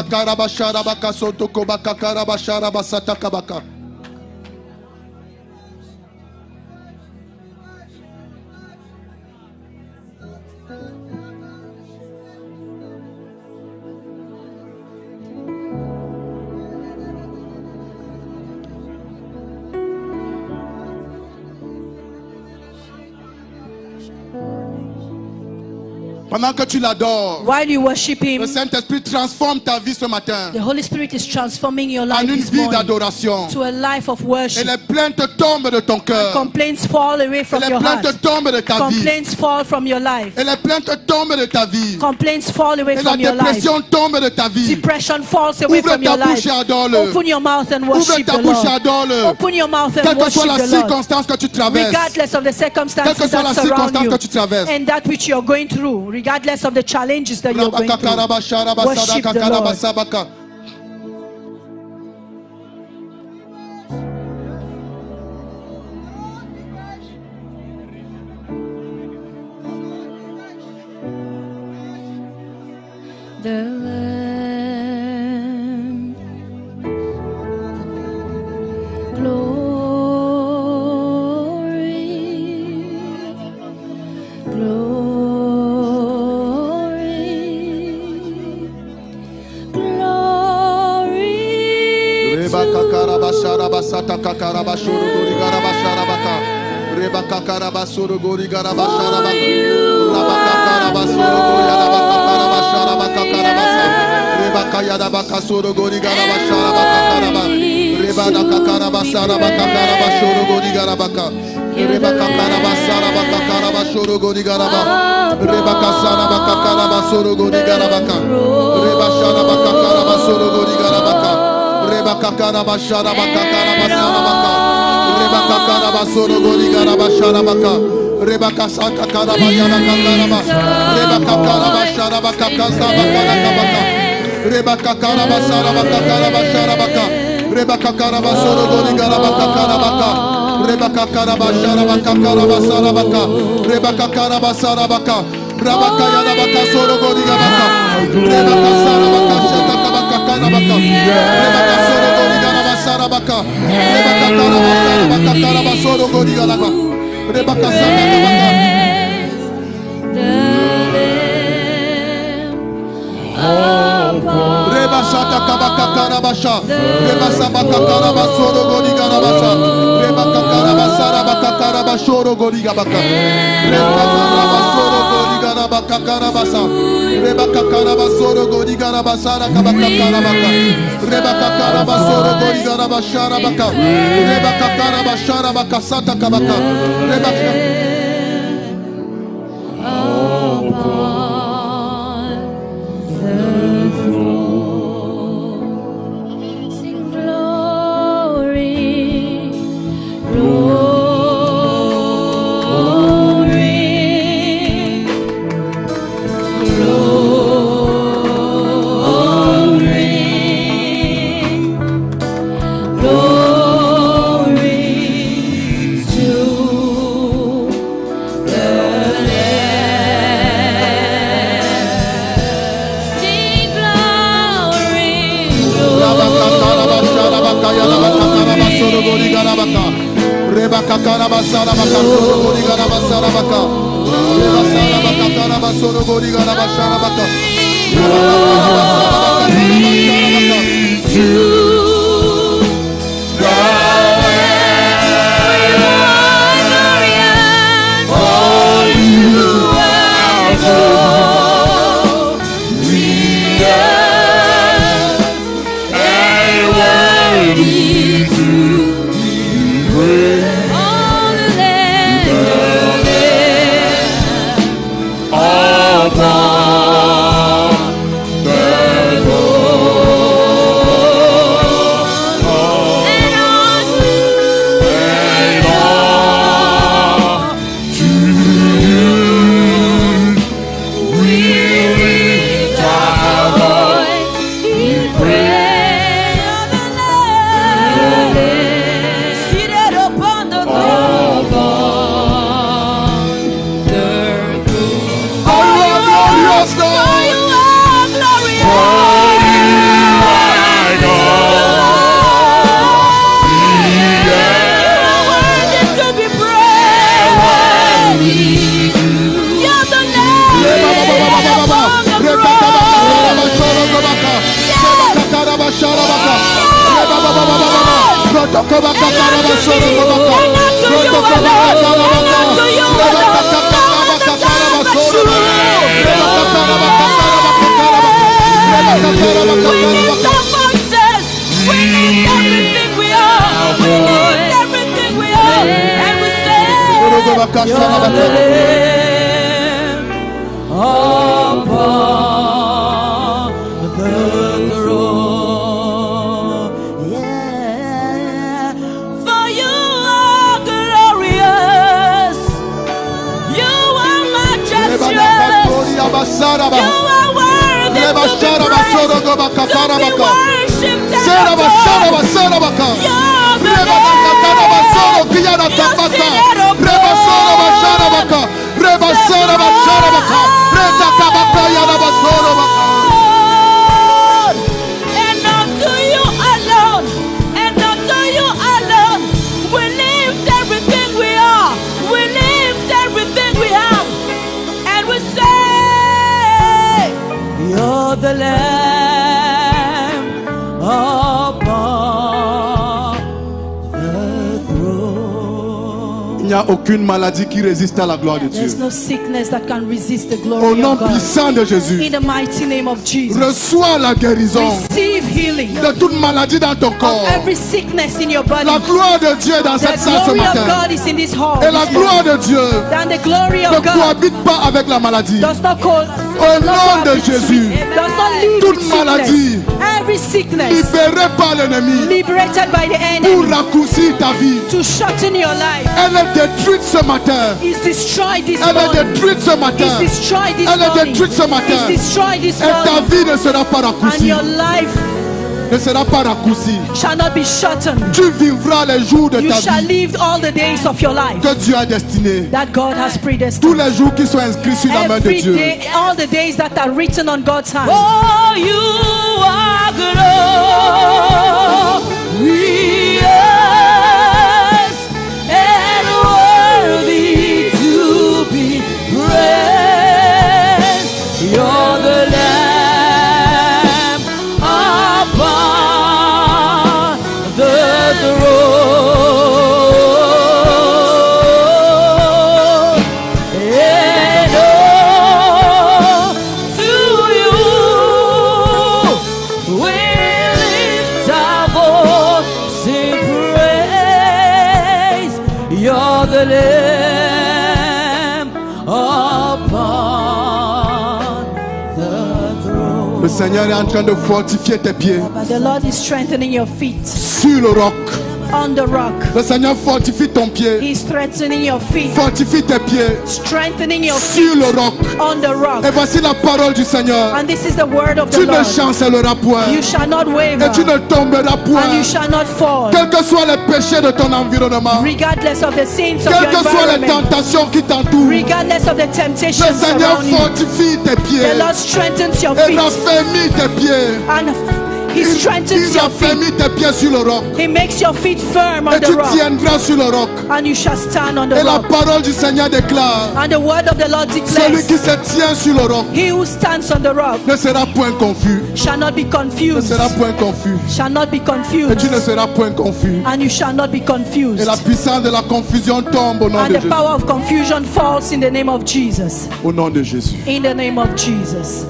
S2: Pendant que tu l'adores,
S3: While you worship Him,
S2: le Saint-Esprit transforme ta vie ce matin
S3: the Holy Spirit is transforming your
S2: en
S3: life
S2: une
S3: this
S2: vie
S3: morning
S2: d'adoration.
S3: to a life of
S2: Et
S3: worship.
S2: les plaintes tombent de ton cœur.
S3: Complaints fall away
S2: Et
S3: from
S2: les
S3: your heart.
S2: plaintes tombent de ta vie.
S3: Complaints fall from your life.
S2: Et les plaintes tombent de ta vie.
S3: Complaints fall away
S2: Et la
S3: from your life.
S2: dépression tombe de ta vie.
S3: Depression falls away
S2: Ouvre
S3: from
S2: ta
S3: your
S2: bouche
S3: life.
S2: et adore-le.
S3: Open your mouth and
S2: Ouvre
S3: worship
S2: ta
S3: the
S2: bouche et
S3: Lord.
S2: adore-le.
S3: Open your mouth and
S2: Quelle que soit
S3: worship
S2: la
S3: the Lord.
S2: circonstance que tu traverses.
S3: Regardless of the circumstances
S2: Quelle que soit
S3: that
S2: la
S3: surround
S2: circonstance
S3: you
S2: que tu traverses.
S3: and that which you're going through, regardless of the challenges that you're going through, worship the Lord. The Lamb, glory, glory, glory.
S2: Rebaka karabashara basata kakarabashuru gori garabashara baka. Rebaka karabasuru gori garabashara baka. Rabaka karabasuru gori garabaka karabashara baka karabasa. Rebaka yadabaka suru gori garabashara baka karaba. Rebaka karabasara baka karabashuru gori garabaka. Rebaka karabasara baka karabashuru gori garaba. Rebaka sara baka karabasuru gori garabaka. Rebashara baka karabasuru gori garabaka. Rebaka karabashara baka karabasara baka. Rebaka karabasuru gori garabashara baka. Rebaka saka karabayana kakaraba. Rebaka karabashara baka kasaba karabaka. Rebaka karabasara baka karabashara baka. Rebaka Karabasoro Gorigarabaka Karabaka. Rebaka Karabasharabaka Karabasarabaka. Rebaka Karabasarabaka. Rabaka Yarabaka Soro Gorigabaka. Rebaka Sarabaka Shatakabaka Karabaka. Rebaka Soro Gorigarabasarabaka. Rebaka Karabasarabaka Karabasoro Gorigarabaka. Rebaka Sarabaka. Reba Shata Kabaka Karabasha. Reba Sabaka Karabasoro Gorigarabasha. Reba Karabasarabaka Karabashoro Gorigabaka. Reba Karabasoro Gorigarabaka Karabasa. Reba Karabasoro Gorigarabasara Kabaka Karabaka. Reba Karabasoro Gorigarabasharabaka. Reba Karabasharabaka Sata Kabaka. Reba Rebaka Karabasarabaka Gorigarabasarabaka. Rebasarabaka Karabasoro Gorigarabasarabaka. Il n'y a aucune maladie qui résiste à la gloire de Dieu.
S3: There's no sickness that can resist the glory
S2: Au nom
S3: of God.
S2: puissant de Jésus,
S3: In the mighty name of Jesus.
S2: reçois la guérison
S3: Receive healing
S2: de toute maladie dans ton corps.
S3: of every sickness in your body.
S2: La gloire de Dieu est dans
S3: The
S2: cette salle ce
S3: glory of
S2: matin.
S3: God is in this hall.
S2: Et la
S3: this
S2: gloire
S3: morning.
S2: de Dieu
S3: And the glory
S2: ne
S3: of God
S2: cohabite pas avec la maladie.
S3: does not call.
S2: Au nom de Jésus,
S3: Does not leave
S2: toute
S3: with sickness.
S2: maladie
S3: Every sickness
S2: libérée par l'ennemi
S3: liberated by the
S2: pour
S3: enemy
S2: raccourcir ta vie,
S3: to shorten your life
S2: elle est détruite ce matin.
S3: is destroyed this
S2: Elle est
S3: morning.
S2: détruite ce matin.
S3: Is destroyed this
S2: Elle est
S3: morning.
S2: détruite ce matin.
S3: Is destroyed this
S2: Et ta
S3: morning.
S2: vie ne sera pas
S3: And
S2: raccourcie.
S3: your life
S2: ne sera pas raccourci.
S3: shall not be shortened.
S2: Tu vivras les jours de
S3: You
S2: ta
S3: shall
S2: vie
S3: live all the days of your life
S2: que Dieu a destinés.
S3: that God has
S2: Tous
S3: predestined.
S2: les jours qui sont inscrits sur la main de
S3: Every
S2: Dieu.
S3: day, all the days that are written on God's hand.
S4: Oh, you are glorious and worthy to be praised. You're the Lamb upon the throne. And oh, to you we lift our voice in praise. You're the Lamb upon the throne.
S2: Le Seigneur est en train de fortifier tes pieds
S3: But the Lord is strengthening your feet
S2: sur le roc.
S3: on the rock.
S2: Le Seigneur fortifie ton pied.
S3: He's strengthening your feet,
S2: Fortifie tes pieds
S3: strengthening your
S2: sur
S3: feet
S2: le roc.
S3: on the rock.
S2: Et voici la parole du Seigneur.
S3: And this is the word of the
S2: Tu ne
S3: Lord.
S2: chancelleras point.
S3: You shall not waver,
S2: Et tu ne tomberas
S3: and you
S2: point.
S3: shall not fall,
S2: Quels que soient les péchés de ton environnement,
S3: regardless of the sins of
S2: quelles
S3: your
S2: que soient les
S3: environment,
S2: tentations qui t'entourent,
S3: regardless of the
S2: le
S3: temptations
S2: Seigneur
S3: around you.
S2: fortifie tes pieds
S3: The Lord strengthens your
S2: et
S3: feet,
S2: raffermit tes pieds.
S3: and He strengthens
S2: Il
S3: your feet.
S2: raffermit tes pieds sur le roc.
S3: He makes your feet firm on
S2: Et
S3: the
S2: tu
S3: rock,
S2: tiendras sur le roc.
S3: and you shall stand on the
S2: Et la
S3: rock.
S2: parole du Seigneur déclare,
S3: And the word of the Lord
S2: celui qui
S3: declares,
S2: se tient sur le roc
S3: he who stands on the rock
S2: ne sera point confus.
S3: shall not be
S2: Ne
S3: confused,
S2: sera point confus.
S3: shall not be
S2: Et tu ne
S3: confused,
S2: seras point confus.
S3: and you shall not be
S2: Et
S3: confused.
S2: la puissance de la confusion tombe au nom
S3: And
S2: de
S3: the
S2: Jésus.
S3: power of confusion falls in the name of Jesus.
S2: Au nom de Jésus.
S3: In the name of Jesus.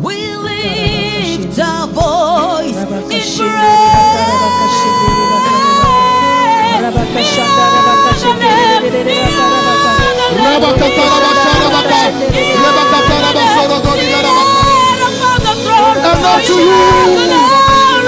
S4: We lift our voice in praise.
S2: And unto you.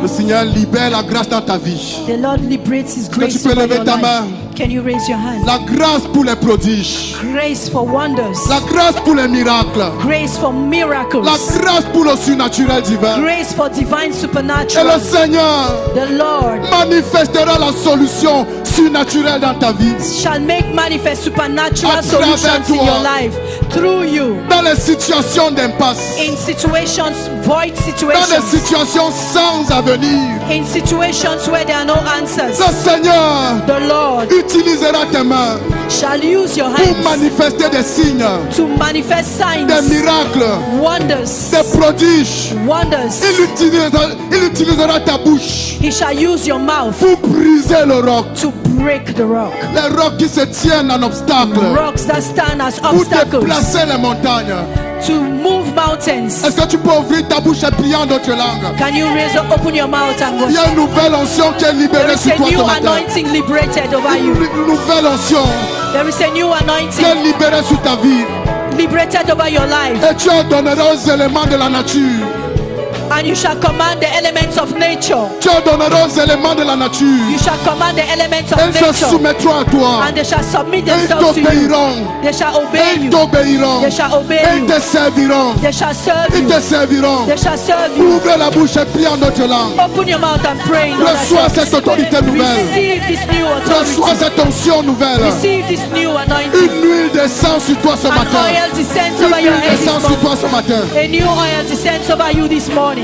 S2: Le Seigneur libère la grâce dans ta vie.
S3: The Lord liberates His
S2: tu
S3: grace
S2: peux
S3: over
S2: lever
S3: your
S2: ta
S3: life.
S2: main?
S3: Can you raise your hand?
S2: La grâce pour les prodiges.
S3: Grace for wonders.
S2: La grâce pour les miracles.
S3: Grace for miracles.
S2: La grâce pour le surnaturel divin.
S3: Grace for divine
S2: Et le
S3: supernatural.
S2: Seigneur
S3: The Lord
S2: manifestera la solution surnaturelle dans ta vie.
S3: shall make manifest supernatural
S2: À travers
S3: solutions in
S2: toi.
S3: your life through you.
S2: Dans les situations d'impasse.
S3: In situations, void
S2: Dans des
S3: situations.
S2: situations sans avenir.
S3: In situations where there are no answers.
S2: Le Seigneur
S3: The Lord
S2: utilisera tes mains
S3: shall use your
S2: pour
S3: hands
S2: manifester des signes,
S3: to manifest signs,
S2: des miracles,
S3: wonders,
S2: des prodiges.
S3: wonders.
S2: Il utilisera ta bouche
S3: He shall use your mouth
S2: pour briser le roc.
S3: to break the rock.
S2: Les rocs qui se tiennent en obstacle.
S3: Rocks that stand as
S2: Pour
S3: obstacles
S2: déplacer les montagnes.
S3: to move mountains.
S2: Est-ce que tu peux ouvrir ta bouche et prier en d'autres langues?
S3: Can you open your mouth and
S2: Il y
S3: worship?
S2: a une nouvelle onction qui est
S3: There
S2: libérée
S3: is
S2: sur
S3: a
S2: toi
S3: new
S2: ce matin.
S3: anointing liberated over you.
S2: Une nouvelle onction
S3: There is a new
S2: qui
S3: anointing
S2: est libérée sur ta vie.
S3: liberated over your life.
S2: Et tu ordonneras aux éléments de la nature.
S3: And you shall command the elements of nature.
S2: Tu ordonneras aux éléments de la nature.
S3: You shall command the elements of
S2: Ils se
S3: nature.
S2: soumettront à toi.
S3: And they shall submit
S2: Et ils
S3: themselves to you.
S2: t'obéiront.
S3: They shall
S2: Et
S3: obey
S2: ils
S3: you.
S2: t'obéiront.
S3: They shall obey
S2: Et ils
S3: you.
S2: te serviront.
S3: They shall serve
S2: Ils
S3: you.
S2: te serviront.
S3: They shall serve you.
S2: Ouvre la bouche et prie en d'autres langues.
S3: Open your mouth and pray in other
S2: Reçois
S3: tongues.
S2: cette autorité nouvelle.
S3: Receive this new
S2: Reçois
S3: authority.
S2: cette onction nouvelle.
S3: Receive this new anointing.
S2: Une huile descend sur toi ce
S3: An
S2: matin.
S3: oil descends
S2: Une
S3: over your
S2: huile
S3: head this
S2: descend sur
S3: morning.
S2: toi ce matin.
S3: A new oil descends over you this morning.